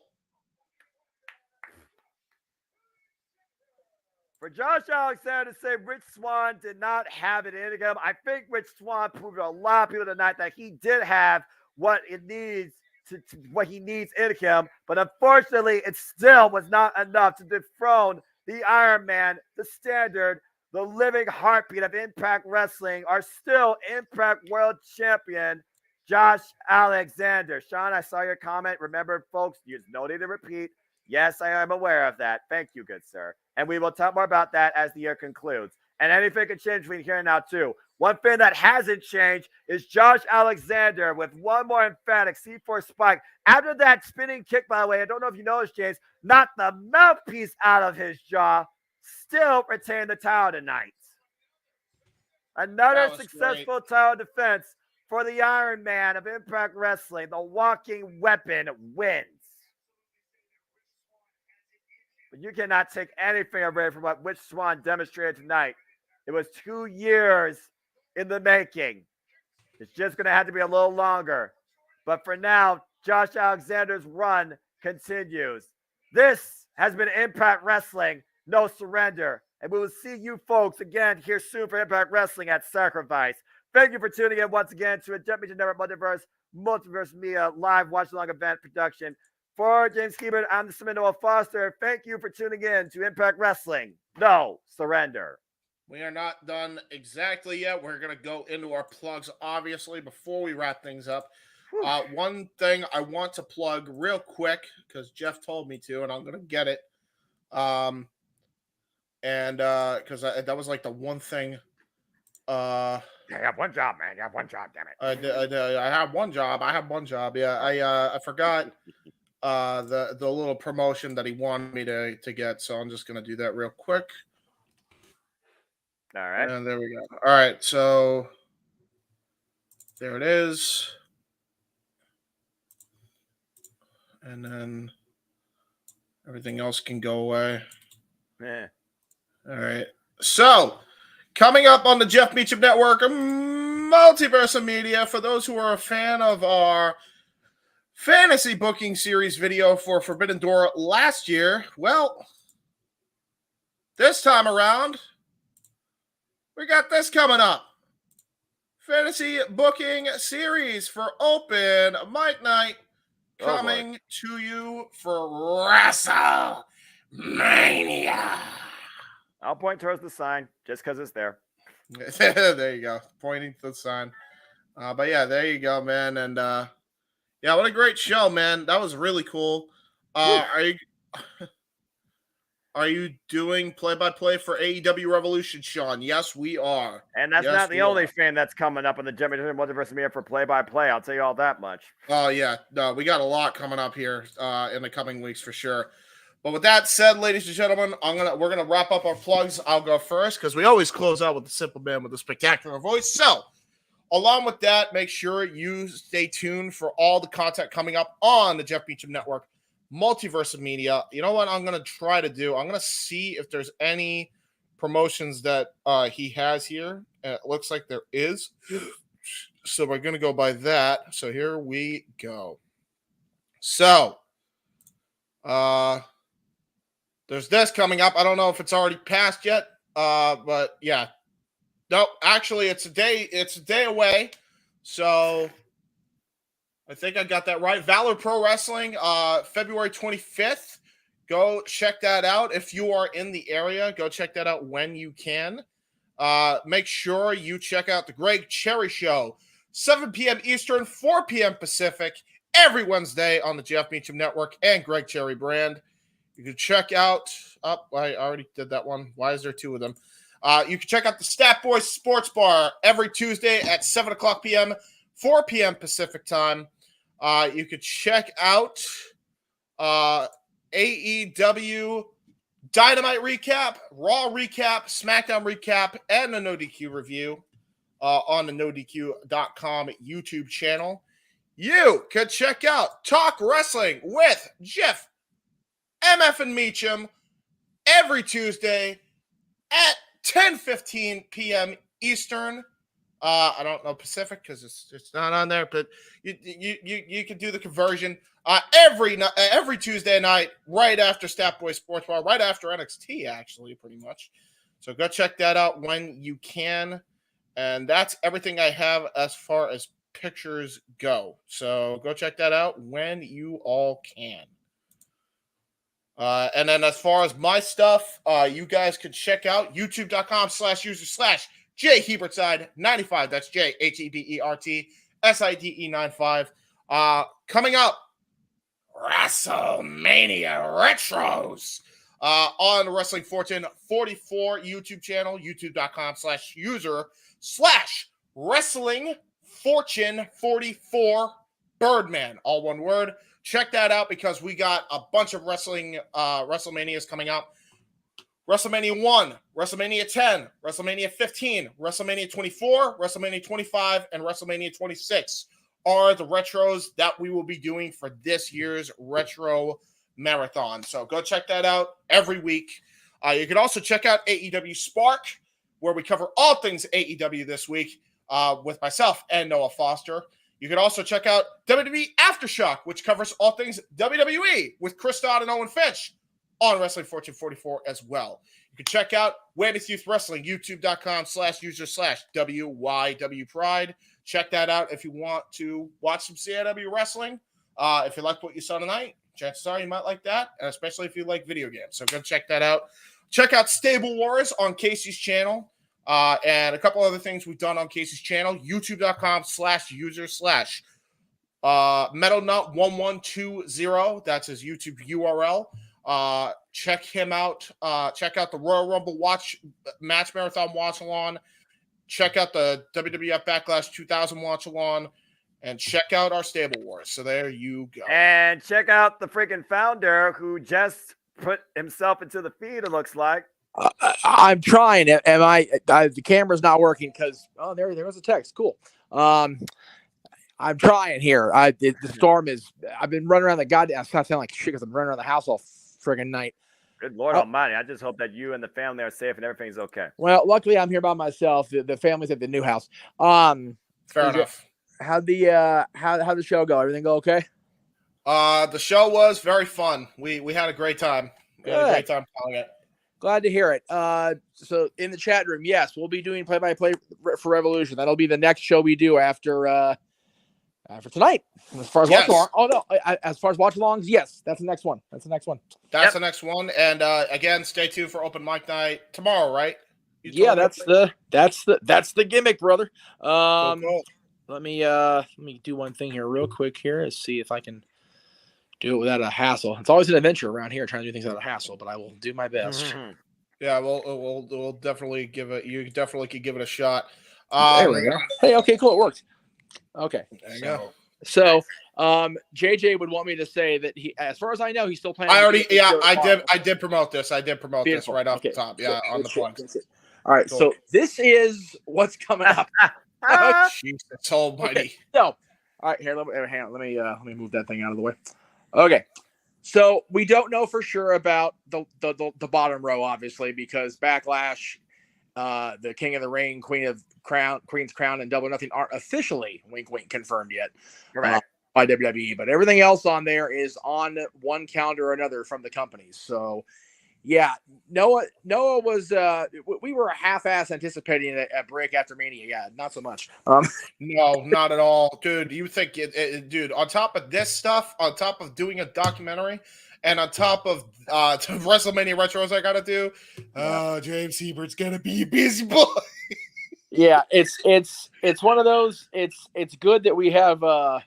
For Josh Alexander to say Rich Swan did not have it in him, I think Rich Swan proved to a lot of people tonight that he did have what it needs what he needs in him, but unfortunately, it still was not enough to dethrone the Iron Man, the Standard, the living heartbeat of Impact Wrestling, our still Impact World Champion, Josh Alexander. Sean, I saw your comment. Remember, folks, there's no need to repeat. Yes, I am aware of that. Thank you, good sir. And we will talk more about that as the year concludes. And anything can change between here and now, too. One thing that hasn't changed is Josh Alexander with one more emphatic C4 spike. After that spinning kick, by the way, I don't know if you noticed, James, knocked the mouthpiece out of his jaw. Still retain the title tonight. Another successful title defense for the Iron Man of Impact Wrestling. The walking weapon wins. But you cannot take anything away from what Witch Swan demonstrated tonight. It was 2 years in the making. It's just going to have to be a little longer. But for now, Josh Alexander's run continues. This has been Impact Wrestling, No Surrender. And we will see you folks again here soon for Impact Wrestling at Sacrifice. Thank you for tuning in once again to a Meacham Network Multiverse Media live watch-along event production. For James Hebert, I'm the Seminole Foster. Thank you for tuning in to Impact Wrestling, No Surrender. We are not done exactly yet. We're going to go into our plugs, obviously, before we wrap things up. One thing I want to plug real quick, because Jeff told me to, and I'm going to get it. Because that was like the one thing. You have one job, man. You have one job, damn it. I have one job. Yeah, I forgot the little promotion that he wanted me to get, so I'm just going to do that real quick. All right. And there we go. All right, so there it is. And then everything else can go away. Yeah. All right. So, coming up on the Jeff Meacham Network, Multiverse of Media, for those who are a fan of our fantasy booking series video for Forbidden Door last year, well, this time around, we got this coming up. Fantasy booking series for Open Mic Night coming to you for WrestleMania. I'll point towards the sign just because it's there. There you go. Pointing to the sign. But yeah, there you go, man. And yeah, what a great show, man. That was really cool. Are you doing play-by-play for AEW Revolution, Sean? Yes, we are. And that's not the only fan that's coming up on the JMN Multiverse Media for play-by-play. I'll tell you all that much. Oh, yeah. No, we got a lot coming up here in the coming weeks for sure. But with that said, ladies and gentlemen, we're gonna wrap up our plugs. I'll go first because we always close out with the simple man with a spectacular voice. So, along with that, make sure you stay tuned for all the content coming up on the Jeff Meacham Network, Multiverse of Media. You know what I'm gonna try to do? I'm gonna see if there's any promotions that he has here. It looks like there is. So we're gonna go by that. So here we go. So, there's this coming up. I don't know if it's already passed yet, but yeah. No, actually, it's a day away. So I think I got that right. Valor Pro Wrestling, February 25th. Go check that out. If you are in the area, go check that out when you can. Make sure you check out the Greg Cherry Show, 7 p.m. Eastern, 4 p.m. Pacific, every Wednesday on the Jeff Meacham Network and Greg Cherry brand. You can check out, I already did that one. Why is there two of them? You can check out the Stat Boys Sports Bar every Tuesday at 7 o'clock p.m., 4 p.m. Pacific time. You could check out AEW Dynamite recap, Raw recap, SmackDown recap, and the No DQ review on the NoDQ.com YouTube channel. You could check out Talk Wrestling with Jeff MF and Meacham every Tuesday at 10:15 p.m. Eastern. I don't know Pacific because it's not on there, but you can do the conversion every Tuesday night right after Stat Boy Sports Bar, right after NXT, actually, pretty much. So go check that out when you can. And that's everything I have as far as pictures go. So go check that out when you all can. And then as far as my stuff, you guys can check out youtube.com/user/JHebertside95. That's JHEBERT. SIDE95. Coming up, WrestleMania Retros on the Wrestling Fortune 44 YouTube channel, youtube.com/user/Wrestling Fortune 44 Birdman, all one word. Check that out because we got a bunch of WrestleManias coming up. WrestleMania 1, WrestleMania 10, WrestleMania 15, WrestleMania 24, WrestleMania 25, and WrestleMania 26 are the retros that we will be doing for this year's Retro Marathon. So go check that out every week. You can also check out AEW Spark, where we cover all things AEW this week with myself and Noah Foster. You can also check out WWE Aftershock, which covers all things WWE with Chris Dodd and Owen Finch on Wrestling Fortune 44 as well. You can check out Wayne's Youth Wrestling, youtube.com/user/WYW Pride. Check that out if you want to watch some CIW wrestling. If you like what you saw tonight, chances are you might like that, and especially if you like video games. So go check that out. Check out Stable Wars on Casey's channel and a couple other things we've done on Casey's channel, youtube.com/user/MetalNut1120. That's his YouTube URL. Check him out. Check out the Royal Rumble Match Marathon Watch-Along. Check out the WWF Backlash 2000 Watch-Along. And check out our Stable Wars. So there you go. And check out the freaking founder who just put himself into the feed, it looks like. I'm trying. The camera's not working because there was a text. Cool. I'm trying here. The storm is. I've been running around the goddamn. I sound like shit because I'm running around the house all friggin' night. Good Lord Almighty! I just hope that you and the family are safe and everything's okay. Well, luckily I'm here by myself. The family's at the new house. Fair enough. How'd the show go? Everything go okay? The show was very fun. We had a great time. We had a great time calling it. Glad to hear it. So in the chat room, yes, we'll be doing play-by-play for Revolution. That'll be the next show we do after tonight. As far as as far as watch-alongs, yes, that's the next one. That's the next one. The next one. And again, stay tuned for open mic night tomorrow, right? Yeah, that's the gimmick, brother. Cool. Let me do one thing here real quick here. Let's see if I can do it without a hassle. It's always an adventure around here trying to do things without a hassle, but I will do my best. Mm-hmm. Yeah, we'll definitely give it. You definitely could give it a shot. There we go. Hey, okay, cool. It worked. Okay. There you go. So, JJ would want me to say that he, as far as I know, he's still playing. I did promote this. I did promote this right off the top. Yeah, on the plug. All right. Cool. So this is what's coming up. Jesus almighty. Okay, so, all right, here, let me move that thing out of the way. Okay. So we don't know for sure about the bottom row, obviously, because Backlash, the King of the Ring, Queen's Crown, and Double or Nothing aren't officially wink confirmed yet by WWE, but everything else on there is on one calendar or another from the companies. So yeah, Noah was we were a half-ass anticipating a break after Mania. Yeah, not so much. No, not at all, dude. You think dude? On top of this stuff, on top of doing a documentary, and on top of WrestleMania retros, I gotta do. James Hebert's gonna be a busy boy. Yeah, it's one of those. It's good that we have like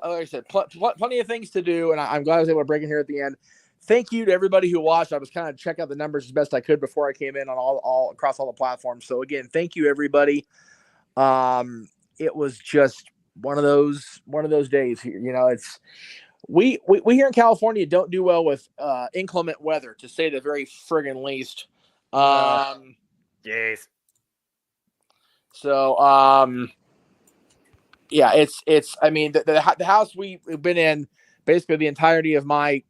I said, plenty of things to do, and I'm glad I was able to break in here at the end. Thank you to everybody who watched. I was kind of checking out the numbers as best I could before I came in on all across all the platforms. So again, thank you everybody. It was just one of those days here. You know, it's we here in California don't do well with inclement weather, to say the very friggin' least. Jeez. So yeah, it's I mean the house we've been in basically the entirety of my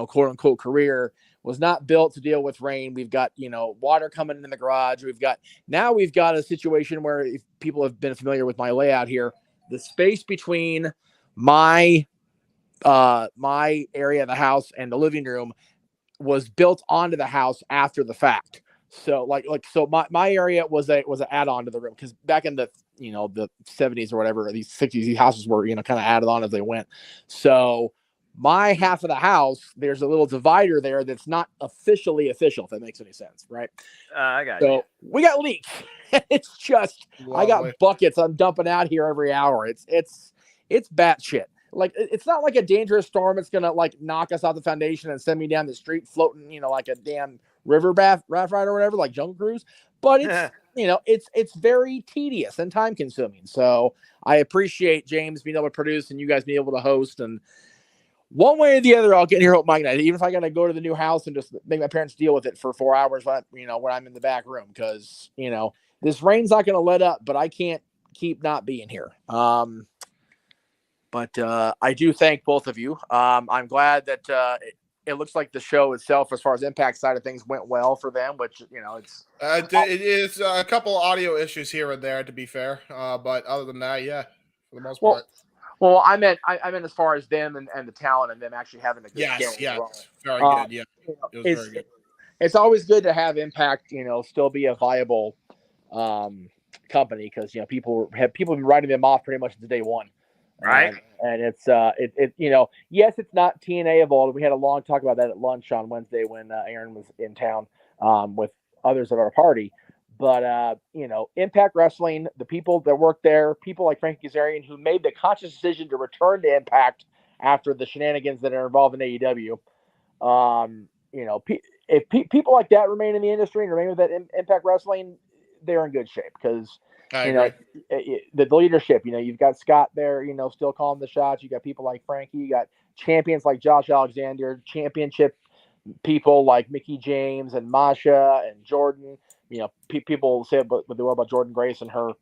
quote unquote career was not built to deal with rain. We've got, water coming in the garage. We've got a situation where, if people have been familiar with my layout here, the space between my area of the house and the living room was built onto the house after the fact. So so my area was an add-on to the room, because back in the the 70s or whatever, these 60s, these houses were kind of added on as they went. So My half of the house, there's a little divider there that's not officially official, if that makes any sense, right? I got So we got leaks. It's just I got Lovely. buckets I'm dumping out here every hour. It's batshit. Like it's not like a dangerous storm. It's gonna like knock us off the foundation and send me down the street floating, like a damn river raft ride or whatever, like Jungle Cruise. But it's it's very tedious and time consuming. So I appreciate James being able to produce and you guys being able to host. And one way or the other, I'll get here at Mike night, even if I got to go to the new house and just make my parents deal with it for 4 hours when I'm in the back room, because this rain's not going to let up, but I can't keep not being here. But I do thank both of you. I'm glad that it looks like the show itself, as far as Impact side of things, went well for them, which it's It is a couple audio issues here and there, to be fair. But other than that, yeah, for the most part. Well, I meant as far as them and the talent and them actually having a good show. Yes, very good. Yeah, it was very good. It's always good to have Impact, still be a viable company, because people have been writing them off pretty much since day one. Right. And it's yes, it's not TNA of old. We had a long talk about that at lunch on Wednesday when Aaron was in town with others of our party. But Impact Wrestling, the people that work there, people like Frankie Kazarian, who made the conscious decision to return to Impact after the shenanigans that are involved in AEW. If people like that remain in the industry and remain with that Impact Wrestling, they're in good shape, because the leadership, you've got Scott there, still calling the shots. You got people like Frankie, you got champions like Josh Alexander, championship people like Mickey James and Masha and Jordan. People say what they will about Jordan Grace and her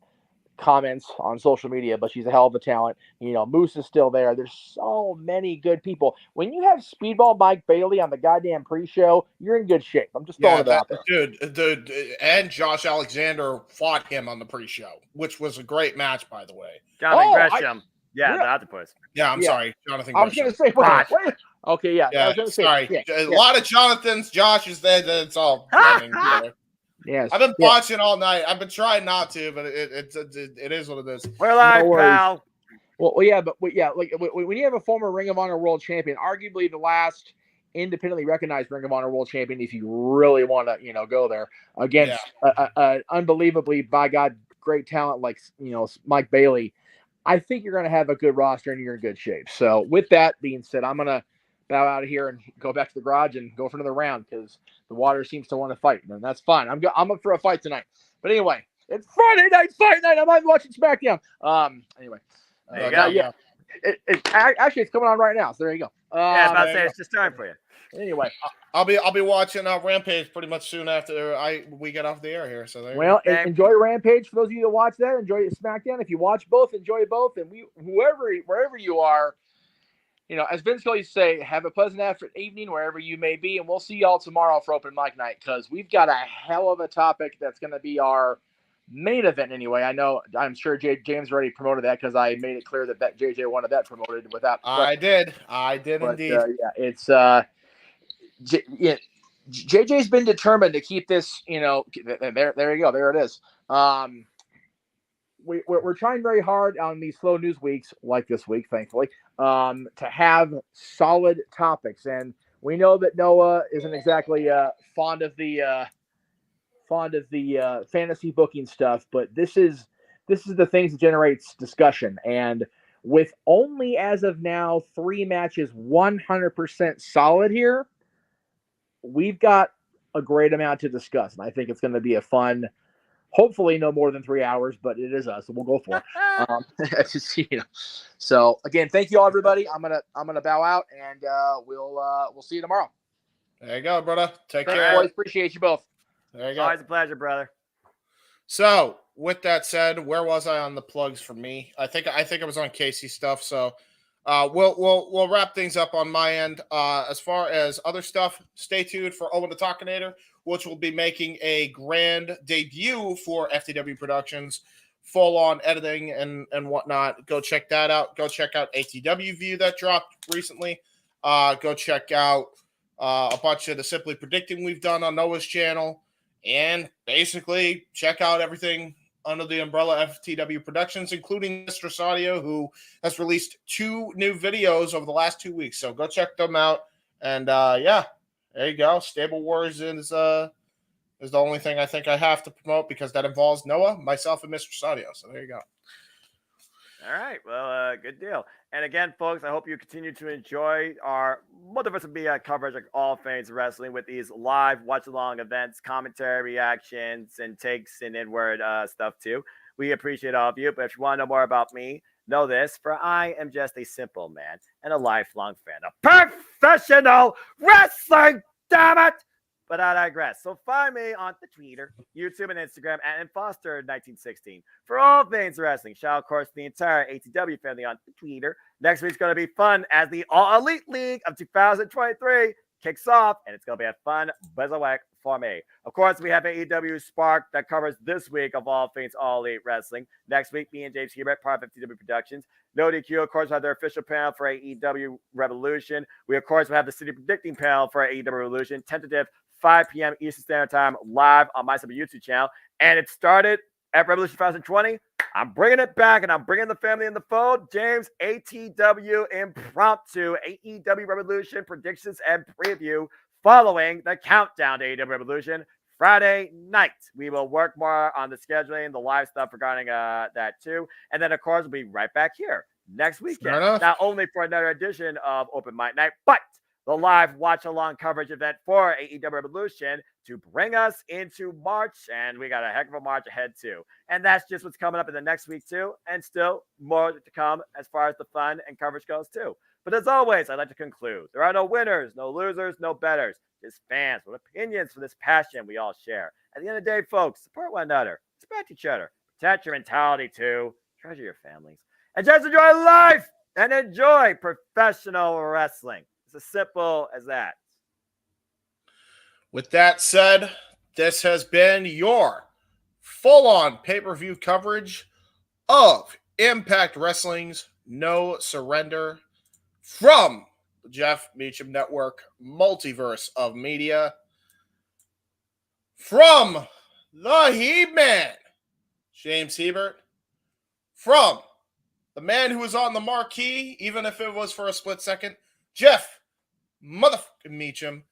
comments on social media, but she's a hell of a talent. Moose is still there. There's so many good people. When you have Speedball Mike Bailey on the goddamn pre-show, you're in good shape. I'm just throwing it out there. Dude, and Josh Alexander fought him on the pre-show, which was a great match, by the way. Jonathan Gresham. The octopus. Yeah, I'm sorry, Jonathan Gresham. I was going to say, wait. Okay, yeah. Yeah, sorry. A lot of Jonathans, Joshes there. That's all. Yes. I've been watching all night. I've been trying not to, but it is what it is. We're live, pal. Well, like when you have a former Ring of Honor World Champion, arguably the last independently recognized Ring of Honor World Champion, if you really want to, go there against unbelievably, by God, great talent like Mike Bailey, I think you're going to have a good roster and you're in good shape. So with that being said, I'm going to bow out of here and go back to the garage and go for another round, because the water seems to want to fight, and that's fine. I'm up for a fight tonight. But anyway, it's Friday night fight night. I'm not watching SmackDown. Anyway, there you go. Yeah, actually it's coming on right now. So there you go. I was about to say it's just time for you. Anyway, I'll be watching Rampage pretty much soon after we get off the air here. So enjoy Rampage for those of you that watch that. Enjoy SmackDown. If you watch both, enjoy both. And wherever you are, as Vince used to say, have a pleasant evening wherever you may be, and we'll see y'all tomorrow for open mic night, because we've got a hell of a topic that's going to be our main event anyway. I'm sure James already promoted that, because I made it clear that JJ wanted that promoted without. I did indeed. It's JJ's been determined to keep this. There you go. There it is. We're trying very hard on these slow news weeks, like this week, thankfully, to have solid topics. And we know that Noah isn't exactly fond of the fantasy booking stuff, but this is the things that generates discussion. And with only, as of now, 3 matches 100% solid here, we've got a great amount to discuss. And I think it's going to be a fun, hopefully no more than 3 hours, but it is us, so we'll go for it. So again, thank you all, everybody. I'm gonna bow out, and we'll see you tomorrow. There you go, brother. Take care. Boys. Appreciate you both. There you go. Always a pleasure, brother. So with that said, where was I on the plugs for me? I think I was on Casey stuff. So we'll wrap things up on my end. As far as other stuff, stay tuned for Owen the Talkinator, which will be making a grand debut for FTW Productions, full-on editing and whatnot. Go check that out. Go check out ATW View that dropped recently. Go check out a bunch of the Simply Predicting we've done on Noah's channel. And basically check out everything under the umbrella FTW Productions, including Mistress Audio, who has released 2 new videos over the last 2 weeks. So go check them out. And yeah, there you go. Stable Wars is the only thing I think I have to promote because that involves Noah, myself, and Mistress Audio. So there you go. All right. Well, good deal. And again, folks, I hope you continue to enjoy our Multiverse Media coverage of all things wrestling with these live watch-along events, commentary, reactions, and takes and inward stuff too. We appreciate all of you. But if you want to know more about me, know this, for I am just a simple man and a lifelong fan of professional wrestling, damn it! But I digress. So find me on the Twitter, YouTube, and Instagram at Imposter1916 for all things wrestling. Shout out, of course, the entire ATW family on the Twitter. Next week's going to be fun as the All Elite League of 2023 kicks off, and it's going to be a fun Bezawak for me. Of course, we have AEW Spark that covers this week of all things All Elite Wrestling. Next week, me and James Hebert, part of FTW Productions. No DQ, of course, will have their official panel for AEW Revolution. We, of course, will have the City Predicting panel for AEW Revolution, tentative 5 p.m. Eastern Standard Time, live on my YouTube channel. And it started at Revolution 2020. I'm bringing it back, and I'm bringing the family in the fold. James, ATW Impromptu, AEW Revolution predictions and preview following the countdown to AEW Revolution Friday night. We will work more on the scheduling, the live stuff regarding that too. And then, of course, we'll be right back here next weekend. Not only for another edition of Open Mic Night, but the live watch-along coverage event for AEW Revolution to bring us into March, and we got a heck of a March ahead, too. And that's just what's coming up in the next week, too, and still more to come as far as the fun and coverage goes, too. But as always, I'd like to conclude, there are no winners, no losers, no betters, just fans with opinions for this passion we all share. At the end of the day, folks, support one another, respect each other, protect your mentality, too, treasure your families, and just enjoy life and enjoy professional wrestling. As simple as that. With that said, this has been your full-on pay-per-view coverage of Impact Wrestling's No Surrender from the Jeff Meacham Network Multiverse of Media. From the He-Man, James Hebert. From the man who was on the marquee, even if it was for a split second, Jeff motherfucking Meacham.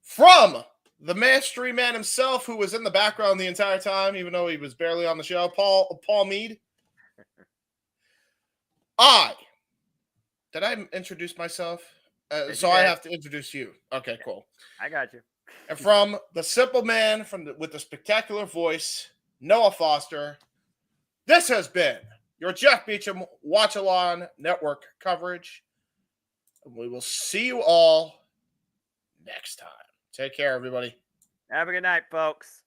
From the mystery man himself, who was in the background the entire time, even though he was barely on the show, Paul Mead. Did I introduce myself? So I have to introduce you. Okay, cool. I got you. And from the simple man with the spectacular voice, Noah Foster, this has been your Jeff Meacham Watch-Along Network coverage. We will see you all next time. Take care, everybody. Have a good night, folks.